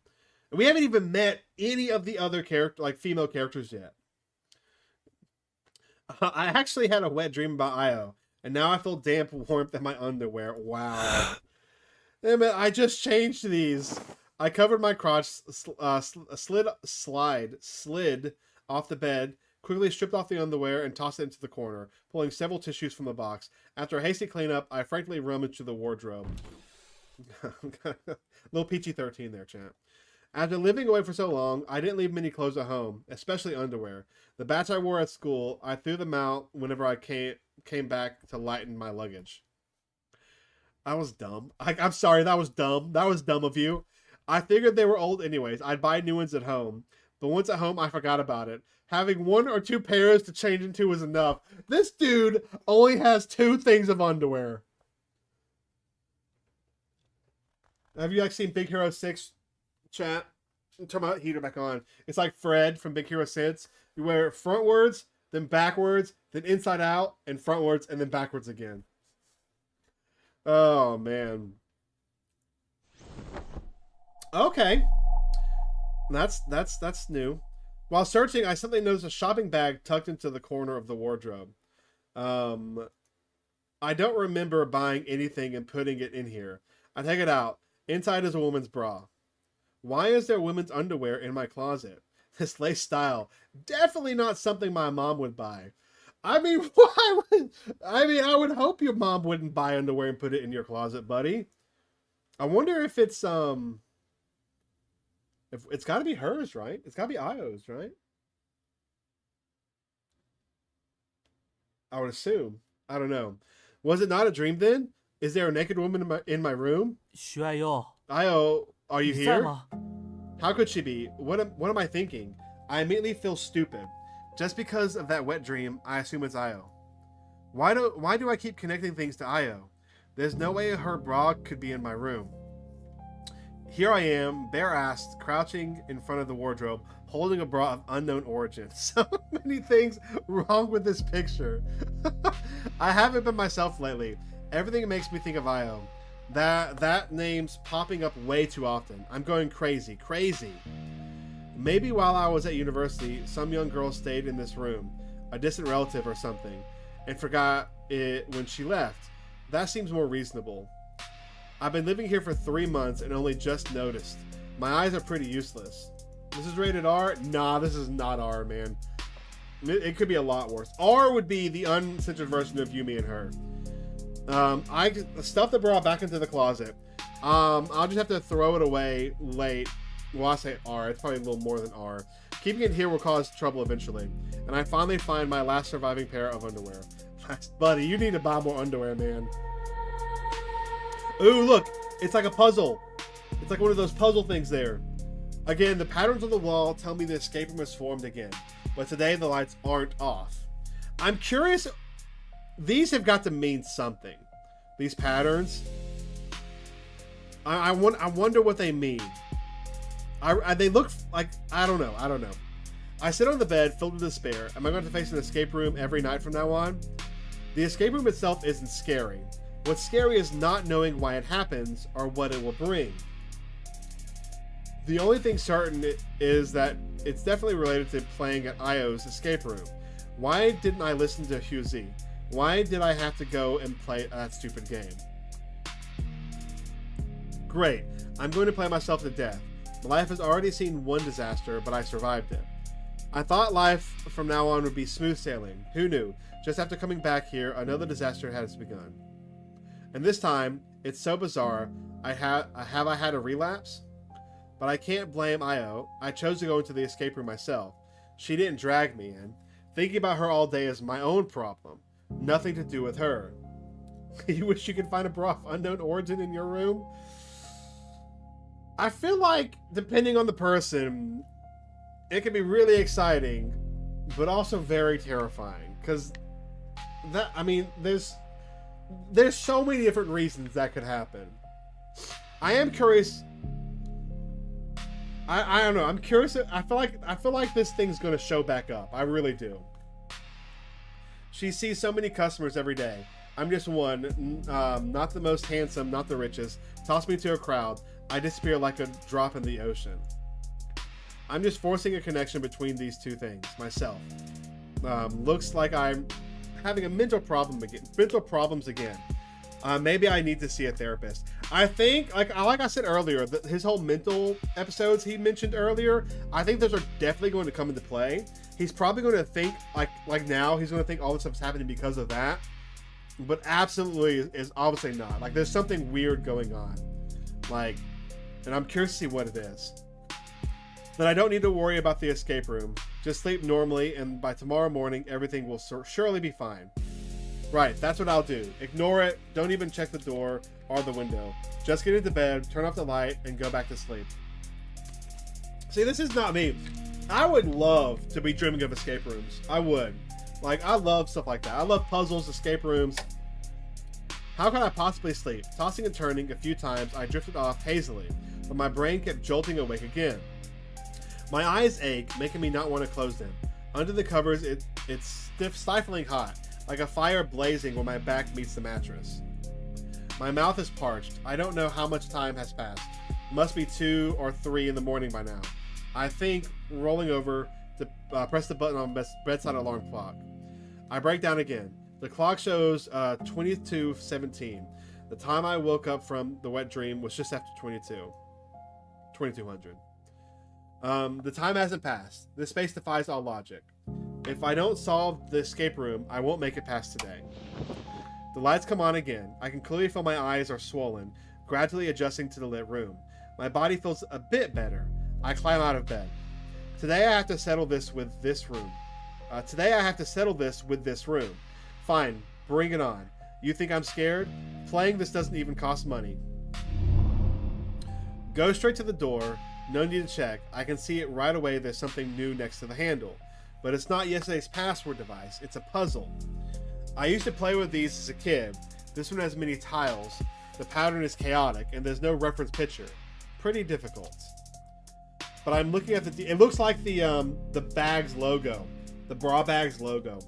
We haven't even met any of the other female characters yet. I actually had a wet dream about Aiyoe, and now I feel damp warmth in my underwear. Wow. Damn it, I just changed these. I covered my crotch, slid off the bed, quickly stripped off the underwear, and tossed it into the corner, pulling several tissues from the box. After a hasty cleanup, I frankly rummaged through the wardrobe. Little PG-13 there, champ. After living away for so long, I didn't leave many clothes at home, especially underwear. The batch I wore at school, I threw them out whenever I came back to lighten my luggage. I was dumb. I'm sorry, that was dumb. That was dumb of you. I figured they were old anyways. I'd buy new ones at home. But once at home, I forgot about it. Having 1 or 2 pairs to change into was enough. This dude only has 2 things of underwear. Have you seen Big Hero 6, chat? Turn my heater back on. It's like Fred from Big Hero 6. You wear it frontwards, then backwards, then inside out, and frontwards, and then backwards again. Oh, man. Okay. That's new. While searching, I suddenly noticed a shopping bag tucked into the corner of the wardrobe. I don't remember buying anything and putting it in here. I take it out. Inside is a woman's bra. Why is there women's underwear in my closet? This lace style. Definitely not something my mom would buy. I mean, I would hope your mom wouldn't buy underwear and put it in your closet, buddy. I wonder if it's, if it's got to be hers, right? It's got to be Aiyoe's, right? I would assume. I don't know. Was it not a dream then? Is there a naked woman in my room?
Shu Aiyoe,
Aiyoe, are you
你在
here?
吗？
How could she be? What am I thinking? I immediately feel stupid. Just because of that wet dream, I assume it's Aiyoe. Why do I keep connecting things to Aiyoe? There's no way her bra could be in my room. Here I am, bare-assed, crouching in front of the wardrobe, holding a bra of unknown origin. So many things wrong with this picture. I haven't been myself lately. Everything makes me think of Aiyoe. That name's popping up way too often. I'm going crazy. Maybe while I was at university, some young girl stayed in this room, a distant relative or something, and forgot it when she left. That seems more reasonable. I've been living here for 3 months and only just noticed. My eyes are pretty useless. This is rated R? Nah, this is not R, man. It could be a lot worse. R would be the uncensored version of You, Me, and Her. I stuffed the bra back into the closet. I'll just have to throw it away late. Well, I say R. It's probably a little more than R. Keeping it here will cause trouble eventually. And I finally find my last surviving pair of underwear. Buddy, you need to buy more underwear, man. Ooh, look. It's like a puzzle. It's like one of those puzzle things there. Again, the patterns on the wall tell me the escape room has formed again. But today the lights aren't off. I'm curious. These have got to mean something. These patterns. I wonder what they mean. They look like, I don't know. I sit on the bed filled with despair. Am I going to face an escape room every night from now on? The escape room itself isn't scary. What's scary is not knowing why it happens or what it will bring. The only thing certain is that it's definitely related to playing at Aiyoe's escape room. Why didn't I listen to Hugh? Why did I have to go and play that stupid game? Great. I'm going to play myself to death. My life has already seen one disaster, but I survived it. I thought life from now on would be smooth sailing. Who knew? Just after coming back here, another disaster has begun. And this time, it's so bizarre. Have I had a relapse? But I can't blame Aiyoe. I chose to go into the escape room myself. She didn't drag me in. Thinking about her all day is my own problem. Nothing to do with her. You wish you could find a bra of unknown origin in your room? I feel like, depending on the person, it can be really exciting, but also very terrifying. Because there's so many different reasons that could happen. I am curious. I don't know. I'm curious. I feel like this thing's gonna show back up. I really do. She sees so many customers every day. I'm just one, not the most handsome, not the richest. Toss me to a crowd. I disappear like a drop in the ocean. I'm just forcing a connection between these two things. Myself. Looks like I'm having a mental problems again. Maybe I need to see a therapist. I think, like I said earlier, his whole mental episodes he mentioned earlier, I think those are definitely going to come into play. He's probably going to think, like now, he's going to think all this stuff's happening because of that. But absolutely is obviously not. Like, there's something weird going on. Like, and I'm curious to see what it is. But I don't need to worry about the escape room. Just sleep normally, and by tomorrow morning, everything will surely be fine. Right, that's what I'll do. Ignore it, don't even check the door or the window. Just get into bed, turn off the light, and go back to sleep. See, this is not me. I would love to be dreaming of escape rooms. I would. Like, I love stuff like that. I love puzzles, escape rooms. How could I possibly sleep? Tossing and turning a few times, I drifted off hazily, but my brain kept jolting awake again. My eyes ache, making me not want to close them. Under the covers, it's stifling hot, like a fire blazing when my back meets the mattress. My mouth is parched. I don't know how much time has passed. Must be 2 or 3 in the morning by now. I think, rolling over to press the button on bedside alarm clock. I break down again. The clock shows 22:17. The time I woke up from the wet dream was just after 2200. The time hasn't passed. This space defies all logic. If I don't solve the escape room, I won't make it past today. The lights come on again. I can clearly feel my eyes are swollen, gradually adjusting to the lit room. My body feels a bit better. I climb out of bed. Today I have to settle this with this room. Fine, bring it on. You think I'm scared? Playing this doesn't even cost money. Go straight to the door. No need to check. I can see it right away. There's something new next to the handle. But it's not yesterday's password device. It's a puzzle. I used to play with these as a kid. This one has many tiles. The pattern is chaotic, and there's no reference picture. Pretty difficult. But I'm looking at it looks like the bag's logo. The bra bag's logo.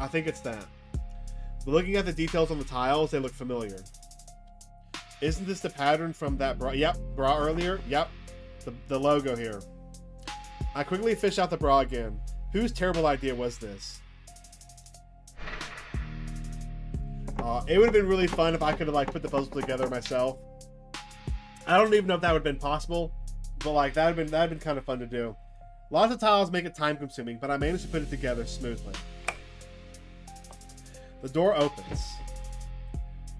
I think it's that. But looking at the details on the tiles, they look familiar. Isn't this the pattern from that bra? Yep, bra earlier. Yep, the logo here. I quickly fish out the bra again. Whose terrible idea was this? It would have been really fun if I could have like put the puzzle together myself. I don't even know if that would have been possible, but like that would have been kind of fun to do. Lots of tiles make it time consuming, but I managed to put it together smoothly. The door opens.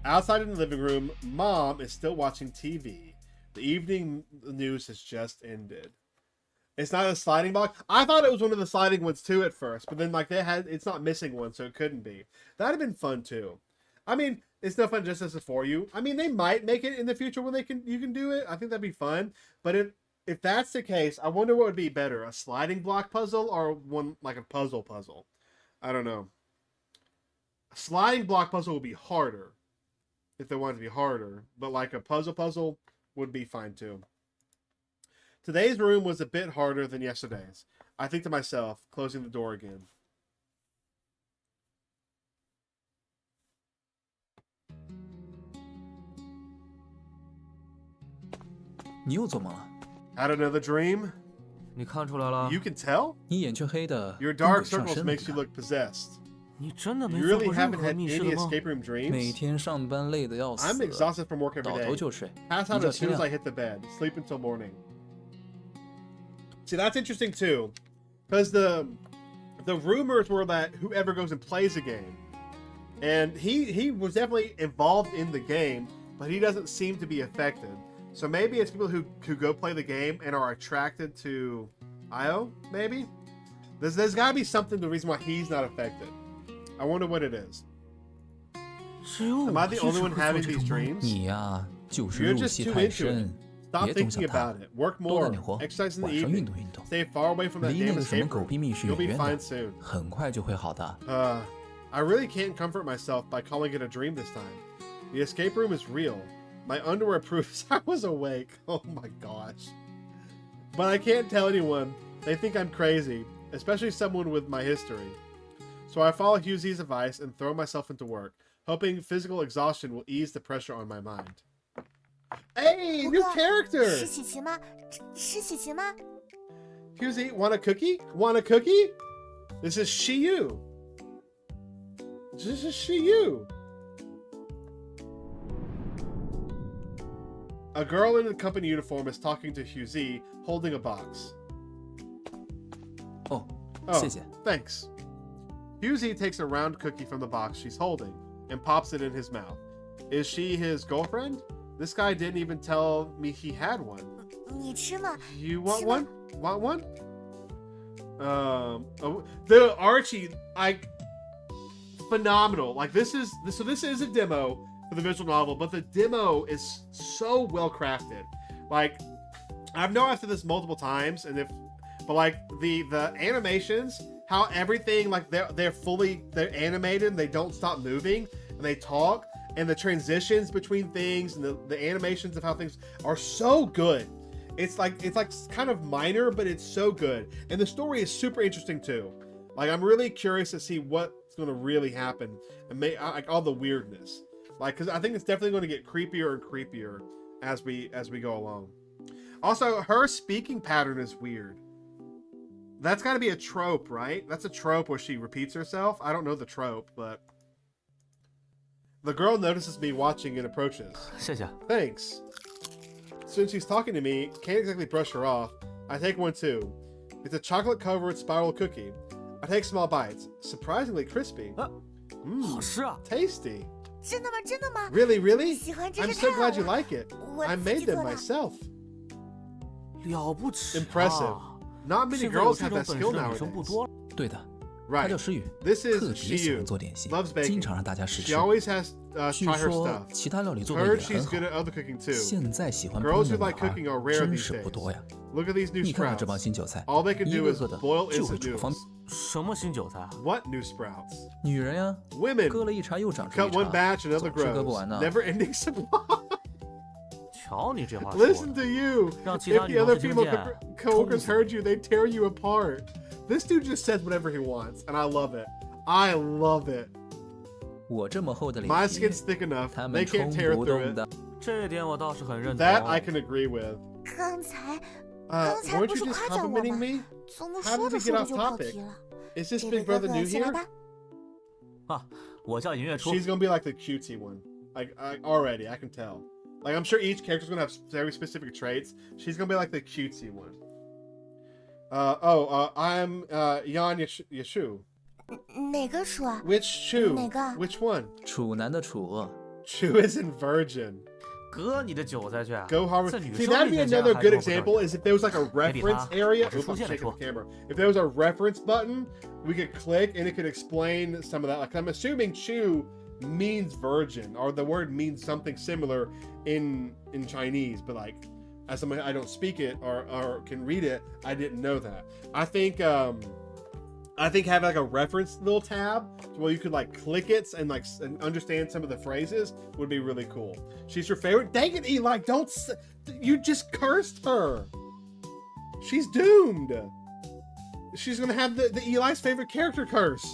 Outside in the living room, Mom is still watching TV. The evening news has just ended. It's not a sliding block. I thought it was one of the sliding ones too at first, but then like it's not missing one, so it couldn't be. That'd have been fun too. I mean, it's no fun just as a for you. I mean, they might make it in the future when you can do it. I think that'd be fun. But if that's the case, I wonder what would be better, a sliding block puzzle or one like a puzzle. I don't know. A sliding block puzzle would be harder if they wanted to be harder, but like a puzzle would be fine too. Today's room was a bit harder than yesterday's. I think to myself, closing the door again.
你又做梦了？
Had another dream?
你看出来了？
You can tell?
你眼圈黑的，
Your
跟
dark
鬼上
circles
身了
makes you look possessed.
你真的没
You
做
really
过任
haven't
何
had
密室
any
的吗？
escape room
每
dreams?
天上班累得要死
I'm exhausted from work every
倒头
day.
就睡，
Pass
一
out
觉
as
天
soon as I
亮。
hit the bed. Sleep until morning. See, that's interesting too. Because the rumors were that whoever goes and plays a game, and he was definitely involved in the game, but he doesn't seem to be affected. So maybe it's people who go play the game and are attracted to Aiyoe, maybe? There's got to be something, the reason why he's not affected. I wonder what it is.
只有
Am
我
I
一
the
直
only
会
one
做
having
这
these
种梦。
dreams?
你呀，就是入
You're just
戏
too
太
into
深
it.，Stop
别总
thinking
想它
about。it. Work
多干
more.
点活，
Exercise in
晚
the
上运
evening.
动运动，
Stay far away from that
离那
damn
个什么
escape
狗
room.
屁密室
You'll
远
be
远
fine
的，
soon.
很快就会好的。
I really can't comfort myself by calling it a dream this time. The escape room is real. My underwear proves I was awake. Oh my gosh. But I can't tell anyone. They think I'm crazy, especially someone with my history. So I follow Hughesy's advice and throw myself into work, hoping physical exhaustion will ease the pressure on my mind. Hey,
胡
new
歌
character!
是喜琪吗？是喜琪吗？
Hughes, want a cookie? Want a cookie? This is Shiyu. This is Shiyu. A girl in a company uniform is talking to Hughes, holding a box.
哦，
Oh,
谢谢。
thanks. Hughes takes a round cookie from the box she's holding and pops it in his mouth. Is she his girlfriend? This guy didn't even tell me he had one.
你吃吗？
You want
是吗？
one? Want one? The Archie, like, phenomenal. Like, this is a demo for the visual novel, but the demo is so well crafted. Like, I've known after this multiple times, but like the animations, how everything, like, they're animated and they don't stop moving and they talk, and the transitions between things and the animations of how things are so good. It's like kind of minor, but it's so good, and the story is super interesting too. Like, I'm really curious to see what's going to really happen and like all the weirdness. Like, because I think it's definitely going to get creepier and creepier as we go along. Also, her speaking pattern is weird. That's got to be a trope, right? That's a trope where she repeats herself. I don't know the trope, but the girl notices me watching and approaches.
谢谢。
Thanks. Since she's talking to me, can't exactly brush her off. I take one too. It's a chocolate-covered spiral cookie. I take small bites. Surprisingly crispy.
好吃啊！
Tasty.
真的吗？真的吗？
Really, really?
喜欢真
I'm
是
so
太好
glad you
了。
like it.
我
I
自
made
己
them
做的。
myself.
了不起、啊。
Impressive. Not many
现在有
girls
这
have
种
that
本
skill
事的女生不
nowadays.
多了。
对的，他
Right.
叫诗雨，
This
特
is
别喜
Shiyu.
欢做点心
Loves，baking.
经常让大家试
She
吃。
always has
据
try her
说
stuff.
其他料理做的
Heard
也
she's
很
good
好。
at other cooking too.
现在喜欢
Girls
烹
who
饪
like
的
cooking
女
are
孩
rare
真
these
是不
days.
多呀。
Look at these new
你看看这帮
sprouts.
新韭菜，
All they can
一
do
个
is
个的
boil
就会
instant
煮方
noodles.
什么新韭菜啊？
What new sprouts?
女人呀，
Women.
割了一茬又长出一
Cut one
茬，
batch,
总
another
是割不
grows.
完呢。
Never-ending supply.
瞧你这话说
Listen
的，
to you.
让其
If
他
the
女同
other
事听
female
见，
coworkers
抽死
heard you, they'd tear you apart. This dude just says whatever he wants, and I love it. I love it.
我这么厚的脸
My
皮
skin's，thick enough.
他
They
们
can't
冲
tear
不
through
动
it.
的。
这点我倒是很认同。
That I can agree with.
刚才刚才
Weren't
不
you
是
just
夸奖我
complimenting
吗？
me?
怎么
How
说
did
着
we
说
get
着
off
就跑
topic?
题了？
Is this
这
Big
位哥
Brother
哥
new
先来
here?
吧。
啊，我叫尹月初。
She's gonna be like the cutesy one. Like already, I can tell. Like, I'm sure each character's gonna have very specific traits. She's gonna be like the cutesy one. I'm Yan Yeshu.
哪个鼠啊？
Which Chu?
哪个？
Which one?
处男的处，
Chu isn't virgin.
割你的韭菜去！
Go Harvard.
在女
See,
生
that'd
面
be
前
another
还
good
用不正
example
经
is if there was like a reference area.
我是
Oops,
出
I'm
现的
shaking
处。
the camera. If there was a reference button, we could click and it could explain some of that. Like I'm assuming Chu means virgin, or the word means something similar in Chinese, but like as somebody I don't speak it or can read it, I didn't know that. I think having like a reference little tab where you could like click it and like and understand some of the phrases would be really cool. She's your favorite. Dang it, Eli! You just cursed her. She's doomed. She's gonna have the Eli's favorite character curse.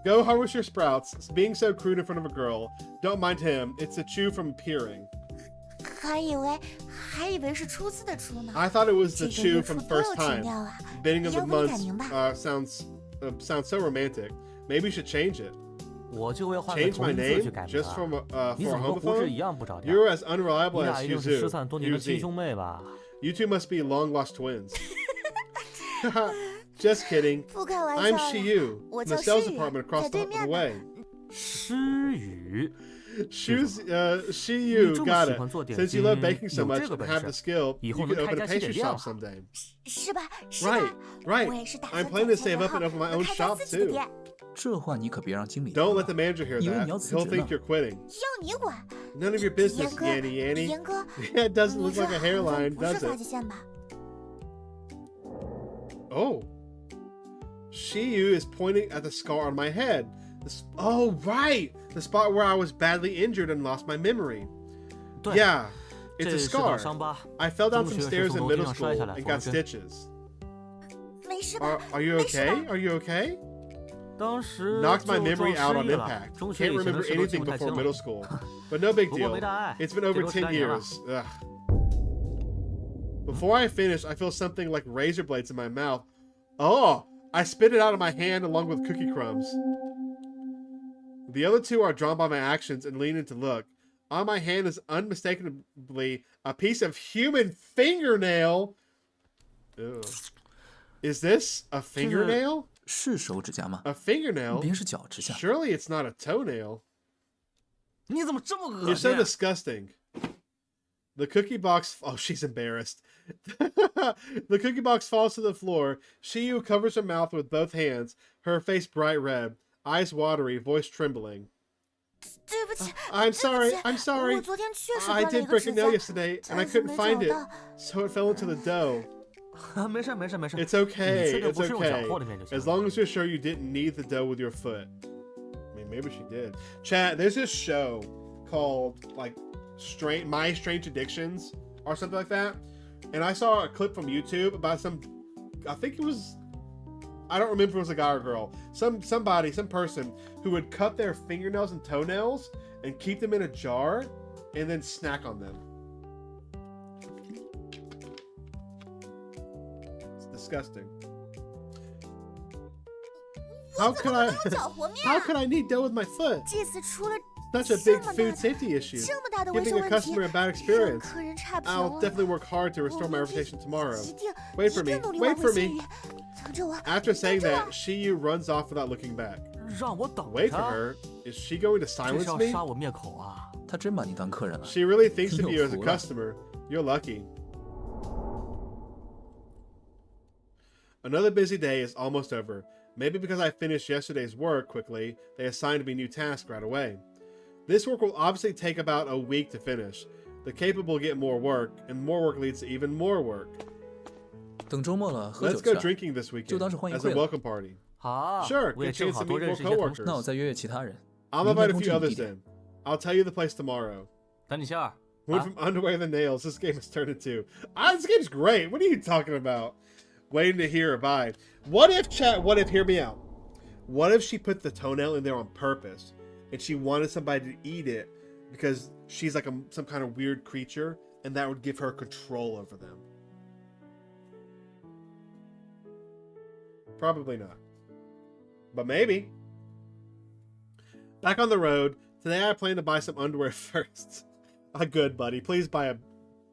Go harvest your sprouts. Being so crude in front of a girl. Don't mind him. It's a chew from peering.
还以为是初次的初呢。
I thought it was the
这个
chew
月
from
初多有
first
情
time.
调啊！
Beginning of the
要不你改
month
名吧。
sounds so romantic. Maybe you should change it.
我就为换个
Change
同
my
名字
name
去改名
just from
啊！你
for
怎
a
么和胡适
homophone?
一样不着调？
You're as
你
unreliable
俩
as
一定是失
Yuzu.
散多年的亲
Yuzi.
兄妹吧？
You two must be long lost twins. Just kidding.
不开玩笑
I'm
了。
Shiyu,
我
in the
叫
sales
诗雨，
department across
在
the
对面呢。
way.
诗雨，
Shiyu,
你这么
got
喜
it.
欢做点
Since you
心，
love baking so
有
much
这个
and
本
have the
事，
skill,
以
you
后
could
能开
open
家
a
西点
pastry
店
shop
了。
someday.
是吧？是
Right,
吧？
right.
我也是打
I'm
算
planning to
攒钱
save up
后
and open my
能
own
开家
shop
自己的
too.
店。
这话你可别让经理
Don't
听
let
了
the manager hear
以为
that.
你要辞
He'll
职
think
呢。
you're quitting.
要你管。
None of your business,
严哥，
Yanny Yanny.
严哥，
Yeah, it doesn't
你
look
这
like a
好像
hairline,
不是
does
发
it?
际线吧？
Oh. Shiyu is pointing at the scar on my head. Oh, right! The spot where I was badly injured and lost my memory.
对，
Yeah,
这
it's a
是道
scar.
伤疤。
I fell down
中
some
学时
stairs
从
in
楼梯
middle
上摔下
school
来，
and
缝了
got
针。
stitches.
没事吧？
Are you
没事
okay?
吧？
Are you okay?
当时
Knocked my
就
memory
撞
out
失
on
忆了，
impact.
中学
Can't
以前的
remember
事都记
anything
不太
before
清
middle
了。
school. But no big
不过
deal.
没大碍，
It's been
这
over
都是
102
年了。
years. Ugh. Before I finish, I feel something like razor blades in my mouth. Oh, I spit it out of my hand along with cookie crumbs. The other two are drawn by my actions and lean in to look. On my hand is unmistakably a piece of human fingernail. Ew. Is this a fingernail?
是手指甲吗？
A fingernail?
别是脚趾甲。
Surely it's not a toenail.
你怎么这么恶
You're so
心？
disgusting. The cookie box. Oh, she's embarrassed. The cookie box falls to the floor. Shiyu covers her mouth with both hands, her face bright red, eyes watery, voice trembling.
对不起，
I'm
对不
sorry.
起
I'm sorry.
我昨天确实
I
断了一
did
个
break
指
a
甲
nail，yesterday, and I
但是
couldn't
没
find
找
it,
到。
so it fell into the dough.
没事没事没事。
It's okay.
你确定
It's
不是用脚
okay.
和里面就行
As
了。
long as you're sure you didn't knead the dough with your foot. I mean, maybe she did. Chat, there's this show called like My Strange Addictions or something like that. And I saw a clip from YouTube about I think it was, I don't remember if it was a guy or a girl. Some person who would cut their fingernails and toenails and keep them in a jar and then snack on them. It's disgusting. How could I
我脚和面
How could I knead dough with my foot?
这次出了
Such a
这
big
么大
food
的
safety issue.
这么大的卫
Giving
生
a
问题，
customer a bad
让
experience.
客人差评
I'll
了。
definitely work hard to
我
restore my
明天
reputation tomorrow.
一定
Wait for
一定
me.
努力
Wait
挽
for
回信
me.
誉。等着我。
After saying
等着
that,
我
Shiyu runs off without looking back.
让我等
Wait for
他，
her. Is she going to
这是
silence
要
me?
杀我灭口啊！
他真把你当客人了。
She really thinks of you as a
你有福了。
customer. You're lucky. Another busy day is almost over. Maybe because I finished yesterday's work quickly, they assigned me new tasks right away. This work will obviously take about a week to finish. The capable get more work, and more work leads to even more work.
等周末了，喝
Let's
酒
go
去啊。
drinking this weekend
就当是欢迎
as
会
a
了。
welcome party.
好，
Sure,
我也
good
正
chance
好
to
多
meet
认
more
识一些同事。
coworkers.
那我再约约其他人。
I'll
明
invite
天
a
通
few
知你
others
地点。
then. I'll tell you the place tomorrow.
等你下。
Went from underwear to nails. This game has turned into. This game's great. What are you talking about? Waiting to hear. Bye. What if chat? What if? Hear me out. What if she put the toenail in there on purpose, and she wanted somebody to eat it because she's like some kind of weird creature, and that would give her control over them? Probably not, but maybe. Back on the road. Today I plan to buy some underwear first. Good, buddy. Please buy at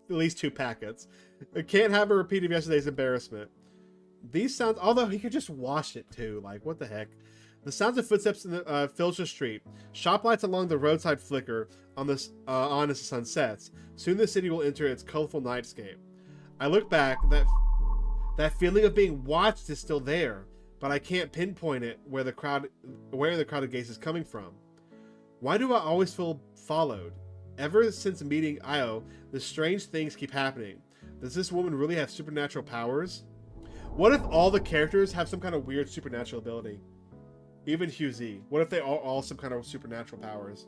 least 2 packets. I can't have a repeat of yesterday's embarrassment. These sounds, although he could just wash it too. Like, what the heck? The sounds of footsteps in the, fills the street. Shop lights along the roadside flicker on as the sun sets. Soon the city will enter its colorful nightscape. I look back. That feeling of being watched is still there, but I can't pinpoint it where the crowded gaze is coming from. Why do I always feel followed? Ever since meeting Aiyoe, the strange things keep happening. Does this woman really have supernatural powers? What if all the characters have some kind of weird supernatural ability? Even Hugh. What if they all some kind of supernatural powers?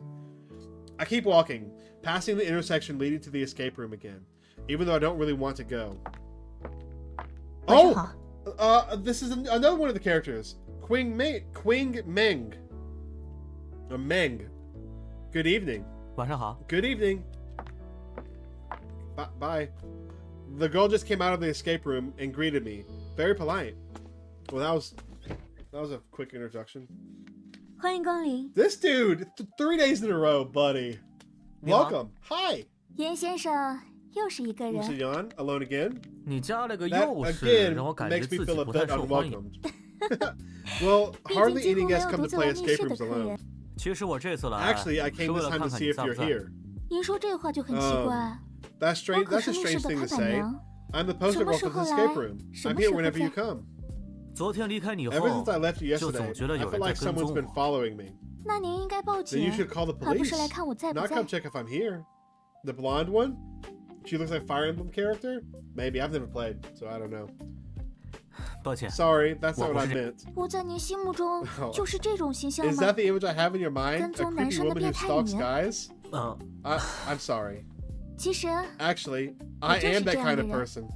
I keep walking, passing the intersection leading to the escape room again, even though I don't really want to go. Oh! This is another one of the characters. Quing Meng. Or Meng. Good evening.
晚上好。
Good evening. Bye. The girl just came out of the escape room and greeted me. Very polite. Well, that was a quick introduction.
欢迎光临，
This dude, 3 days in a row, buddy.
你好。
Welcome. Hi.
严先生又是一个
Mr.
人。
Yan, alone again?
你加了个
That
又是，
again
让我感觉
makes me
自己
feel a
不太
bit
受欢迎。
unwelcomed. Well,
毕
hardly
竟几
any
乎没
guests
有
come
独
to
自
play
来密
escape
室的
rooms
客人
alone.。
其实我这次来
Actually, I
是
came
为
this
了
time
看
to
看
see
你
if
在不
you're
在。
here.
您说这话就很奇怪。
That's
我
strange.
可
That's
是
a
密室
strange
的
thing
开
to
板
say.
娘，
I'm the poster
什么
girl
时
for the
候
escape
来？
room.
什
I'm
么
here
时候
whenever you
在？
come.
昨天离开你
Ever
后
since I left you
就
yesterday,
总觉得
I
有
feel
人在
like
跟
someone's
踪
been
我。
following me.
那您应该报
Then you
警，
should call the
而不是
police.
来看我在不
Not
在
come。check if I'm here. The blonde one? She looks like Fire Emblem character? Maybe. I've never played, so I don't know.
抱歉，
Sorry, that's not what I
我不是。
meant.
我在您心目中
Oh.
就是这种形象
Is
吗
that？the image I have in your mind? A
跟踪
creepy
男生的
woman who
变态
stalks
女人。
guys?
嗯，
I'm sorry.
其实
Actually, I
就是
am that
这样
kind
的
of
人。
person.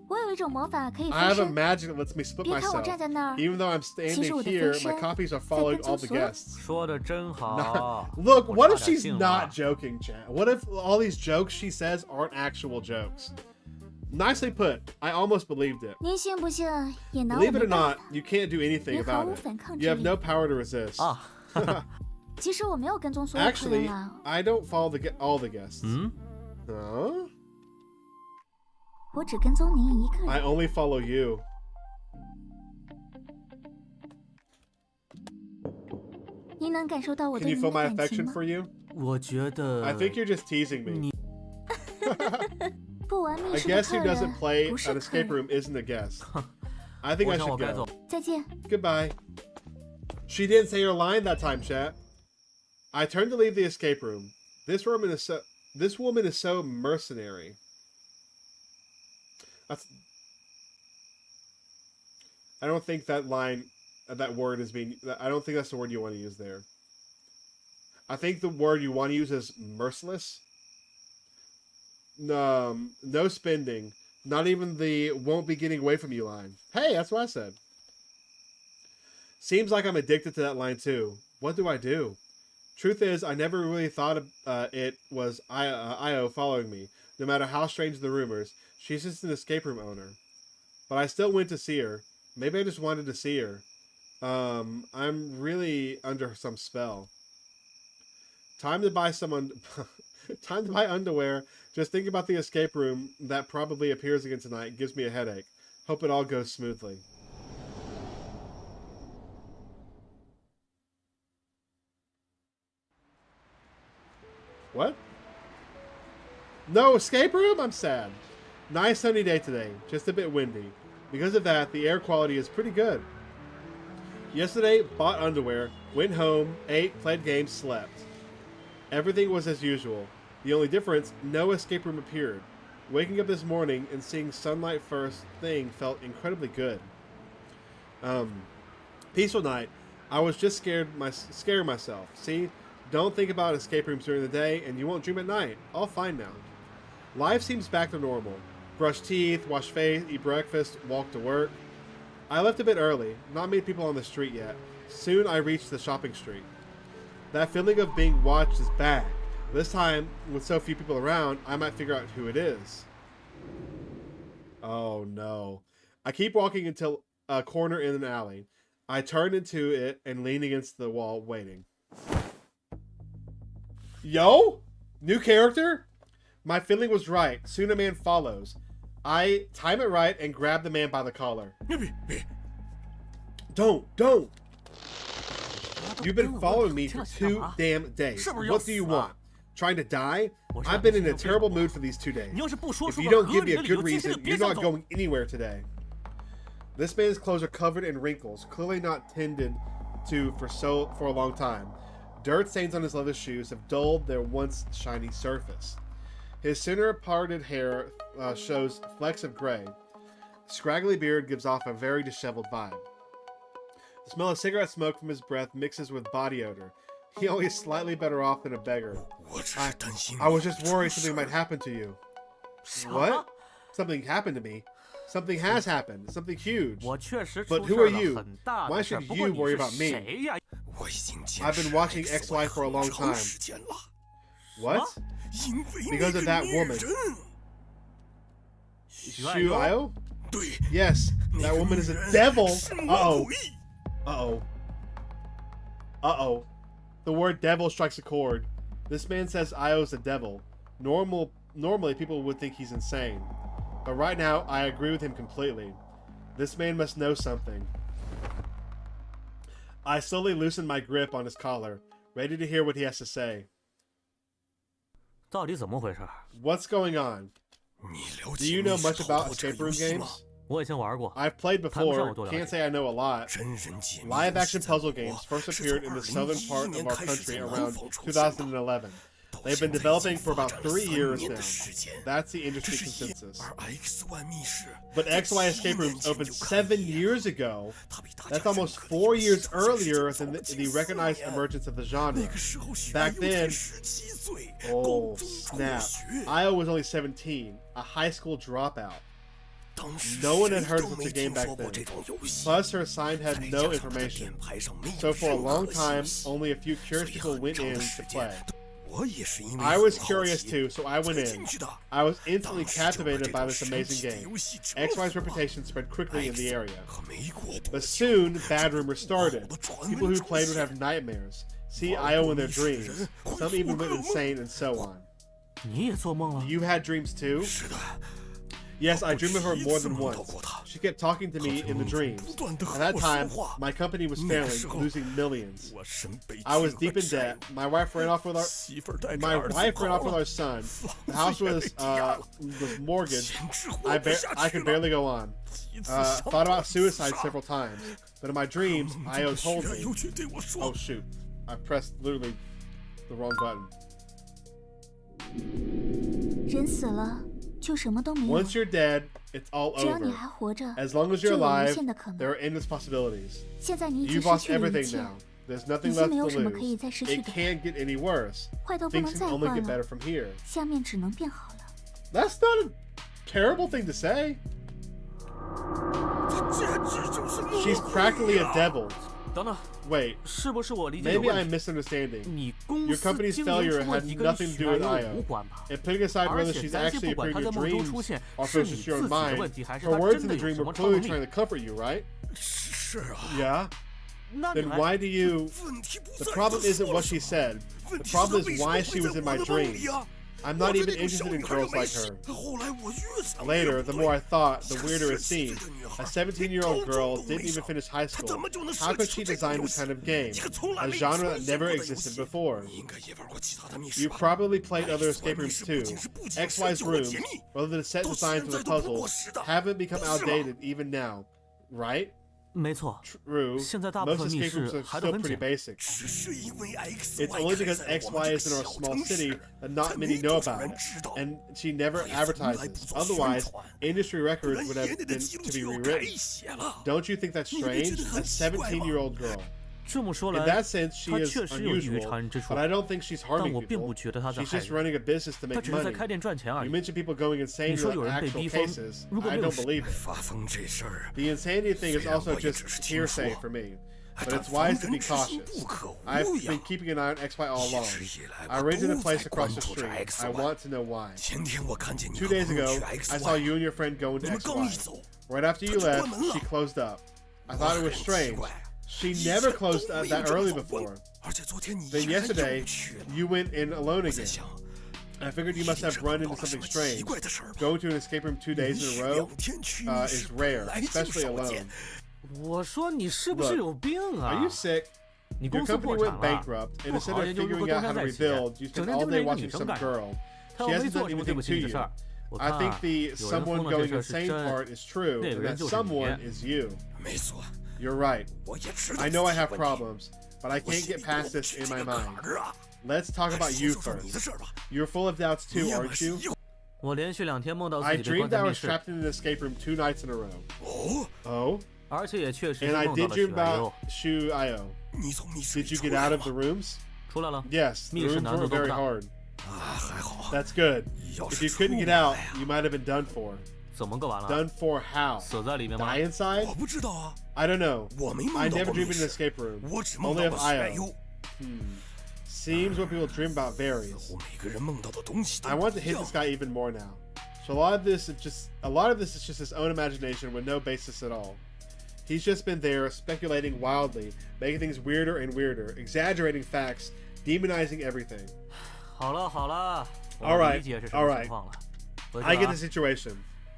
我有一种魔法可以
I
分
have a
身。
magic that lets me split
别看我
myself.
站在那儿，
Even though I'm
其实
standing
我的
here,
分
my
身
copies are
在
following
跟
all
踪
the
所有。
guests.
说的真好。
Look,
我
what
差
if
点
she's
信
not
了。
joking, chat? What if all these jokes she says aren't actual jokes? Nicely put. I almost believed it.
您信不信也拿我
Believe it
没
or
办
not,
法。
you can't do anything
您毫
about
无
it.
反抗
You
之
have
力。
no power to resist.
啊，
其实我没有跟踪所有客
Actually,
人啦，
I don't follow all the guests.
嗯，
Huh?
我只跟踪您一个
I
人。
only follow you.
您能感受到我
Can
对
you
您
feel
的
my
感情
affection
吗？
for you?
我觉得
I think you're just teasing me.
不玩密
A
室的
guest
客
who
人
doesn't play
不是
an
客
escape
人。
room isn't a guest. I think
我
I
想
should
我该走
go.。
再见。
Goodbye. She didn't say her line that time, chat. I turned to leave the escape room. This woman is so mercenary. I don't think that line, that word is being. I don't think that's the word you want to use there. I think the word you want to use is merciless. No spending. Not even the won't be getting away from you line. Hey, that's what I said. Seems like I'm addicted to that line too. What do I do? Truth is, I never really thought it was Aiyoe following me. No matter how strange the rumors, she's just an escape room owner. But I still went to see her. Maybe I just wanted to see her. I'm really under some spell. Time to buy time to buy underwear. Just think about the escape room that probably appears again tonight. Gives me a headache. Hope it all goes smoothly. What? No escape room? I'm sad. Nice sunny day today. Just a bit windy. Because of that, the air quality is pretty good. Yesterday, bought underwear, went home, ate, played games, slept. Everything was as usual. The only difference, no escape room appeared. Waking up this morning and seeing sunlight first thing felt incredibly good. Peaceful night. I was just scaring myself. See? Don't think about escape rooms during the day and you won't dream at night. All fine now. Life seems back to normal. Brush teeth, wash face, eat breakfast, walk to work. I left a bit early. Not many people on the street yet. Soon I reached the shopping street. That feeling of being watched is bad. This time, with so few people around, I might figure out who it is. Oh no. I keep walking until a corner in an alley. I turn into it and lean against the wall, waiting. Yo? New character? My feeling was right. Soon a man follows. I time it right and grab the man by the collar. Don't! You've been following me for 2 damn days. What do you want? Trying to die? I've been in a terrible mood for these 2 days. If you don't give me a good reason, you're not going anywhere today. This man's clothes are covered in wrinkles, clearly not tended to for a long time. Dirt stains on his leather shoes have dulled their once shiny surface. His center parted hair shows flecks of gray. Scraggly beard gives off a very disheveled vibe. The smell of cigarette smoke from his breath mixes with body odor. He always slightly better off than a beggar. I was just worried something might happen to you. What? Something happened to me? Something has happened. Something huge. But who are you? Why should you worry about me? I've been watching XY for a long time. What? Because of that woman. Aiyoe? Yes, that woman is a devil. Uh-oh. The word devil strikes a chord. This man says Aiyoe's a devil. Normally people would think he's insane. But right now, I agree with him completely. This man must know something. I slowly loosen my grip on his collar, ready to hear what he has to say.
到底怎么回事？
What's going on? Do you know much about escape room games?
我以前玩过。
I've played before, can't say I know a lot. Live-action puzzle games first appeared in the southern part of our country around 2011. They've been developing for about 3 years now. That's the industry consensus. But XY Escape Rooms opened 7 years ago. That's almost 4 years earlier than the recognized emergence of the genre. Back then, oh snap, Aiyoe was only 17, a high school dropout. No one had heard of such a game back then. Plus, her sign had no information. So for a long time, only a few curious people went in to play. I was curious too, so I went in. I was instantly captivated by this amazing game. XY's reputation spread quickly in the area. But soon, bad rumors started. People who played would have nightmares, see Aiyoe in their dreams. Some even went insane and so on. You had dreams too? Yes, I dreamed of her more than once. She kept talking to me in the dreams. At that time, my company was failing, losing millions. I was deep in debt. My wife ran off with our son. The house was mortgaged. I could barely go on. Thought about suicide several times, but in my dreams, Aiyoe told me. Oh shoot! I pressed literally the wrong button.
人死了。
Once you're dead, it's all over. As long as you're alive, there are endless possibilities. You've lost everything now. There's nothing left to lose. It can't get any worse. Things can only get better from here. That's not a terrible thing to say. She's practically a devil. Wait, maybe I'm misunderstanding. Your company's failure had nothing to do with Aiyoe. And putting aside whether she's actually appearing in your dreams or if it's just your own mind, her words in the dream were clearly trying to comfort you, right? Yeah? Then why do you... The problem isn't what she said. The problem is why she was in my dreams. I'm not even interested in girls like her. Later, the more I thought, the weirder it seemed. A 17-year-old girl didn't even finish high school. How could she design this kind of game? A genre that never existed before. You probably played other escape rooms too. XY's rooms, whether the set designs or the puzzles, haven't become outdated even now, right?
没错
True.
现在大部
Most
分密
escape rooms
室
are
还都
still
很
pretty
简
basic. It's only because XY is in our small city that not many know about it, and she never advertises. Otherwise, industry records would have been to be rewritten. Don't you think that's strange? A 17-year-old girl.
这么说
In
来
that sense, she
她
is
确实有异于
unusual,
常人之处
but I don't think she's
但
harming
我并
people.
不觉得她在
She's
害
just
人
running a business to
她
make
只是在
money.
开店赚钱而
You
已
mentioned people going insane
你说
in
有人被
actual
逼疯
cases.
如果
I
没有
don't believe it. The insanity thing is also just hearsay for me. But it's wise to be cautious. I've been keeping an eye on XY all along. I rented a place across the street. I want to know why. 2 days ago, I saw you and your friend go into XY. Right after you left, she closed up. I thought it was strange. She never closed up that early before. Then yesterday, you went in alone again. I figured you must have run into something strange. Going to an escape room 2 days in a row is rare, especially alone.
我说你是不是有病
Are
啊
you？ sick?
你
Your
公司
company
破产
went
了，
bankrupt, and
不
instead
好
of
研究如何
figuring
东
out how
山
to
再起，
rebuild, you
整
spent
天
all
盯着
day
一个
watching
女生
some
干什么？
girl.
看
She
我没
hasn't
做
done
什么对
anything
不
to
起你的
you.
事儿。我
I
看
think
啊
the
有人
someone
糊弄这
going
事儿
insane
是真，
part is true,
那
and
个人
that
就是你。
someone is you.
没错，
You're right.
我也知道
I know I
自己
have
问题
problems, but I
我
can't
心
get
里过不
past this
去
in
这
my
个
mind.
坎儿啊。
Let's talk
还
about
是
you
说说你的
first.
事儿吧。
You're full of doubts
你
too,
也
aren't
是
you?
有
我连续2天梦到
I
自己被
dreamed
关在
I
密
was
室，
trapped in an escape room 2 nights in a row.
哦，
Oh?
而且也确实是
And I
梦到
did
了
dream
许爱优
about。Shu Aiyoe.
你从密室
Did
里
you
出
get
来
out
了
of the
吗？
rooms?
出来了，
Yes, the
密室
rooms
难度
were
都不
very
大。
hard.
啊，还好。
That's good.
要
If
是
you
出
couldn't
不
get
来
out,
呀
you might have been done for.
怎么个完了？
Done for how?
死在里面吗？
Die inside?
我不知道啊，
I don't know.
我没
I
梦到
never
过密
dreamed in an
室，
escape room.
我只梦
Only
到
of
过许爱
Aiyoe.
优。
Seems what people dream about varies.
我每个人梦到的东西都
I
不
want to
一
hit
样
this。guy even more now. So a lot of this is just his own imagination with no basis at all. He's just been there speculating wildly, making things weirder and weirder, exaggerating facts, demonizing everything.
好了好了，
All
我
right,
理解是什
all
么
right.
情况了。回去
I
了
get
啊
the situation.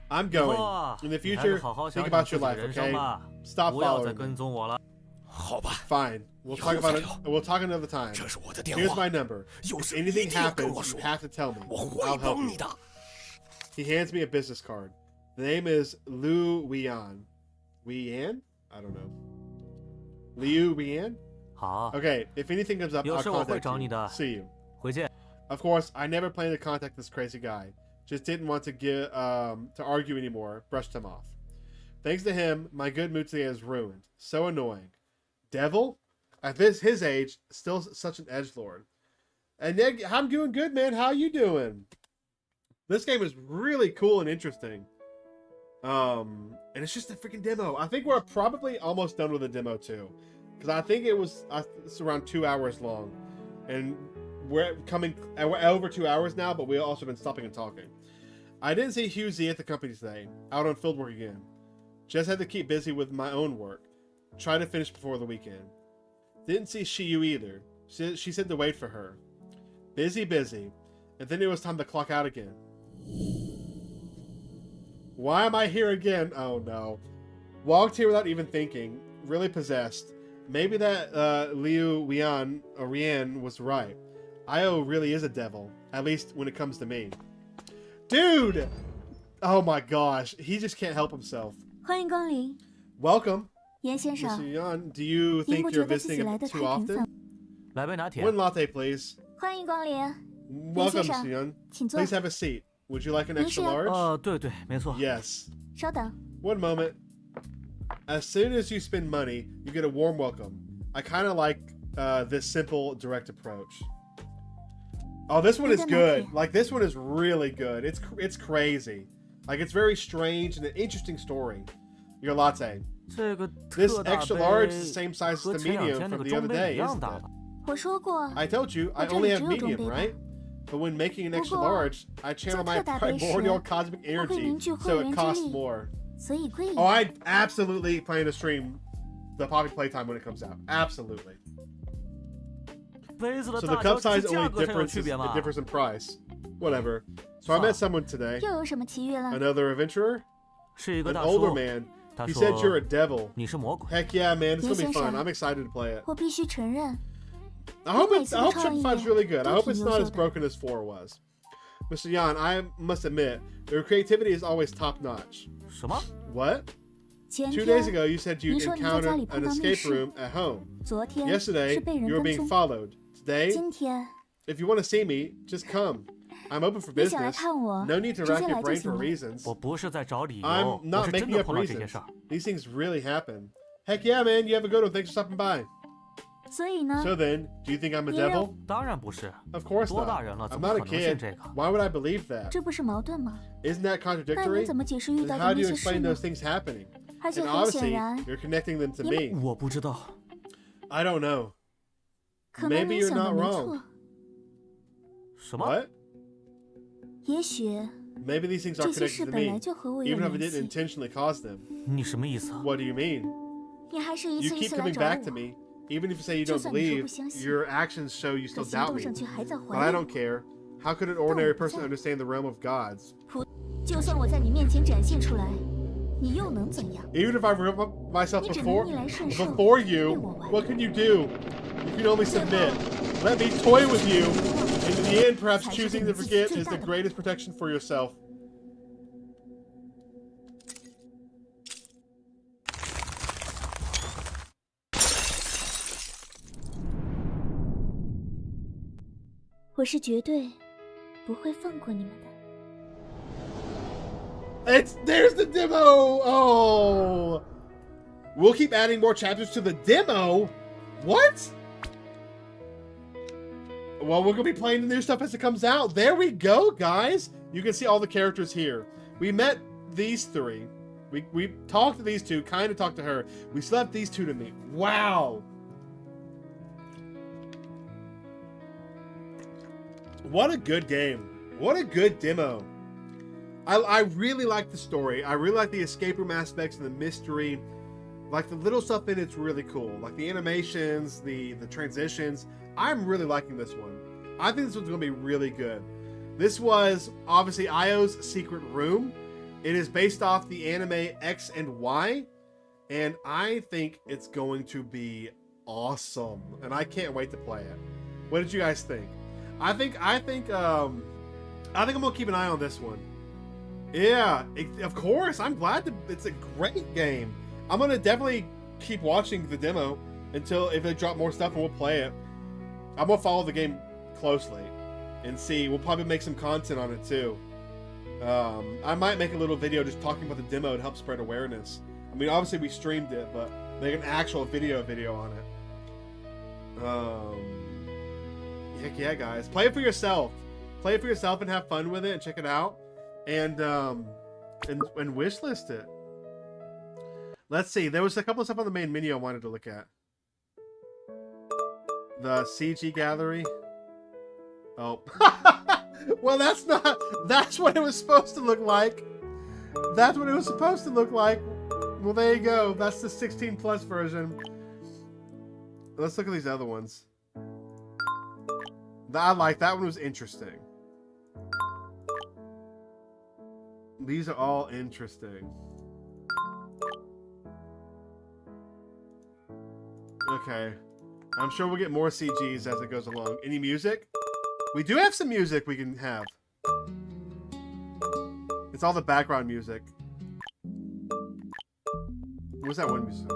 I'm
以后
going.
啊
In the
你还是
future,
好好
think
想
about
想自
your
己的
life,
人生
okay?
吧，
Stop
不要再
following me.
跟踪我了。
好吧，
Fine. We'll talk about it. We'll talk another time.
这是我的电
Here's
话
my，number.
有
If
事一
anything
定要跟
happens,
我
you
说，
have to tell me.
我
I'll
会
help
帮
you.
你的。
He hands me a business card. The name is Liu Wian. Wian? I don't know. Liu Wian?
好，
Okay, if anything comes up,
有
I'll
事我会
contact
找你
you.
的。
See you.
回见。
Of course, I never planned to contact this crazy guy. Just didn't want to to argue anymore. Brushed him off. Thanks to him, my good mood today is ruined. So annoying. Devil? At his age, still such an edgelord. And Ned, I'm doing good, man. How you doing? This game is really cool and interesting. And it's just a freaking demo. I think we're probably almost done with the demo too, because I think it's around 2 hours long, and we're over 2 hours now. But we've also been stopping and talking. I didn't see Hugh Z at the company today. Out on field work again. Just had to keep busy with my own work. Try to finish before the weekend. Didn't see Shiyu either. She said to wait for her. Busy. And then it was time to clock out again. Why am I here again? Oh no. Walked here without even thinking. Really possessed. Maybe that Liu Wian or Rian was right. Aiyoe really is a devil. At least when it comes to me. Dude! Oh my gosh. He just can't help himself.
欢迎光临，
Welcome.
严先
Mr.
生。
Yan, do you
您
think
不
you're
觉得自己
visiting
来的
too
太频
often?
繁？
来杯拿铁。
One latte, please.
欢迎光临，
Welcome,
先生
Mr. Yan.
请坐
Please。have a seat. Would you like an
您
extra
是要
large?
对对，没错。
Yes.
稍等，
One moment. As soon as you spend money, you get a warm welcome. I kind of like this simple, direct approach. Oh, this one is good. Like, this one is really good. It's crazy. Like, it's very strange and an interesting story. Your latte.
这个
This
特大
extra
杯
large is the same size as
和
the
前两
medium
天那
from
个
the other
中杯
day,
一样
isn't
大
it?
吧？
我说过，
I told you, I
我这
only
里
have
只有中
medium,
杯吧。
right? But when making an extra
不过，
large, I channel my
做特大杯时，
primordial cosmic
它会
energy,
凝聚
so
会
it
员
costs
之力，
more.
所以贵
Oh, I absolutely plan to stream the Poppy Playtime when it comes out. Absolutely.
杯子的
So the
大小
cup size
价
only
格上有
difference
区
is,
别
it
嘛？
differs in price. Whatever. So I met someone today.
又有什么奇遇了？
Another adventurer?
是一个
An
大
older
叔，
man.
他
He
说
said you're a devil.
你是魔鬼。
Heck yeah, man. It's gonna be
严先生。
fun. I'm excited to play it.
我必须承认，
I hope
每
it's
次
I
的
hope
创意
Shopify's really good. I
都
hope
挺
it's
优
not
秀
as
的。
broken as 4 was. Mr. Yan, I must admit, your creativity is always top notch.
什么？
What?
前
2 days
天、
ago, you said you'd
你说你在家
encountered
里碰
an
到密
escape
室，
room at home.
昨天
Yesterday,
是被人
you were
跟
being
踪，
followed. Today,
今天
if you want to see me, just come. I'm open for
你想来
business.
看我，
No need to
直
rack
接
your
来就
brain
行
for
了。
reasons.
我不是在找理由，
I'm
我
not
是真
making
的
up
碰到这些
reasons.
事儿。
These things really happen. Heck yeah, man. You have a good one. Thanks for stopping by.
所以呢，
So then, do you think I'm a
你认
devil?
当然不是，
Of course
多
not.
大人了，
I'm
怎么
not
可
a
能信
kid.
这个？
Why would I believe that?
这不是矛盾吗？
Isn't that
那你
contradictory?
怎么解释遇
Then
到
how
的
do
那
you
些事
explain
呢
those？things happening?
而且
And
很显
obviously,
然，
you're connecting them to
你们
me.
我不知道，
I don't know.
可能
Maybe
你
you're
想的
not
没
wrong.
错。
什么？
What?
也许
Maybe these things are
这些事
connected to
本来
me,
就和我有
even if I
联
didn't
系。
intentionally cause them.
你什么意思？
What do you mean?
你还是一
You
次一
keep
次来
coming
找
back to
我，
me. Even if you say you
就
don't
算你说
believe,
不相信，
your actions show you
可
still
行
doubt
动
me.
上却还在
But
怀
I
疑
don't care. How could an ordinary person understand the realm of gods?
就算我在你面前展现出来，你又能怎样？
Even if I reveal myself
你只
before
能逆来顺受，
before
被
you,
我玩。
what can you do? You can only submit. Let me toy with you. And in the end, perhaps choosing to forget is the greatest protection for yourself.
我是绝对不会放过你们的。
There's the demo. Oh, we'll keep adding more chapters to the demo. What? Well, we're gonna be playing the new stuff as it comes out. There we go, guys. You can see all the characters here. We met these three. We talked to these two. Kind of talked to her. We still have these two to meet. Wow. What a good game. What a good demo. I really like the story. I really like the escape room aspects and the mystery. Like the little stuff in it's really cool. Like the animations, the transitions. I'm really liking this one. I think this one's going to be really good. This was obviously Aiyoe's Secret Room. It is based off the anime X and Y. And I think it's going to be awesome. And I can't wait to play it. What did you guys think? I think I'm gonna keep an eye on this one. Yeah, of course. I'm glad it's a great game. I'm gonna definitely keep watching the demo until if they drop more stuff and we'll play it. I'm gonna follow the game closely and see. We'll probably make some content on it too. I might make a little video just talking about the demo to help spread awareness. I mean, obviously we streamed it, but make an actual video on it. Heck yeah, guys. Play it for yourself. Play it for yourself and have fun with it and check it out. And wishlist it. Let's see. There was a couple of stuff on the main menu I wanted to look at. The CG gallery. Oh. Well, that's what it was supposed to look like. That's what it was supposed to look like. Well, there you go. That's the 16 plus version. Let's look at these other ones. I like that one. Was interesting. These are all interesting. Okay. I'm sure we'll get more CGs as it goes along. Any music? We do have some music we can have. It's all the background music. What's that one music?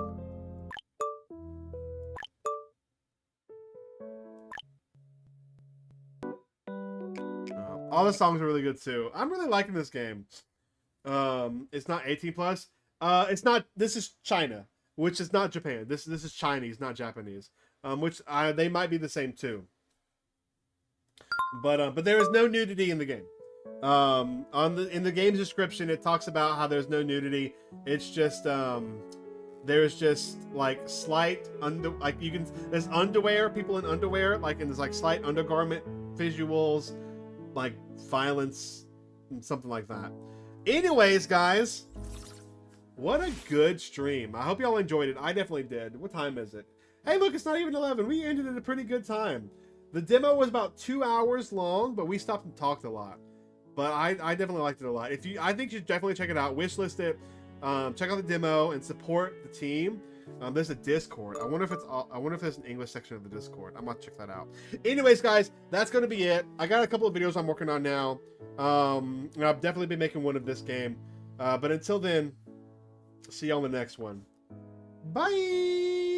All the songs are really good too. I'm really liking this game. It's not 18 plus. It's not. This is China, which is not Japan. This is Chinese, not Japanese. Which they might be the same too. But there is no nudity in the game. In the game's description, it talks about how there's no nudity. It's just there's just like slight there's underwear, people in underwear, and there's like slight undergarment visuals, like violence, and something like that. Anyways, guys, what a good stream. I hope y'all enjoyed it. I definitely did. What time is it? Hey, look, it's not even 11. We ended at a pretty good time. The demo was about 2 hours long, but we stopped and talked a lot. But I definitely liked it a lot. I think you should definitely check it out. Wishlist it. Check out the demo and support the team. There's a Discord. I wonder if there's an English section of the Discord. I'm gonna check that out. Anyways, guys, that's gonna be it. I got a couple of videos I'm working on now. And I'll definitely be making one of this game. But until then, see you on the next one. Bye.